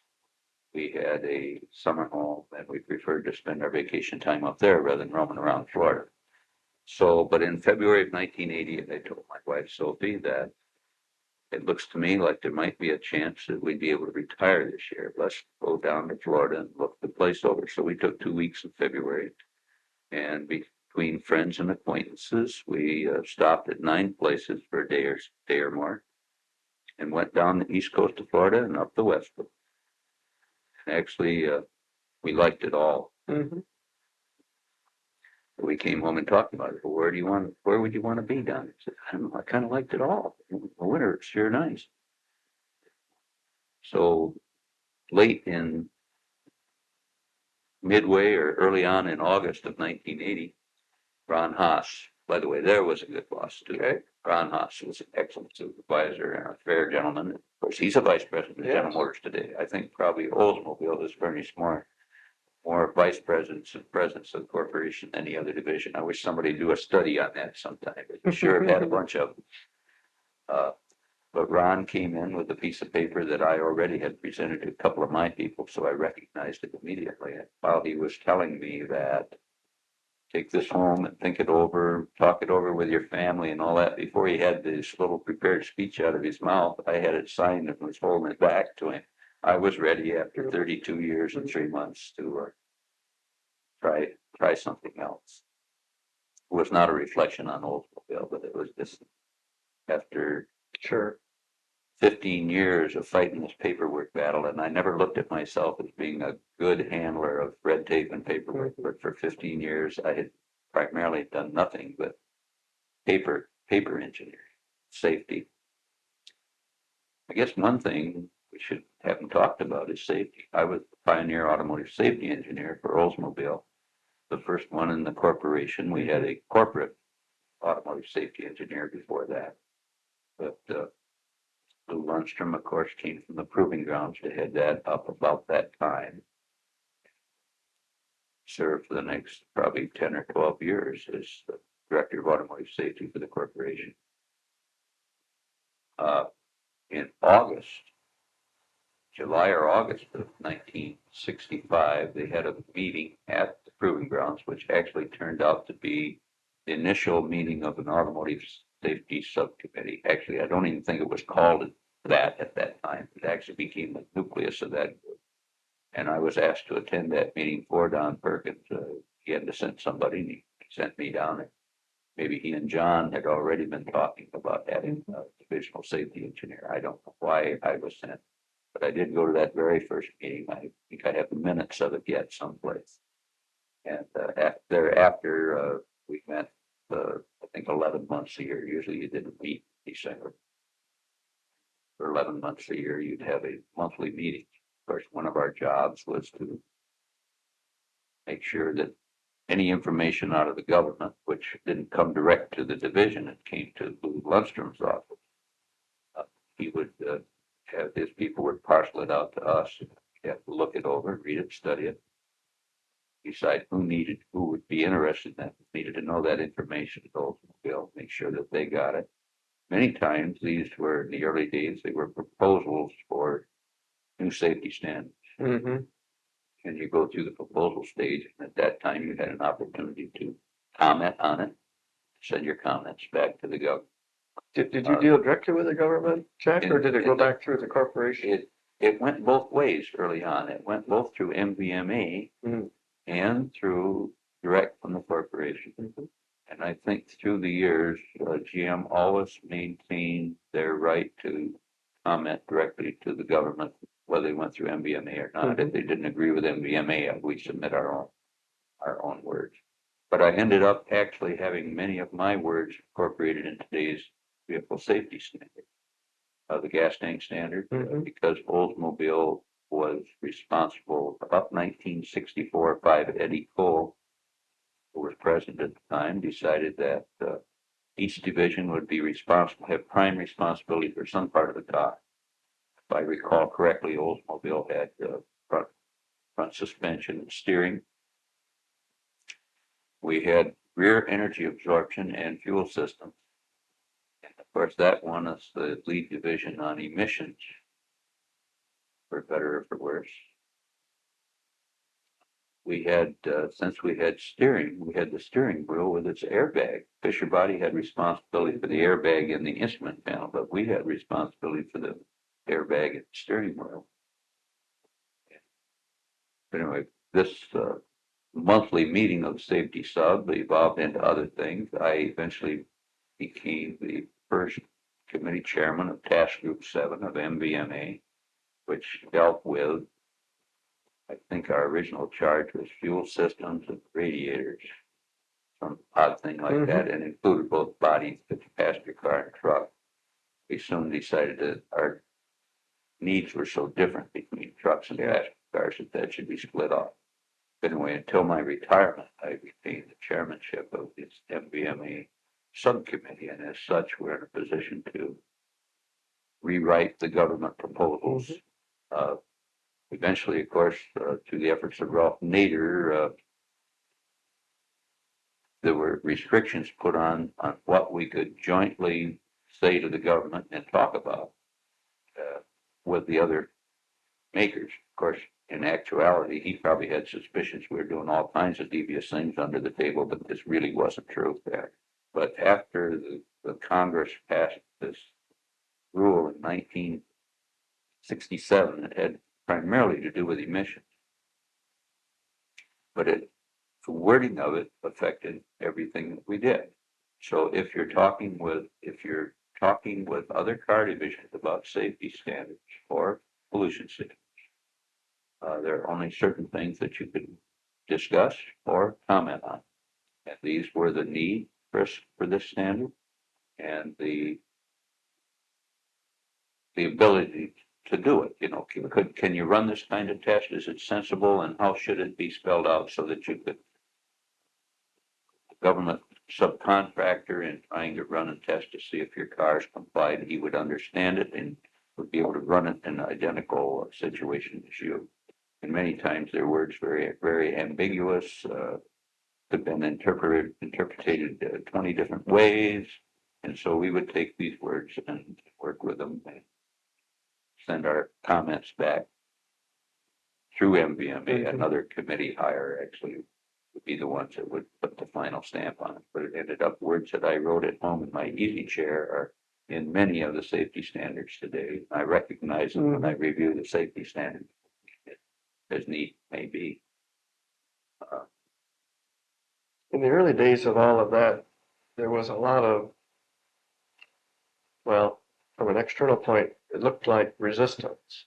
We had a summer home and we preferred to spend our vacation time up there rather than roaming around Florida. So, but in February of 1980, I told my wife Sophie that it looks to me like there might be a chance that we'd be able to retire this year. Let's go down to Florida and look the place over. So we took 2 weeks in February, and between friends and acquaintances, we stopped at 9 places for a day or more, and went down the east coast of Florida and up the west. And actually, we liked it all. Mhm. We came home and talked about it. Well, where would you want to be down? I said, I don't know, I kind of liked it all. In the winter, it's sure nice. So late in midway or early on in August of 1980, Ron Haas, by the way, there was a good boss too. Okay. Ron Haas was an excellent supervisor and a fair gentleman. Of course, he's a vice president of General Motors today. I think probably Oldsmobile has furnished more vice presidents and presidents of the corporation than any other division. I wish somebody would do a study on that sometime. I'm sure I've had a bunch of them. But Ron came in with a piece of paper that I already had presented to a couple of my people, so I recognized it immediately. While he was telling me that, take this home and think it over, talk it over with your family and all that, before he had this little prepared speech out of his mouth, I had it signed and was holding it back to him. I was ready after 32 years and 3 months to try something else. It was not a reflection on Oldsmobile, but it was just after Sure. 15 years of fighting this paperwork battle, and I never looked at myself as being a good handler of red tape and paperwork, but for 15 years I had primarily done nothing but paper engineering, safety. I guess one thing we haven't talked about is safety. I was the pioneer automotive safety engineer for Oldsmobile, the first one in the corporation. We had a corporate automotive safety engineer before that, but Lou Lundstrom, of course, came from the proving grounds to head that up about that time. Served for the next probably 10 or 12 years as the director of automotive safety for the corporation. In July or August of 1965, they had a meeting at the proving grounds, which actually turned out to be the initial meeting of an automotive safety subcommittee. Actually, I don't even think it was called that at that time. It actually became the nucleus of that group. And I was asked to attend that meeting for Don Perkins. He had to send somebody, and he sent me down there. Maybe he and John had already been talking about having a divisional safety engineer. I don't know why I was sent, but I did go to that very first meeting. I think I have the minutes of it yet someplace. And thereafter, we met, I think 11 months a year. Usually you didn't meet in December. For 11 months a year, you'd have a monthly meeting. Of course, one of our jobs was to make sure that any information out of the government, which didn't come direct to the division, it came to Lou Lundstrom's office. He would have his people would parcel it out to us. We have to look it over, read it, study it, decide who would be interested in that, needed to know that information at Oldsmobile, make sure that they got it. Many times, these were, in the early days, they were proposals for new safety standards. Mm-hmm. And you go through the proposal stage, and at that time, you had an opportunity to comment on it, send your comments back to the government. Did you deal directly with the government, Jack, or did it go back through the corporation? It went both ways early on. It went both through MVMA Mhm. and through direct from the corporation. Mhm. And I think through the years, GM always maintained their right to comment directly to the government, whether they went through MVMA or not. If they didn't agree with MVMA, we submit our own words. But I ended up actually having many of my words incorporated in today's vehicle safety standard, the gas tank standard, because Oldsmobile was responsible about 1964-5. Eddie Cole, who was president at the time, decided that each division would be responsible, have prime responsibility for some part of the car. If I recall correctly, Oldsmobile had front suspension and steering. We had rear energy absorption and fuel systems. And of course, that won us the lead division on emissions, for better or for worse. We had, since we had steering, we had the steering wheel with its airbag. Fisher Body had responsibility for the airbag in the instrument panel, but we had responsibility for the airbag and steering wheel. But anyway, this monthly meeting of safety sub evolved into other things. I eventually became the first committee chairman of Task Group 7 of MVMA, which dealt with, I think our original charge was fuel systems and radiators, some odd thing like that, and included both bodies, the passenger car and truck. We soon decided that our needs were so different between trucks and passenger cars that should be split off. But anyway, until my retirement, I retained the chairmanship of this MVMA subcommittee, and as such, we're in a position to rewrite the government proposals. Eventually, of course, through the efforts of Ralph Nader, there were restrictions put on what we could jointly say to the government and talk about with the other makers. Of course, in actuality, he probably had suspicions we were doing all kinds of devious things under the table, but this really wasn't true. But after the Congress passed this rule in 1967, it had primarily to do with emissions. But the wording of it affected everything that we did. So if you're talking with other car divisions about safety standards or pollution standards, there are only certain things that you can discuss or comment on. And these were the need for this standard and the ability to do it. You know, can you run this kind of test? Is it sensible, and how should it be spelled out so that you could, the government subcontractor in trying to run a test to see if your cars complied, he would understand it and would be able to run it in an identical situation as you. And many times their words very, very ambiguous, could have been interpreted 20 different ways. And so we would take these words and work with them and send our comments back through MVMA, another committee hire actually, would be the ones that would put the final stamp on it. But it ended up words that I wrote at home in my easy chair are in many of the safety standards today. I recognize them when I review the safety standards, as neat may be. In the early days of all of that, there was a lot of, well, from an external point, it looked like resistance.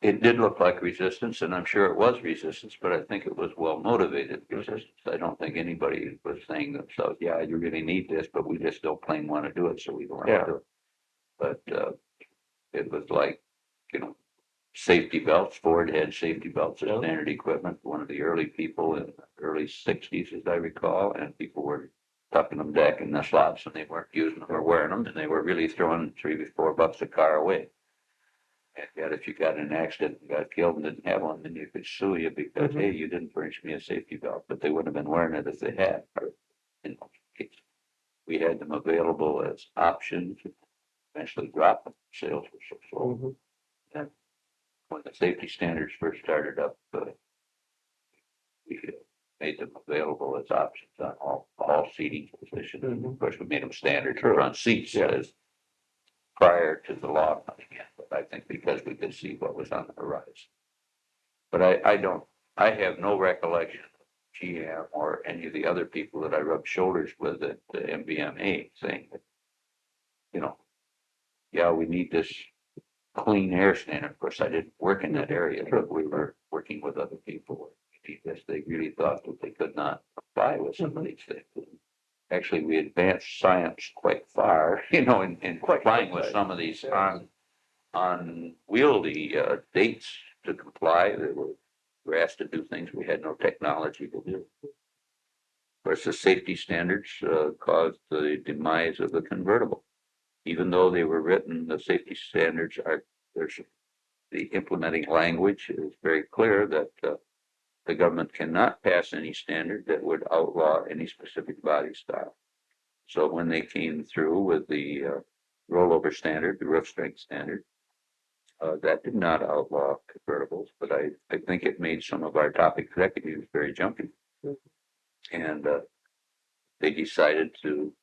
It did look like resistance, and I'm sure it was resistance, but I think it was well-motivated resistance. I don't think anybody was saying to themselves, yeah, you really need this, but we just don't plain want to do it, so we don't want to do it. But it was like, you know, safety belts. Ford had safety belts as standard equipment. One of the early people in the early 60s, as I recall, and people were tucking them back in the slots, and they weren't using them or wearing them, and they were really throwing $3 to $4 a car away. And yet, if you got in an accident and got killed and didn't have one, then you could sue you because, hey, you didn't furnish me a safety belt, but they wouldn't have been wearing it if they had. Or, you know, we had them available as options. Eventually dropped them. Sales were so slow. And when the safety standards first started up, we made them available as options on all seating positions. Of course, we made them standard front seats as prior to the law coming in. But I think because we could see what was on the horizon. But I have no recollection of GM or any of the other people that I rubbed shoulders with at the MBMA saying that, you know, yeah, we need this clean air standard. Of course, I didn't work in that area, but we were working with other people. Because they really thought that they could not comply with some of these things. Actually, we advanced science quite far, you know, in complying with some of these unwieldy dates to comply. They were asked to do things we had no technology to do. Of course, the safety standards caused the demise of the convertible. Even though they were written, the safety standards there's the implementing language is very clear that the government cannot pass any standard that would outlaw any specific body style. So when they came through with the rollover standard, the roof strength standard, that did not outlaw convertibles, but I think it made some of our top executives very jumpy. And they decided to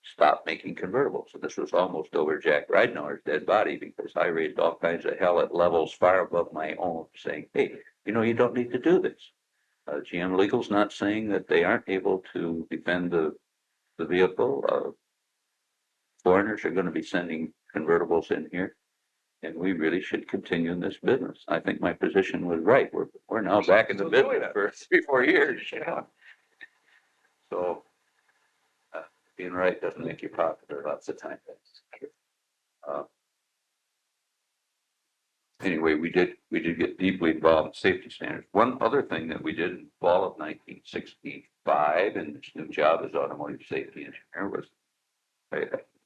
stop making convertibles. So this was almost over Jack Ridenour's dead body because I raised all kinds of hell at levels far above my own, saying, hey, you know, you don't need to do this. GM Legal's not saying that they aren't able to defend the vehicle. Foreigners are going to be sending convertibles in here, and we really should continue in this business. I think my position was right. We're now back in the business for 3-4 years. So being right doesn't make you popular lots of times. Anyway, we did get deeply involved in safety standards. One other thing that we did in fall of 1965 in this new job as automotive safety engineer was I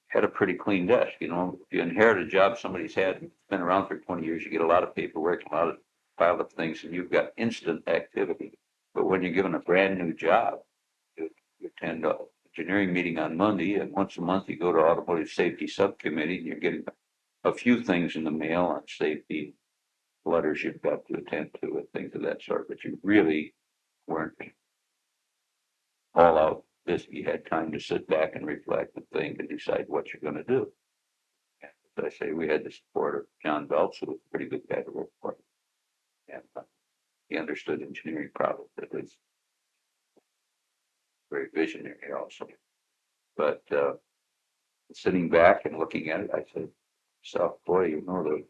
had a pretty clean desk. You know, if you inherit a job somebody's been around for 20 years, you get a lot of paperwork, a lot of piled up things, and you've got instant activity. But when you're given a brand new job, you attend an engineering meeting on Monday, and once a month you go to automotive safety subcommittee, and you're getting a few things in the mail on safety, letters you've got to attend to and things of that sort, but you really weren't all out busy. You had time to sit back and reflect and think and decide what you're going to do. And as I say, we had the support of John Belts, who was a pretty good guy to work for. And he understood engineering problems. It was very visionary also. But sitting back and looking at it, I said, so, boy, you know, the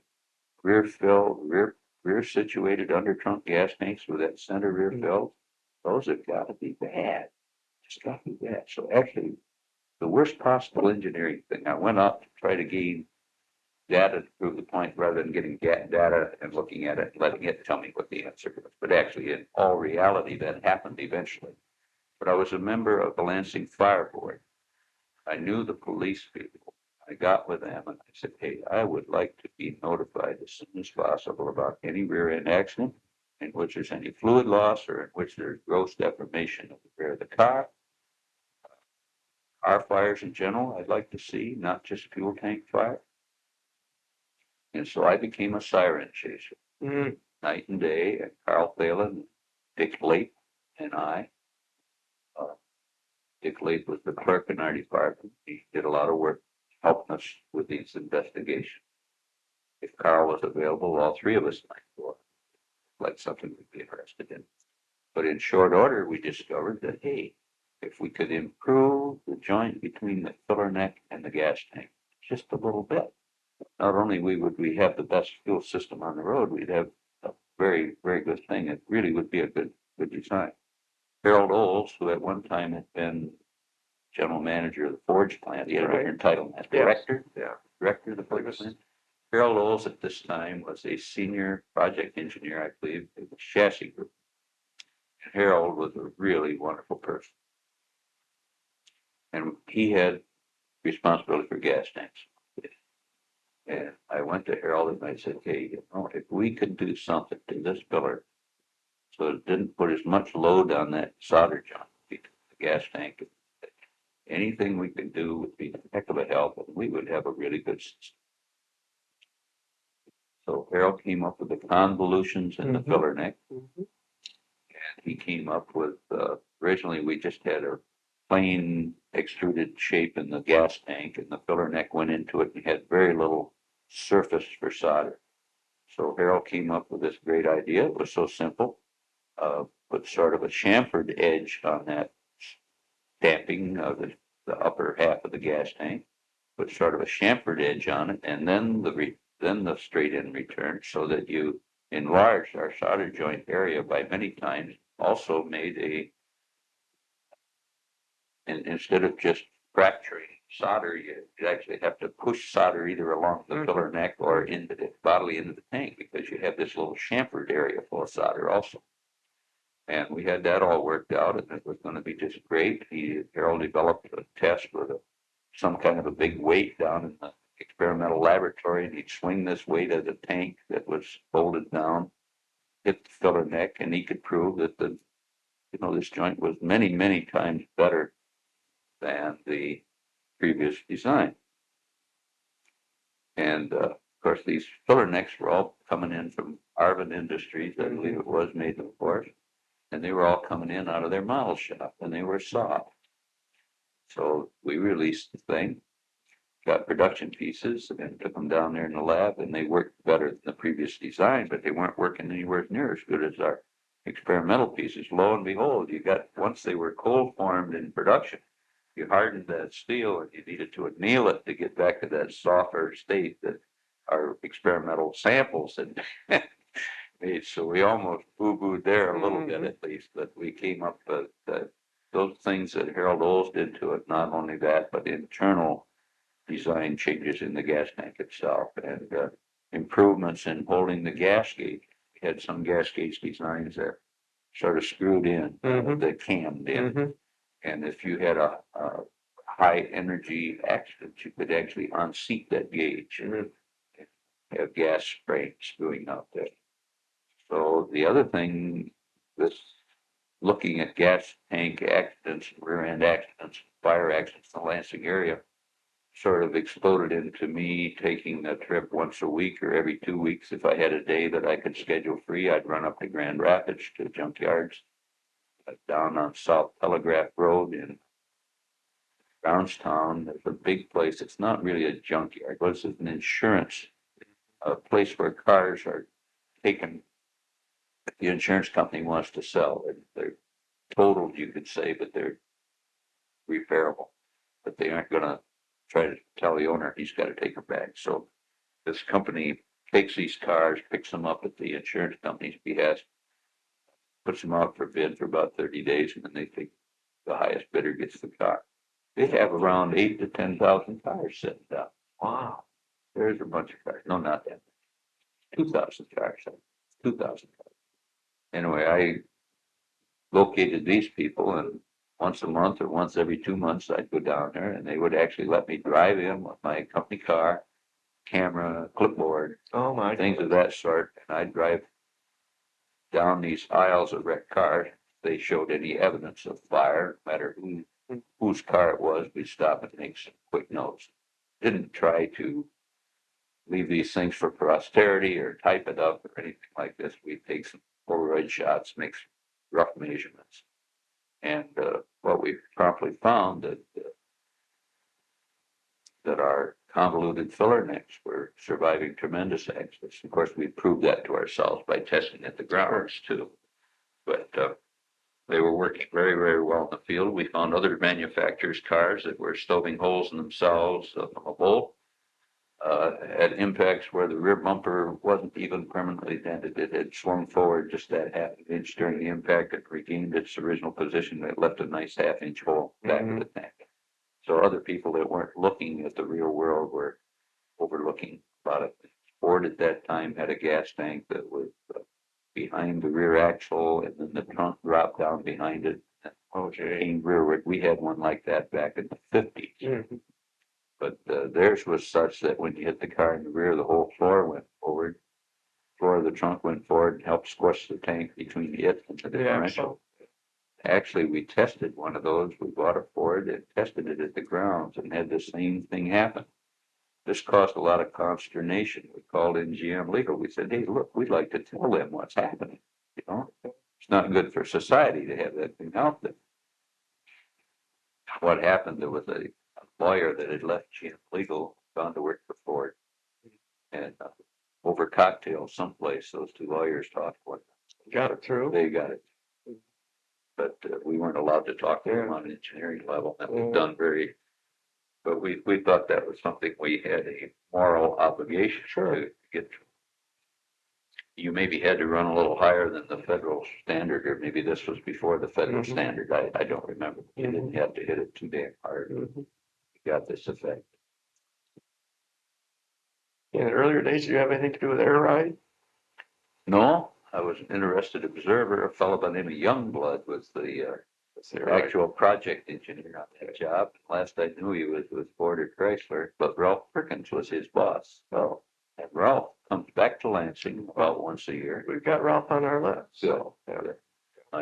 rear situated under trunk gas tanks with that center rear fill, those have got to be bad. Just got to be bad. So actually, the worst possible engineering thing, I went up to try to gain data to prove the point rather than getting data and looking at it, letting it tell me what the answer was. But actually, in all reality, that happened eventually. But I was a member of the Lansing Fire Board. I knew the police people. I got with them and I said, hey, I would like to be notified as soon as possible about any rear end accident in which there's any fluid loss or in which there's gross deformation of the rear of the car. Car fires in general, I'd like to see, not just fuel tank fire. And so I became a siren chaser, night and day, and Carl Phelan, Dick Blake, and I. Dick Lake was the clerk in our department. He did a lot of work helping us with these investigations. If Carl was available, all three of us might go, like something we'd be interested in. But in short order, we discovered that, hey, if we could improve the joint between the filler neck and the gas tank just a little bit, not only would we have the best fuel system on the road, we'd have a very, very good thing. It really would be a good design. Harold Olds, who at one time had been general manager of the forge plant, he had a different title, as director of the forge plant. Harold Olds at this time was a senior project engineer, I believe, in the chassis group. And Harold was a really wonderful person. And he had responsibility for gas tanks. And I went to Harold and I said, hey, if we could do something to this filler so it didn't put as much load on that solder joint, the gas tank, anything we could do would be a heck of a help, and we would have a really good system. So Harold came up with the convolutions in the filler neck, and he came up with, originally we just had a plain extruded shape in the gas tank, and the filler neck went into it and had very little surface for solder. So Harold came up with this great idea. It was so simple. Put sort of a chamfered edge on that damping of the upper half of the gas tank. Put sort of a chamfered edge on it, and then the straight end return, so that you enlarged our solder joint area by many times. Also made and instead of just fracturing solder, you actually have to push solder either along the filler neck or into the bodily into the tank, because you have this little chamfered area full of solder also. And we had that all worked out, and it was going to be just great. Harold developed a test with some kind of a big weight down in the experimental laboratory, and he'd swing this weight at a tank that was folded down, hit the filler neck, and he could prove that this joint was many, many times better than the previous design. And of course, these filler necks were all coming in from Arvin Industries, I believe it was, made them for us. And they were all coming in out of their model shop, and they were soft. So we released the thing, got production pieces, and took them down there in the lab, and they worked better than the previous design, but they weren't working anywhere near as good as our experimental pieces. Lo and behold, once they were cold formed in production, you hardened that steel, and you needed to anneal it to get back to that softer state that our experimental samples had made. So we almost boo-booed there a little bit, at least, but we came up with those things that Harold Olds did to it. Not only that, but internal design changes in the gas tank itself, and improvements in holding the gas gauge. We had some gas gauge designs that sort of screwed in, that cammed in. And if you had a high energy accident, you could actually unseat that gauge and have gas spewing out there. So the other thing, this looking at gas tank accidents, rear end accidents, fire accidents in the Lansing area, sort of exploded into me taking a trip once a week or every 2 weeks. If I had a day that I could schedule free, I'd run up to Grand Rapids to junkyards, down on South Telegraph Road in Brownstown. There's a big place. It's not really a junkyard, but it's an insurance, a place where cars are taken. The insurance company wants to sell. They're totaled, you could say, but they're repairable. But they aren't going to try to tell the owner he's got to take them back. So this company takes these cars, picks them up at the insurance company's behest, puts them out for bid for about 30 days, and then they think the highest bidder gets the car. They have around 8,000 to 10,000 cars sitting down. Wow. There's a bunch of cars. No, not that. 2,000 cars. 2,000 cars. Anyway, I located these people, and once a month or once every 2 months, I'd go down there, and they would actually let me drive in with my company car, camera, clipboard, things of that sort. And I'd drive down these aisles of wrecked cars. If they showed any evidence of fire, no matter whose car it was, we'd stop and make some quick notes. Didn't try to leave these things for posterity or type it up or anything like this. We'd take some Polaroid shots, make some rough measurements. And what we promptly found that our convoluted filler necks were surviving tremendous accidents. Of course, we proved that to ourselves by testing at the grounds too. But they were working very, very well in the field. We found other manufacturers' cars that were stoving holes in themselves from a bolt. Had impacts where the rear bumper wasn't even permanently dented. It had swung forward just that half an inch during the impact. It regained its original position. It left a nice half-inch hole back of the tank. So other people that weren't looking at the real world were overlooking about it. Ford at that time had a gas tank that was behind the rear axle, and then the trunk dropped down behind it. Oh, came rearward. We had one like that back in the 50s. Mm-hmm. But theirs was such that when you hit the car in the rear, the whole floor went forward. The floor of the trunk went forward and helped squish the tank between it and the differential. Actually, we tested one of those. We bought a Ford and tested it at the grounds and had the same thing happen. This caused a lot of consternation. We called in GM Legal. We said, hey, look, we'd like to tell them what's happening. You know, it's not good for society to have that thing out there. What happened, there was a lawyer that had left GM Legal, gone to work for Ford, and over cocktails someplace, those two lawyers talked one. Got it through. They got it. But we weren't allowed to talk to them on an engineering level. That was done very, but we thought that was something we had a moral obligation to get to. You maybe had to run a little higher than the federal standard, or maybe this was before the federal standard. I don't remember. You didn't have to hit it too damn hard. You got this effect. In the earlier days, did you have anything to do with air ride? No, I was an interested observer. A fellow by the name of Youngblood was the actual project engineer on that job. Last I knew, he was with Ford or Chrysler, but Ralph Perkins was his boss. So, and Ralph comes back to Lansing about once a year. We've got Ralph on our list. So,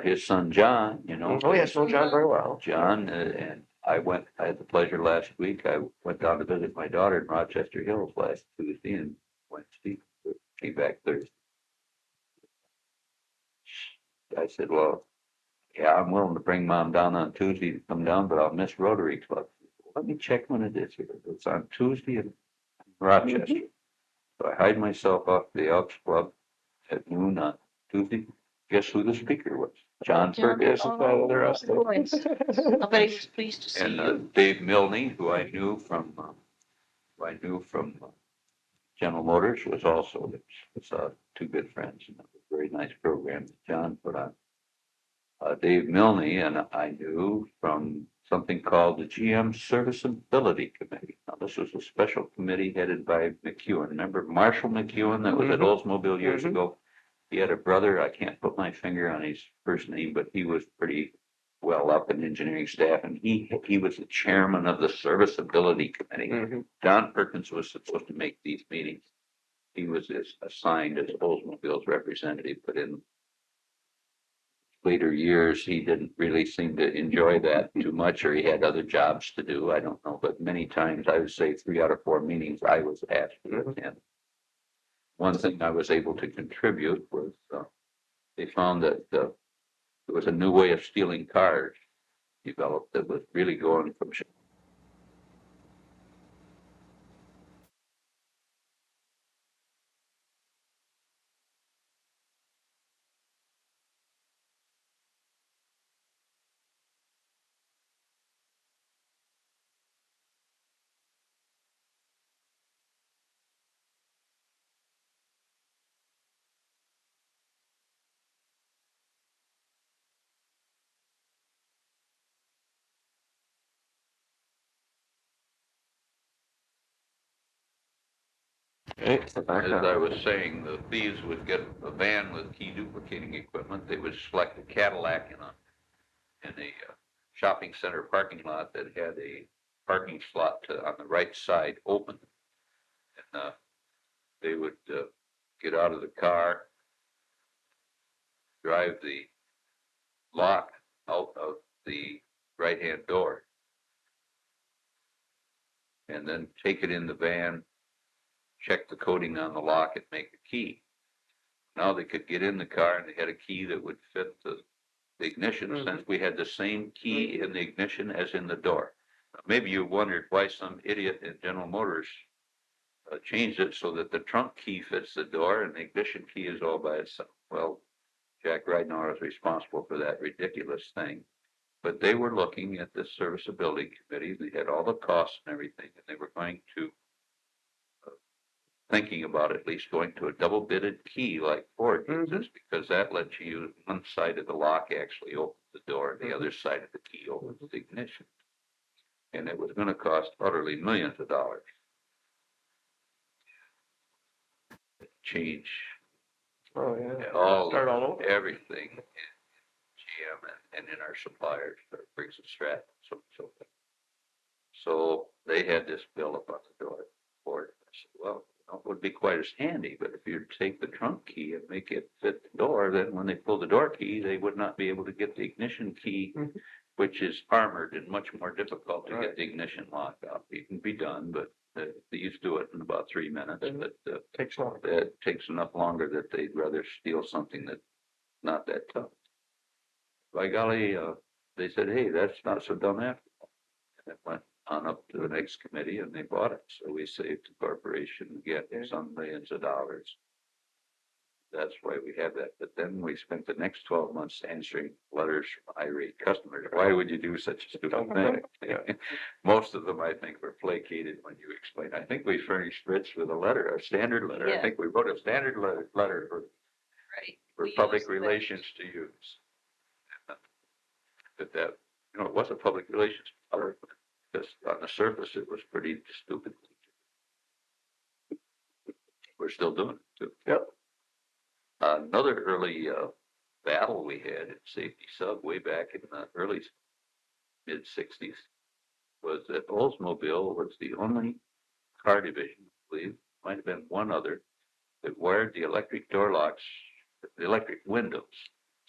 his son John, you know. Oh yes, know John very well. John and I had the pleasure last week. I went down to visit my daughter in Rochester Hills last Tuesday and Wednesday. Came back Thursday. I said, well, yeah, I'm willing to bring Mom down on Tuesday to come down, but I'll miss Rotary Club. Let me check when it is here. It's on Tuesday in Rochester. So I hide myself off the Elks Club at noon on Tuesday. Guess who the speaker was? John Perkins. I bet he was pleased to see you. And Dave Milne, who I knew from General Motors, was also two good friends. And it was a very nice program that John put on. Dave Milne and I knew from something called the GM Serviceability Committee. Now, this was a special committee headed by McEwen. Remember Marshall McEwen that was at Oldsmobile years ago? He had a brother, I can't put my finger on his first name, but he was pretty well up in engineering staff, and he was the chairman of the Serviceability Committee. Don Perkins was supposed to make these meetings. He was assigned as Oldsmobile's representative, but in later years, he didn't really seem to enjoy that too much, or he had other jobs to do. I don't know, but many times, I would say 3 out of 4 meetings I was asked to attend. One thing I was able to contribute was they found that there was a new way of stealing cars developed that was really going from As I was saying, the thieves would get a van with key duplicating equipment. They would select a Cadillac in a shopping center parking lot that had a parking slot on the right side open. And they would get out of the car, drive the lock out of the right-hand door, and then take it in the van, check the coding on the lock, and make a key. Now they could get in the car and they had a key that would fit the the ignition, Mhm. since we had the same key in the ignition as in the door. Maybe you wondered why some idiot in General Motors changed it so that the trunk key fits the door and the ignition key is all by itself. Well, Jack Ridenour was responsible for that ridiculous thing. But they were looking at the serviceability committee. They had all the costs and everything, and they were going to, thinking about at least going to a double bitted key like Ford uses, because that lets you use one side of the lock actually opens the door, and the other side of the key opens the ignition. And it was going to cost utterly millions of dollars. Change Oh, yeah. all Start all over. everything in GM and in our suppliers, our Briggs and Stratton, so forth. So they had this bill up on the door for it. I said, well, it would be quite as handy, but if you take the trunk key and make it fit the door, then when they pull the door key, they would not be able to get the ignition key, which is armored and much more difficult to get the ignition lock out. It can be done, but they used to do it in about 3 minutes, but Takes long. it takes enough longer that they'd rather steal something that's not that tough. By golly, they said, hey, that's not so dumb after all. And it went on up to the next committee and they bought it. So we saved the corporation again some millions of dollars. That's why we have that. But then we spent the next 12 months answering letters from irate customers. Why would you do such a stupid thing? Most of them, I think, were placated when you explained. I think we furnished Rich with a letter, a standard letter. I think we wrote a standard letter for public relations to use. But that, it was a public relations letter, because on the surface it was pretty stupid. We're still doing it too. Yep. Another early battle we had in safety sub way back in the early mid-60s was that Oldsmobile was the only car division, I believe, might have been one other, that wired the electric door locks, the electric windows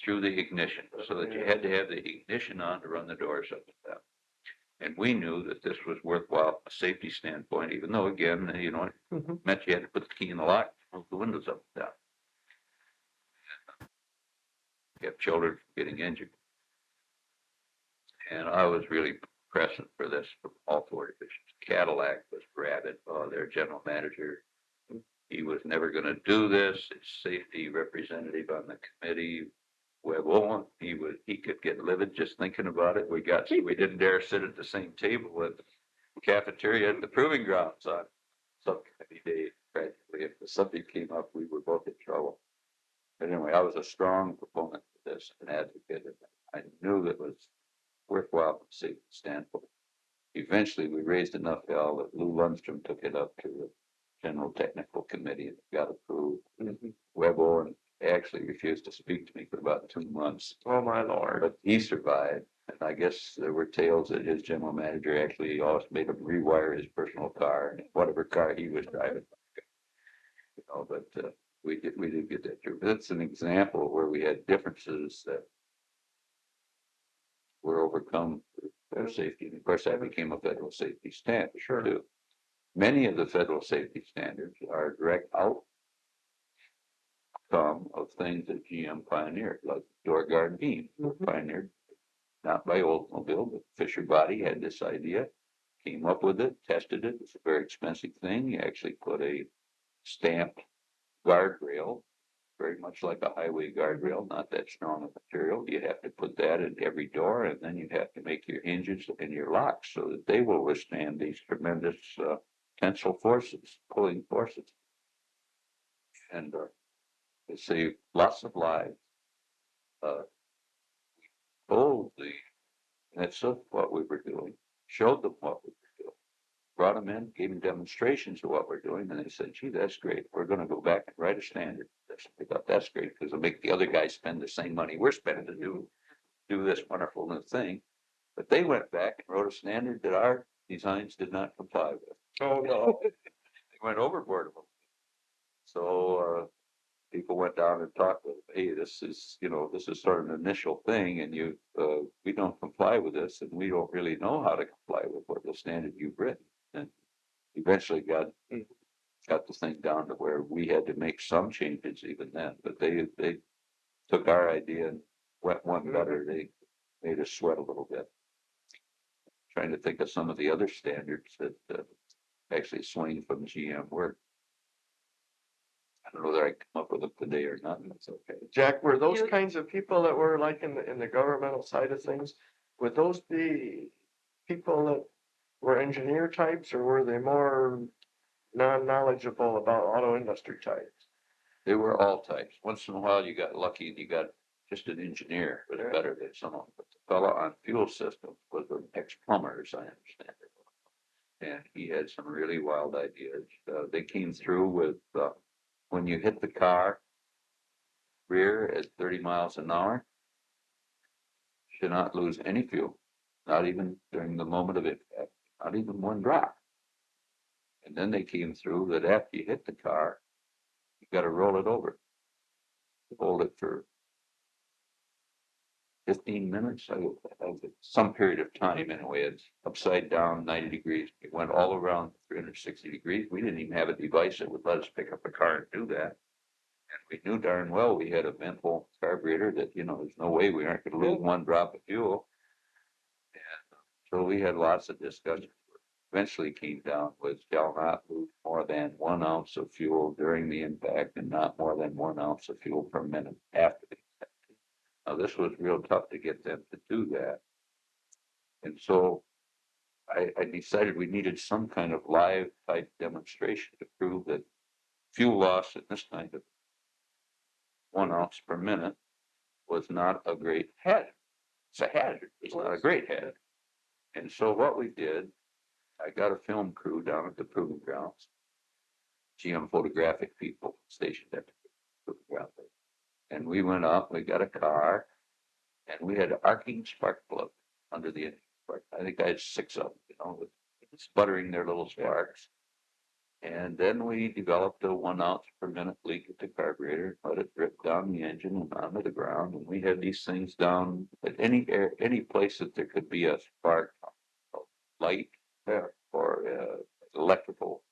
through the ignition, so that you had to have the ignition on to run the doors up and down. And we knew that this was worthwhile from a safety standpoint, even though, again, it meant you had to put the key in the lock, move the windows up and down. Kept children from getting injured. And I was really pressing for this from all four divisions. Cadillac was rabid. Their general manager, he was never going to do this. His safety representative on the committee, Webb Owen, he could get livid just thinking about it. We didn't dare sit at the same table at the cafeteria at the proving grounds on subcommittee day. Practically, if the subject came up, we were both in trouble. But anyway, I was a strong proponent for this, an advocate, and I knew that it was worthwhile from a safety standpoint. Eventually, we raised enough hell that Lou Lundstrom took it up to the General Technical Committee and got approved. Webb Owen actually refused to speak to me for about 2 months. Oh, my Lord. But he survived. And I guess there were tales that his general manager actually always made him rewire his personal car, whatever car he was driving. But we did get that through. But that's an example where we had differences that were overcome for safety. And of course, that became a federal safety standard too. Many of the federal safety standards are a direct outcome of things that GM pioneered, like door guard beam, pioneered not by Oldsmobile, but Fisher Body had this idea, came up with it, tested it. It's a very expensive thing. You actually put a stamped guardrail, very much like a highway guardrail, not that strong of material. You have to put that in every door, and then you have to make your hinges and your locks so that they will withstand these tremendous tensile forces, pulling forces. And it saved lots of lives. Told the heads of what we were doing, showed them what we were doing, brought them in, gave them demonstrations of what we're doing, and they said, gee, that's great. We're going to go back and write a standard. They thought that's great because it'll make the other guys spend the same money we're spending to do this wonderful new thing. But they went back and wrote a standard that our designs did not comply with. Oh, no. They went overboard. So people went down and talked with them. Hey, this is sort of an initial thing, and we don't comply with this, and we don't really know how to comply with what the standard you've written. And eventually got the thing down to where we had to make some changes even then. But they took our idea and wet one better, they made us sweat a little bit. Trying to think of some of the other standards that actually Swain from GM worked. I don't know whether I come up with them today or not, and that's okay. Jack, were those You- kinds of people that were like in the governmental side of things, would those be people that were engineer types, or were they more non-knowledgeable about auto industry types? They were all types. Once in a while, you got lucky and you got just an engineer was Yeah. better than someone. But the fellow on fuel systems was an ex-plumber, as I understand it. And he had some really wild ideas. They came through with when you hit the car rear at 30 miles an hour, should not lose any fuel, not even during the moment of impact, not even one drop. And then they came through that after you hit the car, you got to roll it over, hold it for 15 minutes, some period of time anyway. It's upside down, 90 degrees. It went all around 360 degrees. We didn't even have a device that would let us pick up a car and do that. And we knew darn well we had a ventful carburetor that, there's no way we aren't going to lose one drop of fuel. And so we had lots of discussions. Eventually came down with shall not lose more than 1 ounce of fuel during the impact and not more than 1 ounce of fuel per minute after the impact. Now, this was real tough to get them to do that. And so I decided we needed some kind of live type demonstration to prove that fuel loss at this kind of 1 ounce per minute was not a great hazard. It's a hazard. It's not a great hazard. And so what we did, I got a film crew down at the proving grounds, GM photographic people stationed at the proving ground. And we went up, we got a car, and we had arcing spark plug under the engine. I think I had 6 of them, with sputtering their little sparks. And then we developed a 1 ounce per minute leak at the carburetor, let it drip down the engine and onto the ground. And we had these things down at any place that there could be a spark, light, or electrical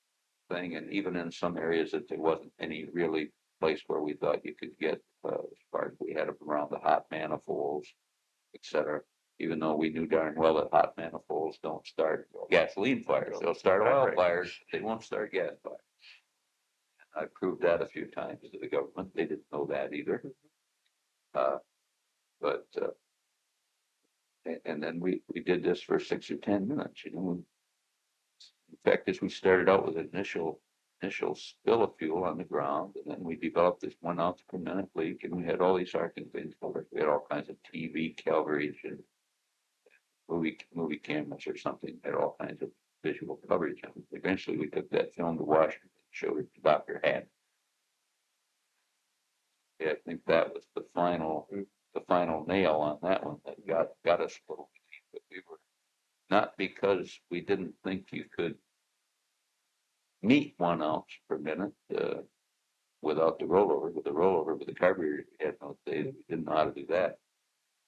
thing. And even in some areas that there wasn't any really place where we thought you could get spark, we had them around the hot manifolds, etc. Even though we knew darn well that hot manifolds don't start gasoline fires. They'll start oil fires, they won't start gas fires. I proved that a few times to the government. They didn't know that either. And then we did this for 6 or 10 minutes, In fact, as we started out with an initial spill of fuel on the ground, and then we developed this 1 ounce per minute leak, and we had all these arcing things covered. We had all kinds of TV coverage and movie cameras or something, had all kinds of visual coverage. And eventually we took that film to Washington and showed it to Dr. Hadd. Yeah, I think that was the final nail on that one that got us a little bit. But we were not because we didn't think you could meet 1 ounce per minute without the rollover. With the rollover with the carburetor, we didn't know how to do that.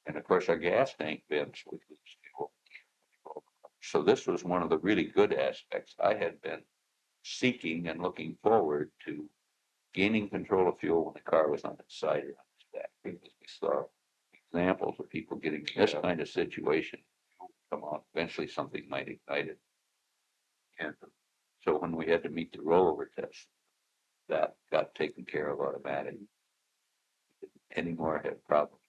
And of course, our gas tank vents would lose fuel. So this was one of the really good aspects. I had been seeking and looking forward to gaining control of fuel when the car was on its side or on its back, because we saw examples of people getting in this kind of situation. Come on, eventually something might ignite it. And so when we had to meet the rollover test, that got taken care of automatically. Didn't anymore have problems.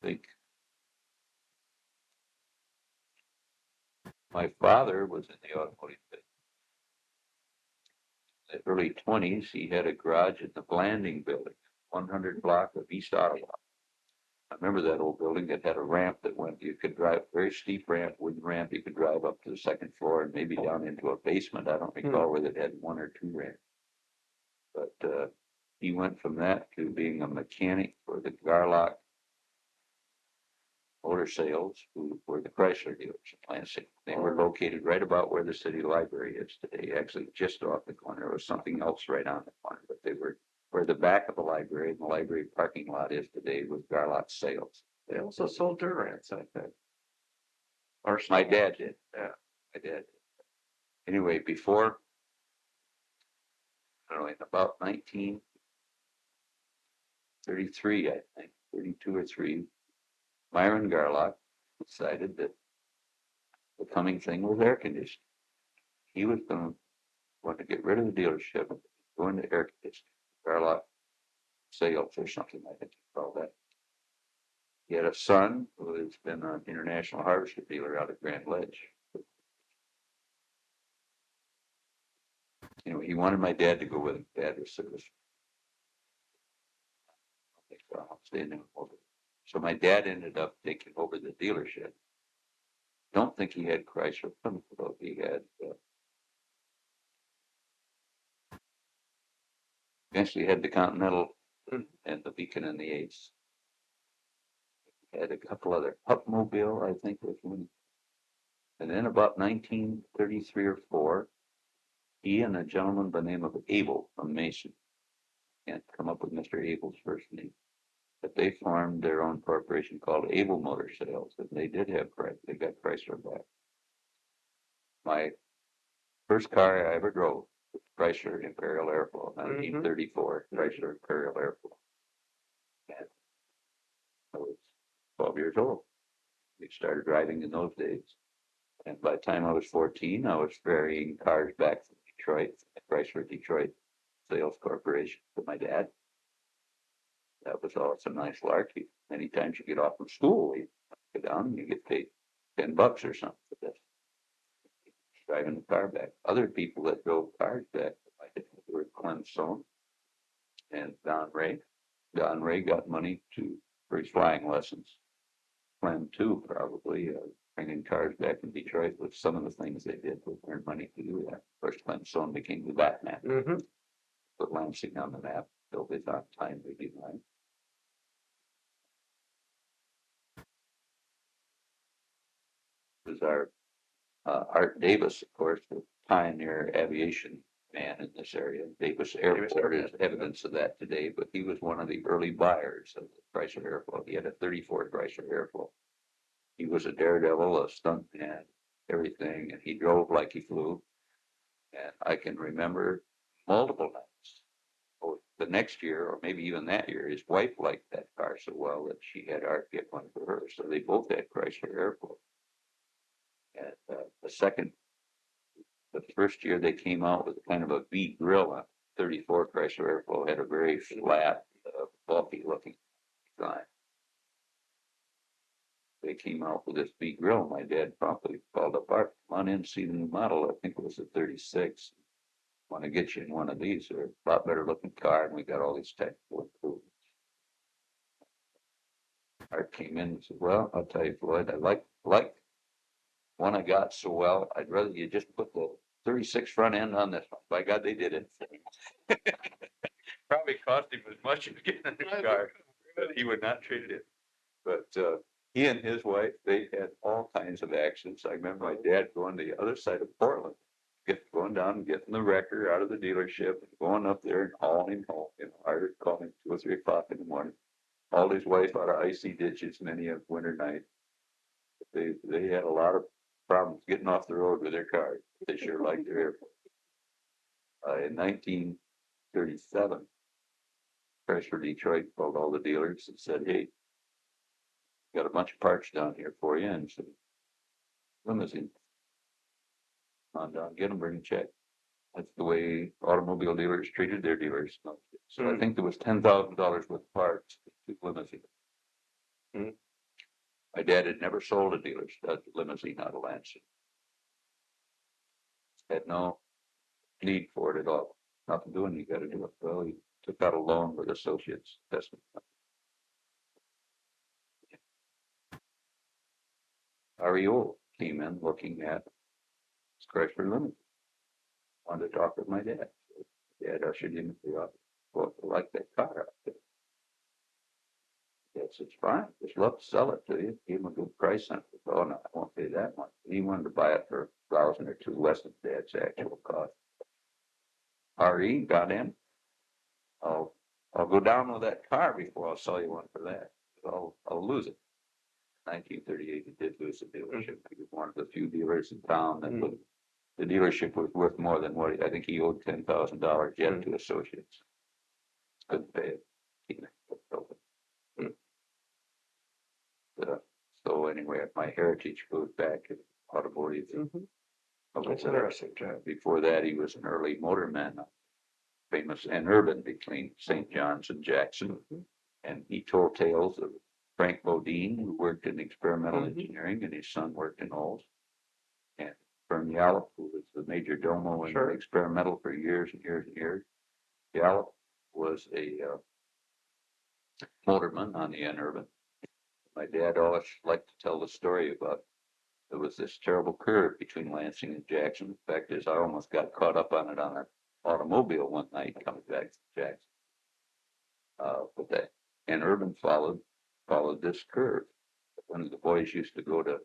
I think my father was in the automotive business. In the early 20s, he had a garage in the Blanding building, 100 block of East Ottawa. I remember that old building that had a ramp that went, you could drive, very steep ramp, wooden ramp, you could drive up to the 2nd floor and maybe down into a basement. I don't recall whether it had 1 or 2 ramps. But he went from that to being a mechanic for the Garlock Motor Sales, who were the Chrysler dealers in Lansing. They were located right about where the city library is today, actually just off the corner. There was something else right on the corner, but they were where the back of the library and the library parking lot is today was Garlock Sales. They also sold Durants, I think. Or my dad did. Yeah, my dad did. Anyway, before I don't know, in about 1933, I think, 32 or 3, Myron Garlock decided that the coming thing was air conditioning. He was going to want to get rid of the dealership, go into air conditioning. Garlock sales or something, I think he called that. He had a son who has been an international harvester dealer out of Grand Ledge. You know, he wanted my dad to go with him. Dad was service. I'll stay in there over. So my dad ended up taking over the dealership. Don't think he had Chrysler Plymouth, though. He had eventually had the Continental and the Beacon and the Ace. He had a couple other Oldsmobile, I think was one. And then about 1933 or 4, he and a gentleman by the name of Abel from Mason, can't come up with Mr. Abel's first name, but they formed their own corporation called Abel Motor Sales, and they did have Chrysler. They got Chrysler back. My first car I ever drove was Chrysler Imperial Airflow, 1934 Chrysler Imperial Airflow. And I was 12 years old. We started driving in those days. And by the time I was 14, I was ferrying cars back from Detroit, Chrysler Detroit Sales Corporation, to my dad. That was also a nice lark. Many times you get off from school, you go down and you get paid $10 or something for this. Driving the car back. Other people that drove cars back, I think were Clem Sohn and Don Ray. Don Ray got money for his flying lessons. Clem too, probably, bringing cars back from Detroit with some of the things they did to earn money to do that. Of course, Clem Sohn became the Batman. Put Lansing on the map, built it on timely design. Was our Art Davis, of course, the pioneer aviation man in this area. Davis Airport is evidence of that today, but he was one of the early buyers of the Chrysler Airflow. He had a 34 Chrysler Airflow. He was a daredevil, a stuntman, everything, and he drove like he flew. And I can remember multiple nights. Oh, the next year, or maybe even that year, his wife liked that car so well that she had Art get one for her. So they both had Chrysler Airflow. And the first year they came out with kind of a V grill on 34 Chrysler Airflow, had a very flat, bulky looking design. They came out with this V grill. My dad promptly called up Art, come on in, see the new model. I think it was a 36. Want to get you in one of these. They're a lot better looking car, and we got all these technical improvements. Art came in and said, well, I'll tell you, Floyd, I like one I got so well, I'd rather you just put the 36 front end on this one. By God, they did it. Probably cost him as much as getting a new car, but he would not trade it in. But he and his wife, they had all kinds of accidents. I remember my dad going to the other side of Portland, going down and getting the wrecker out of the dealership and going up there and hauling him home. You know, I would call him 2 or 3 o'clock in the morning, hauled his wife out of icy ditches many a winter night. They had a lot of problems getting off the road with their cars. They sure liked their airport. In 1937, Chrysler Detroit called all the dealers and said, hey, got a bunch of parts down here for you and some limousine. Come on down, get them, bring a check. That's the way automobile dealers treated their dealers. So I think there was $10,000 worth of parts, 2 limousines. My dad had never sold a dealer's limousine out of Lansing. Had no need for it at all. Nothing doing, you got to do it. Well, he took out a loan with Associates Investment Company. REO came in looking at his Chrysler Limited. Wanted to talk with my dad. Dad ushered him into the office. Well, I like that car out there. Dad said, it's fine. Just love to sell it to you. Give him a good price on it. Oh, no, I won't pay that much. He wanted to buy it for $1,000 or $2,000 less than Dad's actual cost. RE got in. I'll go down with that car before I'll sell you one for that. I'll lose it. 1938, he did lose the dealership. He was one of the few dealers in town that would the dealership was worth more than what, I think he owed $10,000 yet Mm. to associates. Couldn't pay it. Mm. So anyway, my heritage goes back to automotive. Mhm. Although, That's interesting, John. before that, he was an early motorman, famous and urban between St. John's and Jackson. Mhm. And he told tales of Frank Bodine, who worked in experimental Mhm. engineering, and his son worked in Olds. And Vern Yallop, who was the major domo in Sure. experimental for years and years and years. Yallop was a motorman on the N-Urban. My dad always liked to tell the story about there was this terrible curve between Lansing and Jackson. The fact is, I almost got caught up on it on an automobile one night coming back to Jackson. But that N-Urban followed this curve. When the boys used to go to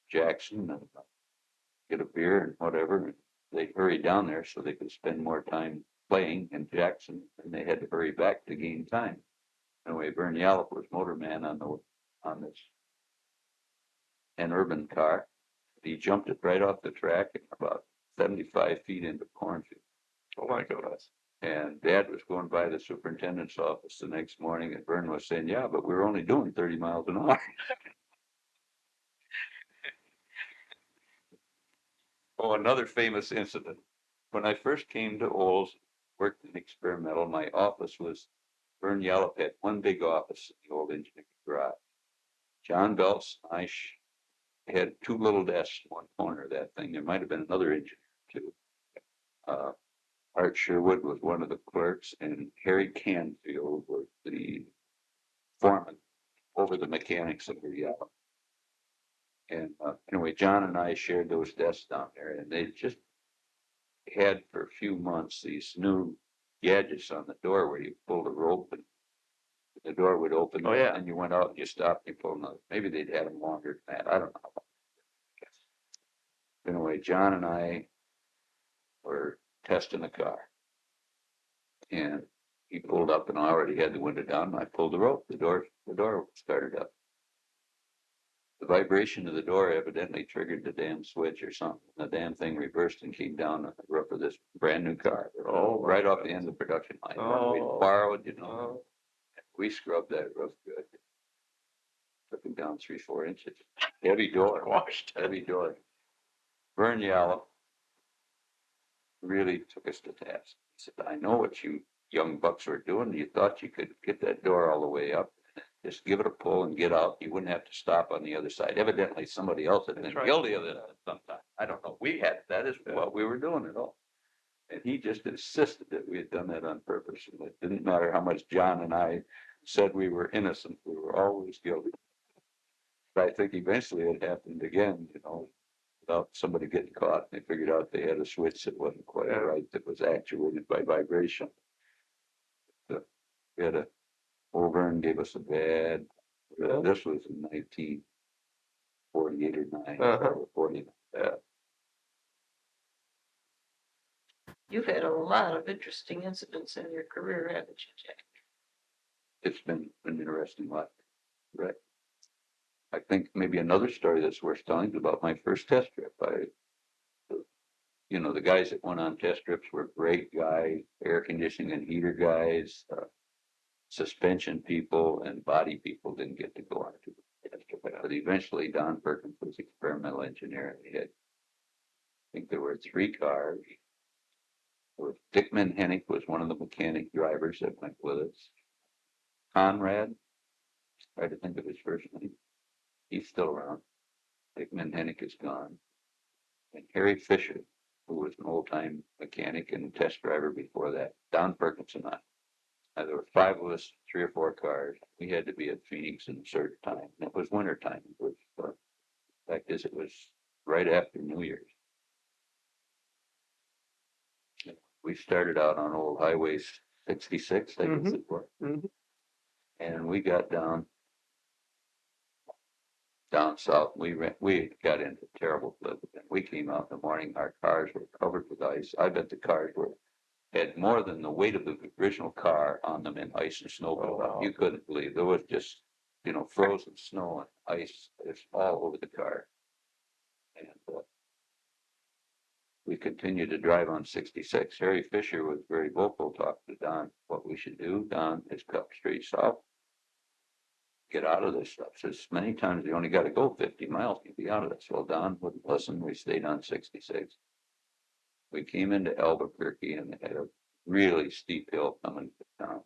Jackson and get a beer and whatever, and they hurried down there so they could spend more time playing in Jackson, and they had to hurry back to gain time. Anyway, Vern Yallop was motorman on this N-Urban car. He jumped it right off the track and about 75 feet into cornfield. Oh, my goodness. And Dad was going by the superintendent's office the next morning, and Vern was saying, "Yeah, but we were only doing 30 miles an hour." Oh, another famous incident. When I first came to Olds, worked in experimental, my office was, Vern Yallop had one big office in the old engineering garage. John Belts and I had two little desks in one corner of that thing. There might have been another engineer too. Art Sherwood was one of the clerks, and Harry Canfield was the foreman over the mechanics under Yallop. And anyway, John and I shared those desks down there, and they just had for a few months these new gadgets on the door where you pull the rope and the door would open. Oh, yeah. And you went out and you stopped and you pulled another. Maybe they'd had them longer than that. I don't know. Anyway, John and I were testing the car. And he pulled up and I already had the window down. And I pulled the rope. The door started up. The vibration of the door evidently triggered the damn switch or something. The damn thing reversed and came down on the roof of this brand new car. Oh, Right off the end of the production line. We Oh. borrowed, Oh. we scrubbed that roof good. Took it down 3-4 inches. Heavy door. Washed. Heavy door. Vern Yallop really took us to task. He said, "I know what you young bucks were doing. You thought you could get that door all the way up. Just give it a pull and get out. You wouldn't have to stop on the other side." Evidently, somebody else had been That's right. guilty of this at some time. I don't know. We had, that is Yeah. what we were doing at all. And he just insisted that we had done that on purpose. And it didn't matter how much John and I said we were innocent. We were always guilty. But I think eventually it happened again, without somebody getting caught. They figured out they had a switch that wasn't quite Yeah. right, that was actuated by vibration. So we had over and gave us a bad, Yeah. this was in 1948 or 9, Uh-huh. or 49. You've had a lot of interesting incidents in your career, haven't you, Jack? It's been an interesting life, right? I think maybe another story that's worth telling is about my first test trip. The guys that went on test trips were great guys, air conditioning and heater guys, suspension people and body people didn't get to go on to the test trip. But eventually Don Perkins was experimental engineer, and he had, I think there were 3 cars. Dick Hennick was one of the mechanic drivers that went with us. Conrad, try to think of his first name. He's still around. Dick Hennick is gone. And Harry Fisher, who was an old-time mechanic and test driver before that. Don Perkins and I. There were 5 of us, 3 or 4 cars. We had to be at Phoenix in a certain time. And it was winter time. The fact is, it was right after New Year's. We started out on old Highway 66, I guess it was. Mhm. And we got down south. We got into a terrible flip. And we came out in the morning. Our cars were covered with ice. I bet the cars had more than the weight of the original car on them in ice and snow buildup. wow. You couldn't believe. There was just, frozen snow and ice. It's all over the car. And we continued to drive on 66. Harry Fisher was very vocal, talked to Don what we should do. Don is cut straight south. Get out of this stuff. Says many times you only got to go 50 miles to be out of this. Well, Don wouldn't listen. We stayed on 66. We came into Albuquerque and had a really steep hill coming to town.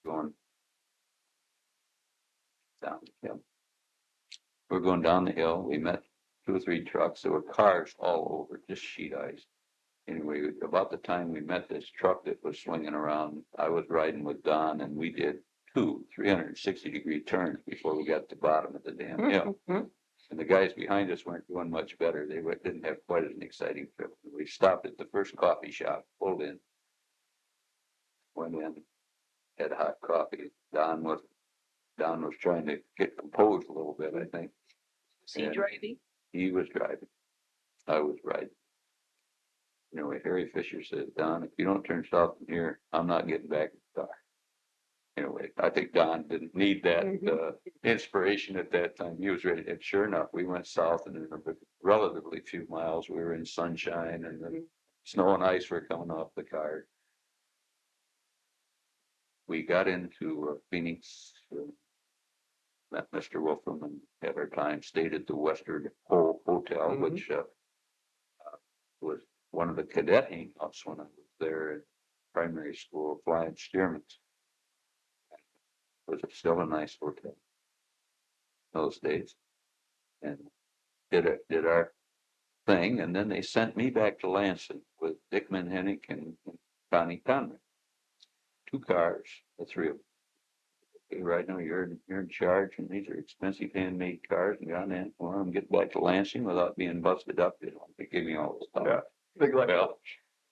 Going down the hill. We're going down the hill. We met 2 or 3 trucks. There were cars all over, just sheet ice. Anyway, about the time we met this truck that was swinging around, I was riding with Don, and we did 2 360-degree turns before we got to the bottom of the damn hill. And the guys behind us weren't doing much better. They didn't have quite an exciting trip. We stopped at the first coffee shop, pulled in, went in, had hot coffee. Don was trying to get composed a little bit, I think. Was he And driving? He was driving. I was riding. Anyway, Harry Fisher said, Don, if you don't turn south from here, I'm not getting back in the car. Anyway, I think Don didn't need that inspiration at that time. He was ready. And sure enough, we went south, and in a relatively few miles, we were in sunshine, and the snow and ice were coming off the car. We got into Phoenix, met Mr. Wolfram, and at our time stayed at the Western Pole Hotel, which was one of the cadet hangouts when I was there in primary school, flying steermen. It was still a nice hotel those days, and did our thing, and then they sent me back to Lansing with Dick Manhennick and Connie Conrad. 2 cars, the 3 of them. Okay, right now you're in charge, and these are expensive handmade cars, and got in for them, get back to Lansing without being busted up. They don't give me all this stuff. Yeah. Big like Well,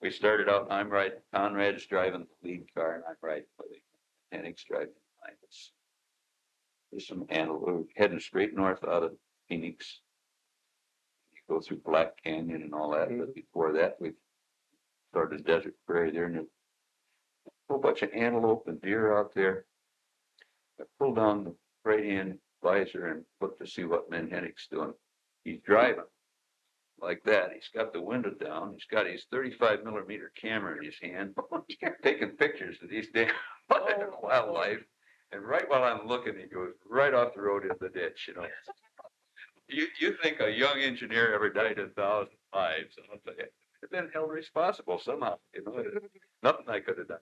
we started out, I'm riding, Conrad's driving the lead car, and I'm riding with him. Hennick's driving behind us. There's some animal, we're heading straight north out of Phoenix. You go through Black Canyon and all that, but before that, we started Desert Prairie there, and a whole bunch of antelope and deer out there. I pulled down the right-hand visor and looked to see what Manhennick's doing. He's driving like that. He's got the window down. He's got his 35mm camera in his hand, taking pictures of these damn wildlife. And right while I'm looking, he goes right off the road in the ditch. You know, you think a young engineer ever died 1,000 lives? And I'll tell you, I've been held responsible somehow. You know, nothing I could have done,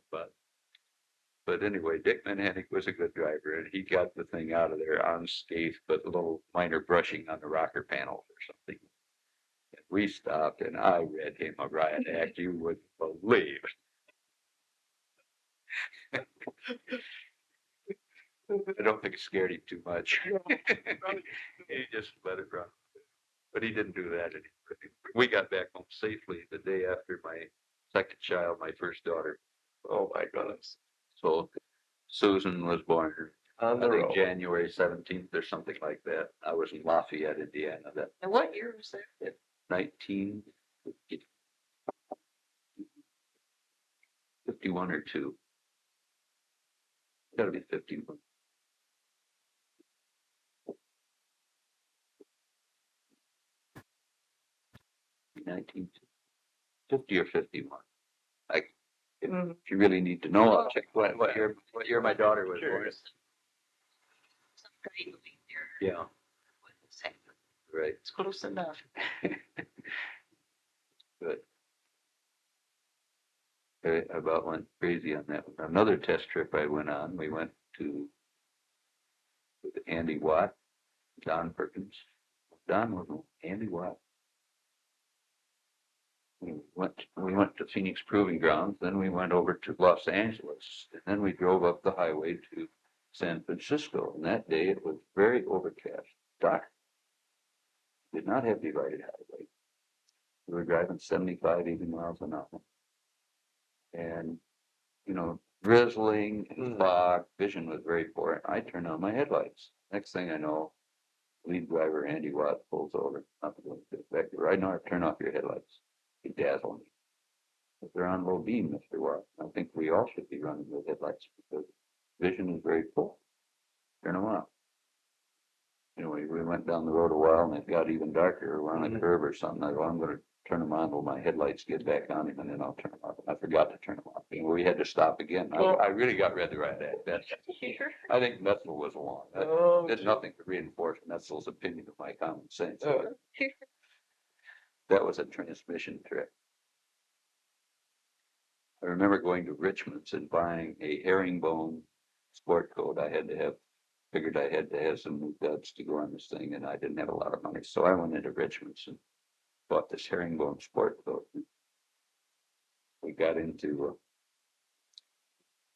but anyway, Dick Manhennick was a good driver, and he got the thing out of there unscathed, but a little minor brushing on the rocker panels or something. And we stopped, and I read him a riot act you wouldn't believe. I don't think it scared him too much. He just let it run. But he didn't do that anyway. We got back home safely the day after my second child, my first daughter. Oh my goodness. So Susan was born, I think January 17th or something like that. I was in Lafayette, Indiana. That And what year was that? 1951 or 2. Gotta be 51. Nineteen 50 or 51. If you really need to know, I'll check what year my daughter was born. Yeah, right. It's close enough. Good. I about went crazy on that one. Another test trip I went on, we went to with Andy Watt, Don Perkins. Don was Andy Watt. We went to Phoenix Proving Grounds, then we went over to Los Angeles, and then we drove up the highway to San Francisco. And that day it was very overcast, dark. Did not have divided highway. We were driving 75, 80 miles an hour. And, you know, drizzling and fog, vision was very poor. I turned on my headlights. Next thing I know, lead driver Andy Watt pulls over. I'm going to back to Ridenour, turn off your headlights. He dazzled me. If they're on low beam, Mr. Watt, I think we all should be running with headlights because vision is very poor. Turn them off. Anyway, we went down the road a while and it got even darker. We're on a curve or something. I go, I'm gonna turn them on till my headlights get back on him and then I'll turn them off. I forgot to turn them off. And we had to stop again. I really got red right at that. I think Metzel was along. Oh, Did nothing to reinforce Metzel's opinion of my common sense. Oh. That was a transmission trick. I remember going to Richmond's and buying a herringbone sport coat. Figured I had to have some new guts to go on this thing, and I didn't have a lot of money. So I went into Richmond's and bought this herringbone sport coat. We got into,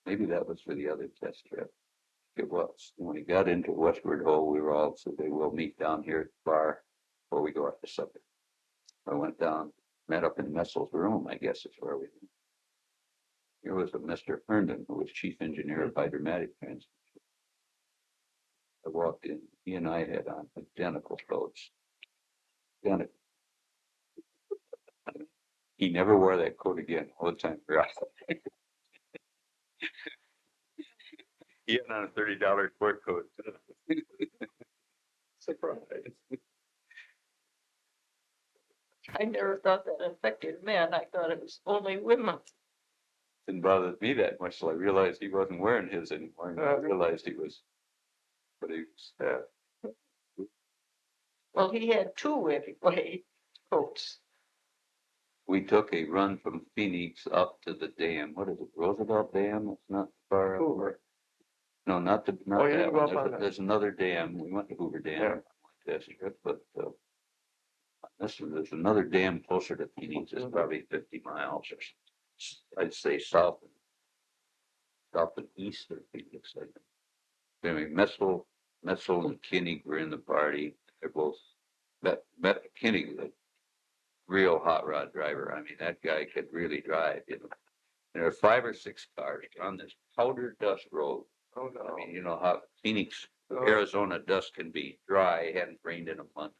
maybe that was for the other test trip. It was. When we got into Westward Ho, we were all, so they will meet down here at the bar before we go up the subway. I went down, met up in Messel's room, I guess is where we went. Here was a Mr. Herndon, who was chief engineer of hydromatic transmission. I walked in, he and I had on identical coats. Identical. He never wore that coat again all the time. He had on a $30 sport coat. surprise. I never thought that affected men. I thought it was only women. Didn't bother me that much till I realized he wasn't wearing his anymore. And I realized he was, but he was, Well, he had two anyway, coats. we took a run from Phoenix up to the dam. What is it? Roosevelt Dam? It's not far up. Hoover. No, not the, not Oh, you that didn't go one. up on that. There's another dam. We went to Hoover Dam. Yeah. On one test trip, but, there's another dam closer to Phoenix. It's probably 50 miles or something. I'd say south and east of Phoenix, I think. Anyway, Metzel and Kinney were in the party. They're both, Kinney was a real hot rod driver. I mean, that guy could really drive, you know. There are 5 or 6 cars on this powder dust road. Oh, no. I mean, you know how Phoenix, Oh. Arizona dust can be dry, hadn't rained in a month.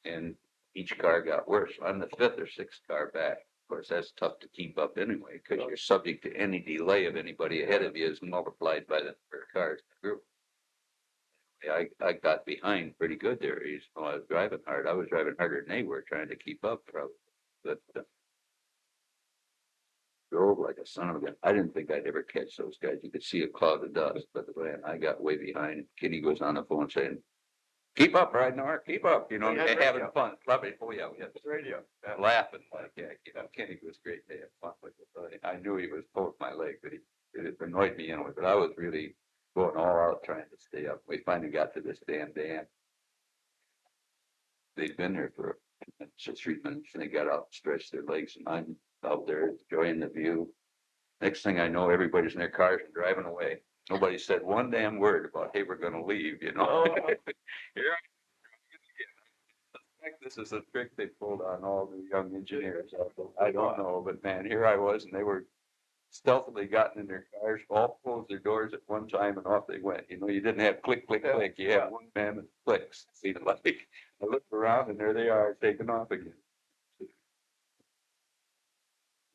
And each car got worse. I'm the 5th or 6th car back. Of course, that's tough to keep up anyway, because you're subject to any delay of anybody ahead of you is multiplied by the number of cars in the group. I got behind pretty good there. I was driving hard. I was driving harder than they were trying to keep up, probably. But drove like a son of a gun. I didn't think I'd ever catch those guys. You could see a cloud of dust, but man, I got way behind. Kitty goes on the phone saying, "Keep up, Ridenour, keep up." You know, We had having radio. fun. Lovely. Oh yeah, we had Radio. laughing like heck. You know, Kenny was great to have fun with. I knew he was pulling my leg, but it annoyed me anyway. But I was really going all out trying to stay up. We finally got to this damn dam. They'd been there for 3 minutes and they got out and stretched their legs, and I'm out there enjoying the view. Next thing I know, everybody's in their cars and driving away. Nobody said one damn word about, hey, we're gonna leave, you know. Oh. Here I think this is a trick they pulled on all the young engineers out there. I don't know, but man, here I was, and they were stealthily gotten in their cars, all closed their doors at one time, and off they went. You know, you didn't have click, click, click. You had one man and clicks. See, like, I looked around, and there they are, taking off again.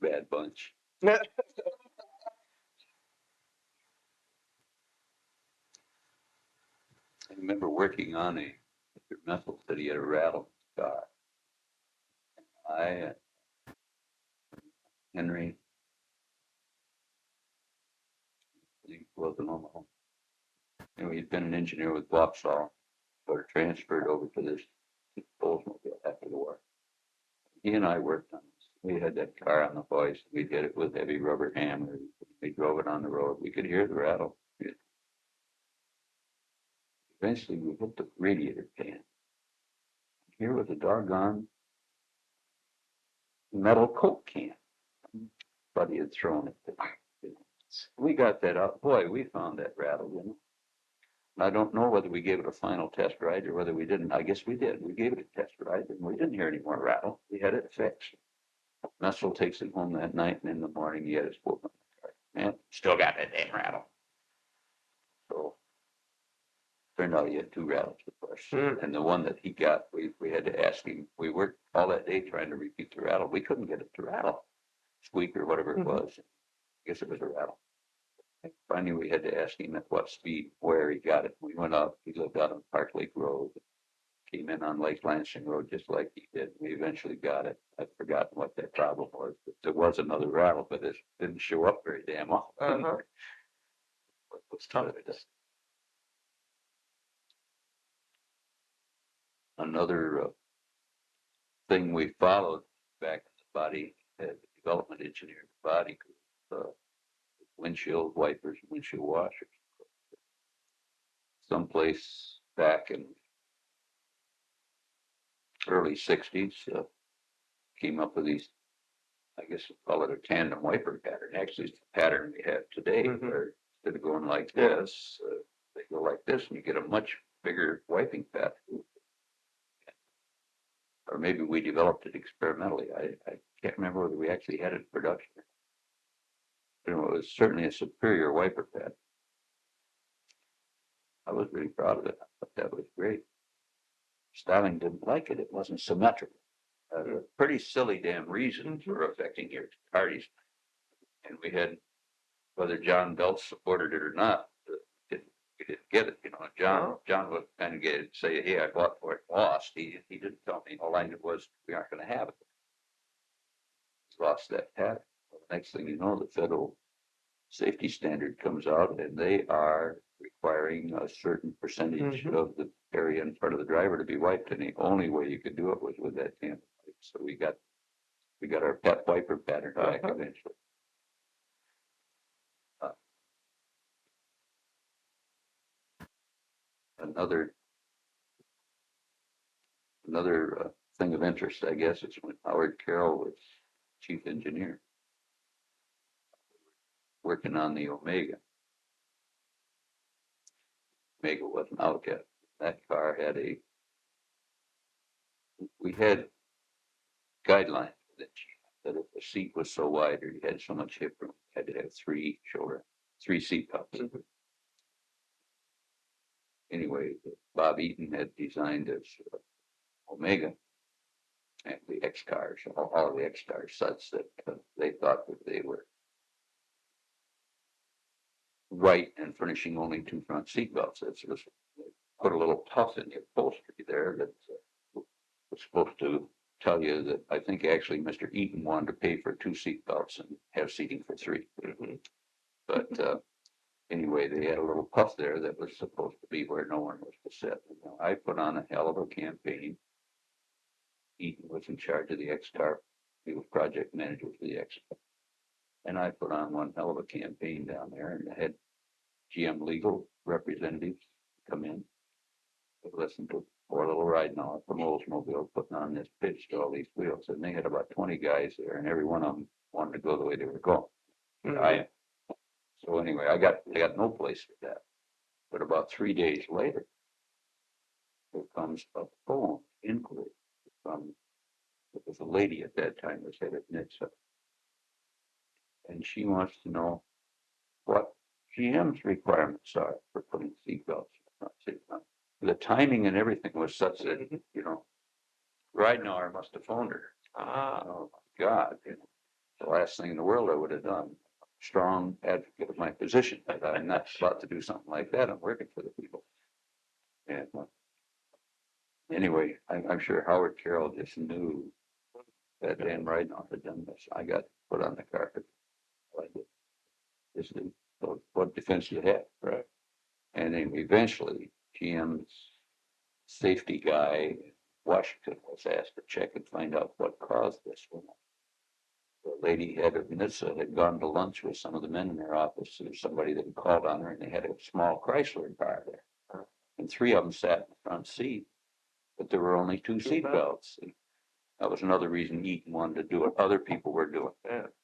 Bad bunch. I remember working on Mr. Messel said he had a rattle car. Henry, he wasn't on the home. You know, he'd been an engineer with Vauxhall, but transferred over to this Oldsmobile after the war. He and I worked on this. We had that car on the hoist. We did it with heavy rubber hammers. We drove it on the road. We could hear the rattle. Eventually, we hit the radiator pan. Here was a doggone metal Coke can. Buddy had thrown it. We got that out. Boy, we found that rattle, you know. And I don't know whether we gave it a final test ride or whether we didn't. I guess we did. We gave it a test ride and we didn't hear any more rattle. We had it fixed. Messel takes it home that night, and in the morning he had his book on the car. Man, still got that damn rattle. So turned out he had 2 rattles, of course. And the one that he got, we had to ask him. We worked all that day trying to repeat the rattle. We couldn't get it to rattle. Squeak or whatever it was. I guess it was a rattle. Finally, we had to ask him at what speed, where he got it. We went up, he lived out on Park Lake Road, came in on Lake Lansing Road just like he did. We eventually got it. I've forgotten what that problem was, but there was another rattle, but it didn't show up very damn often. Uh-huh. It was Tough. Another thing we followed back in the body, had the development engineer, the body, windshield wipers, windshield washers. Someplace back in early '60s, came up with these, I guess we'll call it a tandem wiper pattern. Actually, it's the pattern we have today, Mhm. where instead of going like Yeah. this, they go like this, and you get a much bigger wiping pattern. Or maybe we developed it experimentally. I can't remember whether we actually had it in production. But it was certainly a superior wiper pad. I was really proud of it. I thought that was great. Styling didn't like it. It wasn't symmetrical. A pretty silly damn reason for affecting your parties. And we had, whether John Belts supported it or not, we didn't get it. You know, John would kind of say, hey, I bought for it, lost. He didn't tell me. All I knew was we aren't going to have it. Lost that pattern. Well, the next thing you know, the federal safety standard comes out and they are requiring a certain percentage of the area in front of the driver to be wiped, and the only way you could do it was with that tandem wipe. So we got our pet wiper pattern back eventually. Another thing of interest, I guess, is when Howard Carroll was chief engineer, working on the Omega. Omega wasn't out yet. That car had we had guidelines that if the seat was so wide or you had so much hip room, you had to have three seat belts. Anyway, Bob Eaton had designed this Omega and the X cars, all the X cars, such that they thought that they were right in furnishing only two front seat belts. It's just put a little puff in the upholstery there that was supposed to tell you that I think actually Mr. Eaton wanted to pay for two seat belts and have seating for three. But anyway, they had a little puff there that was supposed to be where no one was to sit. You know, I put on a hell of a campaign. Eaton was in charge of the X-Car. He was project manager for the X-Car. And I put on one hell of a campaign down there, and I had GM legal representatives come in to listen to poor little Ridenour from Oldsmobile putting on this pitch to all these wheels. And they had about 20 guys there, and every one of them wanted to go the way they were going. So anyway, I got no place for that. But about 3 days later, there comes a phone inquiry from, it was a lady at that time was head of NHTSA. And she wants to know what GM's requirements are for putting seatbelts in the front seat. The timing and everything was such that, you know, Ridenour must have phoned her. Oh my God, you know, the last thing in the world I would have done. Strong advocate of my position, but I'm not about to do something like that. I'm working for the people. And anyway, I'm sure Howard Carroll just knew that Dan Ridenour had done this. I got put on the carpet. This is what defense you have, right? And then eventually, GM's safety guy in Washington was asked to check and find out what caused this one. The lady head of NHTSA had gone to lunch with some of the men in their office. There was somebody that had called on her, and they had a small Chrysler car there. And three of them sat in the front seat, but there were only two seat belts. And that was another reason Eaton wanted to do it. Other people were doing it.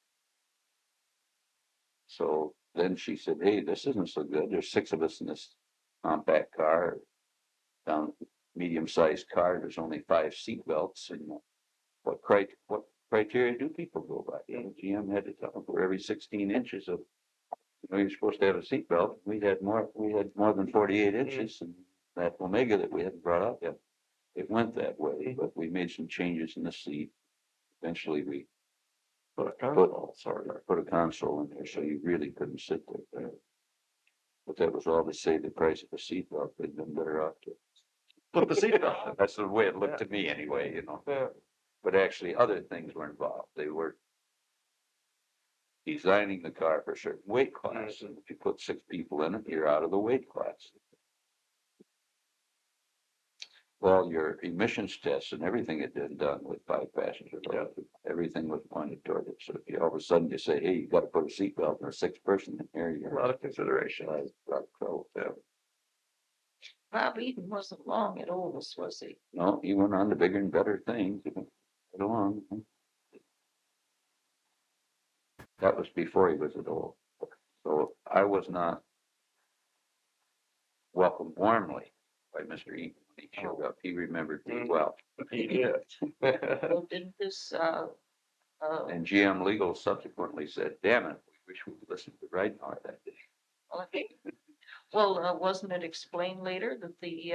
So then she said, hey, this isn't so good. There's six of us in this compact car, down medium-sized car. There's only 5 seat belts. And what criteria do people go by? You know, GM had to tell them for every 16 inches of, you know, you're supposed to have a seat belt. We had more than 48 inches, and that Omega that we hadn't brought up yet, it went that way. But we made some changes in the seat. Eventually, we put a console in there, so you really couldn't sit there. But that was all to save the price of a seatbelt. They'd been better off to. Put the seatbelt. That's the way it looked to me anyway, you know. Yeah. But actually, other things were involved. They were designing the car for a certain weight class. And if you put 6 people in it, you're out of the weight class. Well, your emissions tests and everything had been done with 5 passengers. Yeah. Everything was pointed toward it. So if you all of a sudden you say, hey, you got to put a seatbelt and there's 6 person in here, A you're lot of consideration. yeah. Bob Eden wasn't long at Olds, was he? No, he went on to bigger and better things. Right along. That was before he was at Olds. So I was not welcomed warmly by Mr. Eaton when he showed up. He remembered me well. He did. Well, didn't this, And GM Legal subsequently said, damn it, we wish we listened to Ridenour that day. wasn't it explained later that the,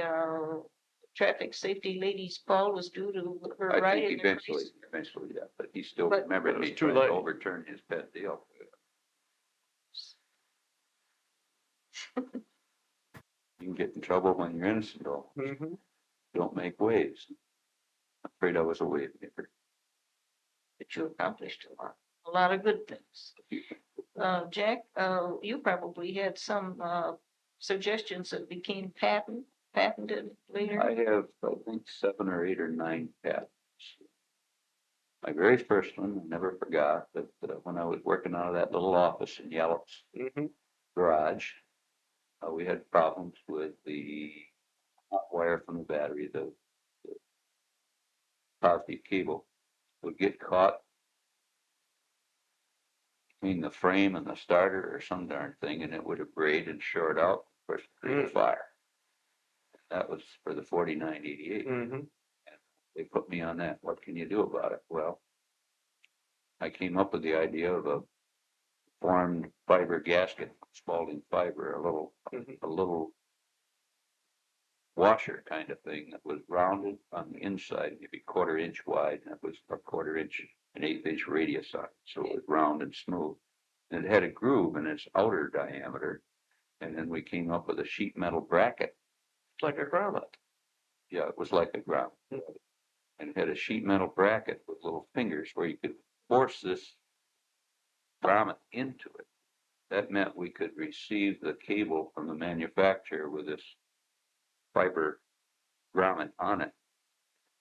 traffic safety lady's fall was due to her I ride think in the eventually, yeah, but he still But- remembered But it was me too trying to late. overturn his pet deal. You can get in trouble when you're innocent, though. Mhm. Don't make waves. I'm afraid I was a wave maker. But you accomplished a lot of good things. Jack, you probably had some, suggestions that became patented later. I have, I think, 7 or 8 or 9 patents. My very first one, I never forgot that when I was working out of that little office in Yellow's Mhm. garage, we had problems with the hot wire from the battery, the positive cable would get caught between the frame and the starter or some darn thing, and it would abrade and short out, of course, create a fire. That was for the 4988. Mhm. They put me on that. What can you do about it? Well, I came up with the idea of a formed fiber gasket, Spalding fiber, Mhm. a little washer kind of thing that was rounded on the inside, maybe 1/4 inch wide, and it was a 1/4 inch, an 1/8 inch radius on it, so it was round and smooth. And it had a groove in its outer diameter, and then we came up with a sheet metal bracket. It's like a grommet. Yeah, it was like a ground. And it had a sheet metal bracket with little fingers where you could force this grommet into it. That meant we could receive the cable from the manufacturer with this fiber grommet on it.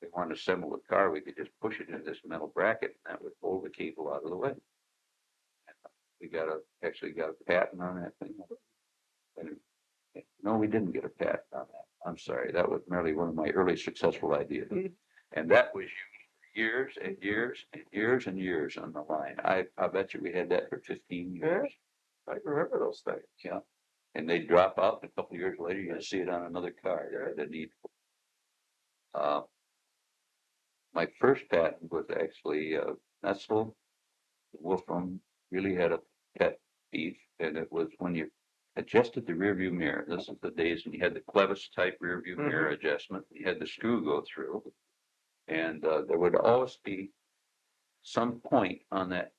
If we wanted to assemble the car, we could just push it into this metal bracket, and that would hold the cable out of the way. We actually got a patent on that thing. And, no, we didn't get a patent on that. I'm sorry, that was merely one of my early successful ideas. And that was used for years and years and years and years on the line. I bet you we had that for 15 years. I remember those things. Yeah. And they drop out, and a couple of years later, you see it on another car. The need. My first patent was actually Nestle. Wolfram really had a pet peeve, and it was when you adjusted the rear view mirror. This is the days when you had the clevis type rear view mirror adjustment. You had the screw go through, and there would always be some point on that.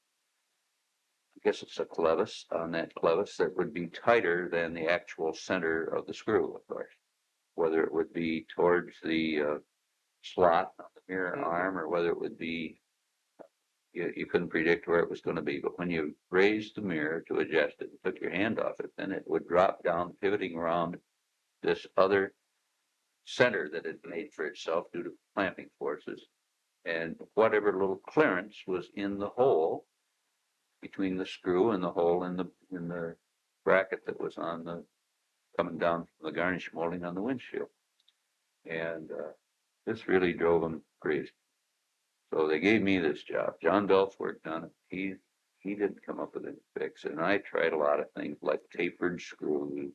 I guess it's a clevis, on that clevis that would be tighter than the actual center of the screw, of course. Whether it would be towards the slot on the mirror arm, or whether it would be, you couldn't predict where it was going to be. But when you raised the mirror to adjust it and took your hand off it, then it would drop down, pivoting around this other center that it made for itself due to clamping forces. And whatever little clearance was in the hole between the screw and the hole in the bracket that was on the coming down from the garnish molding on the windshield. And this really drove them crazy. So they gave me this job. John Belts worked on it. He didn't come up with any fix. And I tried a lot of things like tapered screws.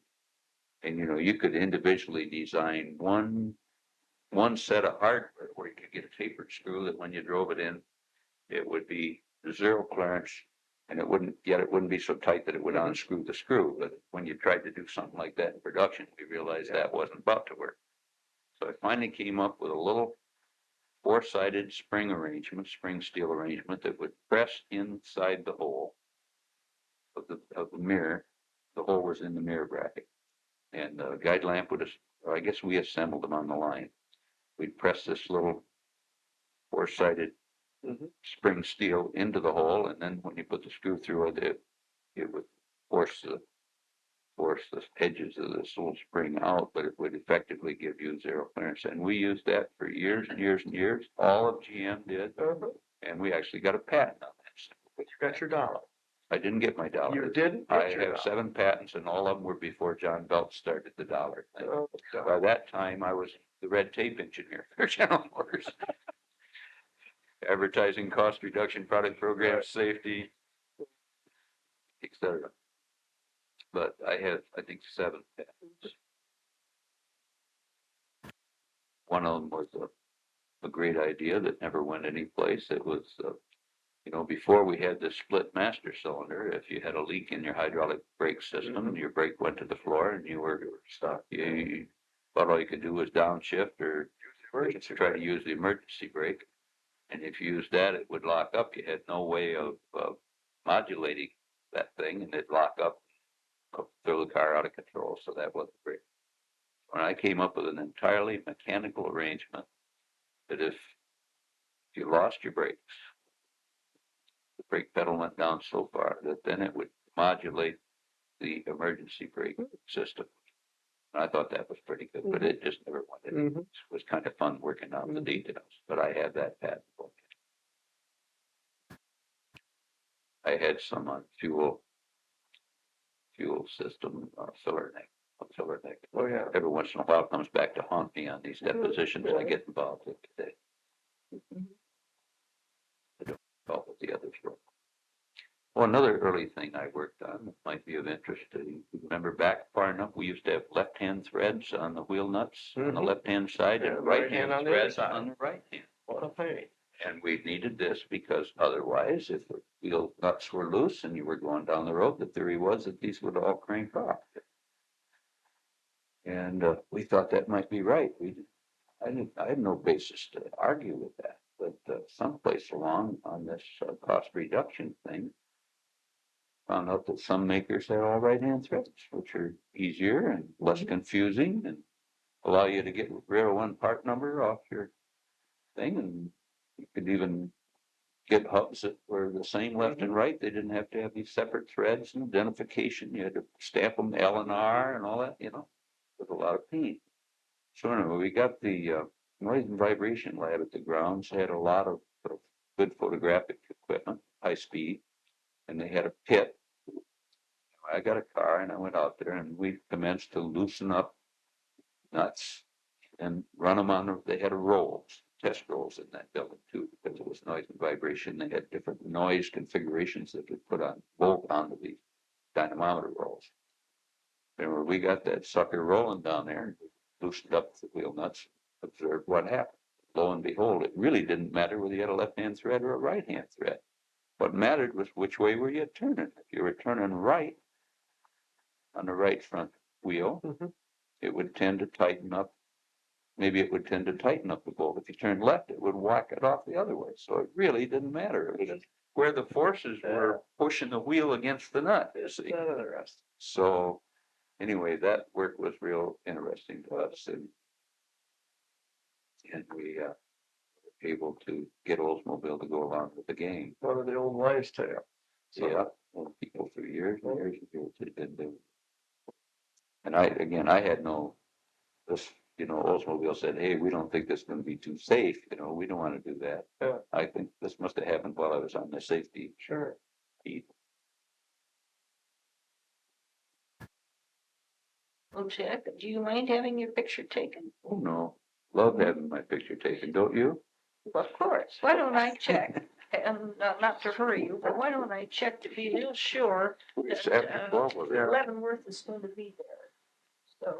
And you could individually design one set of hardware where you could get a tapered screw that when you drove it in, it would be zero clearance, and it wouldn't be so tight that it would unscrew the screw. But when you tried to do something like that in production, we realized that wasn't about to work. So I finally came up with a little 4-sided spring steel arrangement that would press inside the hole of the mirror the hole was in the mirror bracket. And the guide lamp would, or I guess we assembled them on the line. We'd press this little four-sided spring steel into the hole, and then when you put the screw through it would force the edges of this little spring out, but it would effectively give you zero clearance. And we used that for years and years and years. All of GM did, and we actually got a patent on that. You got your dollar. I didn't get my dollar. You didn't? I get your have dollar. 7 patents, and all of them were before John Belt started the dollar thing. Oh, By that time, I was the red tape engineer for General Motors. Advertising, cost reduction, product programs, Right. safety, etc. But I had, I think, 7 patents. One of them was a great idea that never went anyplace. It was, before we had the split master cylinder, if you had a leak in your hydraulic brake system, your brake went to the floor and you were stuck. But all you could do was downshift or try to use the emergency brake. And if you used that, it would lock up. You had no way of modulating that thing, and it'd lock up, throw the car out of control. So that wasn't great. When I came up with an entirely mechanical arrangement that if you lost your brakes, the brake pedal went down so far that then it would modulate the emergency brake system. And I thought that was pretty good, but it just never went in. It was kind of fun working out the details, but I had that patent book. I had some on fuel system filler neck. Oh, yeah. Every once in a while it comes back to haunt me on these depositions I get involved in today. I don't involved with the others. Well, another early thing I worked on that might be of interest to you. Remember back far enough, we used to have left-hand threads on the wheel nuts on the left-hand side Yeah, and right-hand right-hand on the other threads side. on the right hand. What a pain. And we needed this because otherwise, if the wheel nuts were loose and you were going down the road, the theory was that these would all crank off. And we thought that might be right. I had no basis to argue with that, but someplace along on this cost reduction thing, found out that some makers had all right-hand threads, which are easier and less confusing and allow you to get rid of one part number off your thing. And you could even get hubs that were the same left and right. They didn't have to have these separate threads and identification. You had to stamp them L and R and all that, with a lot of pain. So anyway, we got the noise and vibration lab at the grounds, had a lot of good photographic equipment, high speed, and they had a pit. I got a car and I went out there and we commenced to loosen up nuts and run them on. They had test rolls in that building too, because it was noise and vibration. They had different noise configurations that we put bolt onto these dynamometer rolls. And we got that sucker rolling down there, loosened up the wheel nuts, observed what happened. Lo and behold, it really didn't matter whether you had a left-hand thread or a right-hand thread. What mattered was which way were you turning. If you were turning right on the right front wheel, it would tend to tighten up. Maybe it would tend to tighten up the bolt. If you turned left, it would whack it off the other way. So it really didn't matter. It was just where the forces were pushing the wheel against the nut. You see. So anyway, that work was real interesting to us, and we were able to get Oldsmobile to go along with the game. One of the old wives' tale. So yeah, people for years and years and years had been doing. And I had no, Oldsmobile said, hey, we don't think this is going to be too safe. We don't want to do that. Yeah. I think this must have happened while I was on the safety beat. Well, Jack, do you mind having your picture taken? Oh, no. Love having my picture taken, don't you? Of course. Why don't I check? And not to hurry you, but why don't I check to be real sure It's that after 12 was it? Leavenworth is going to be there. So,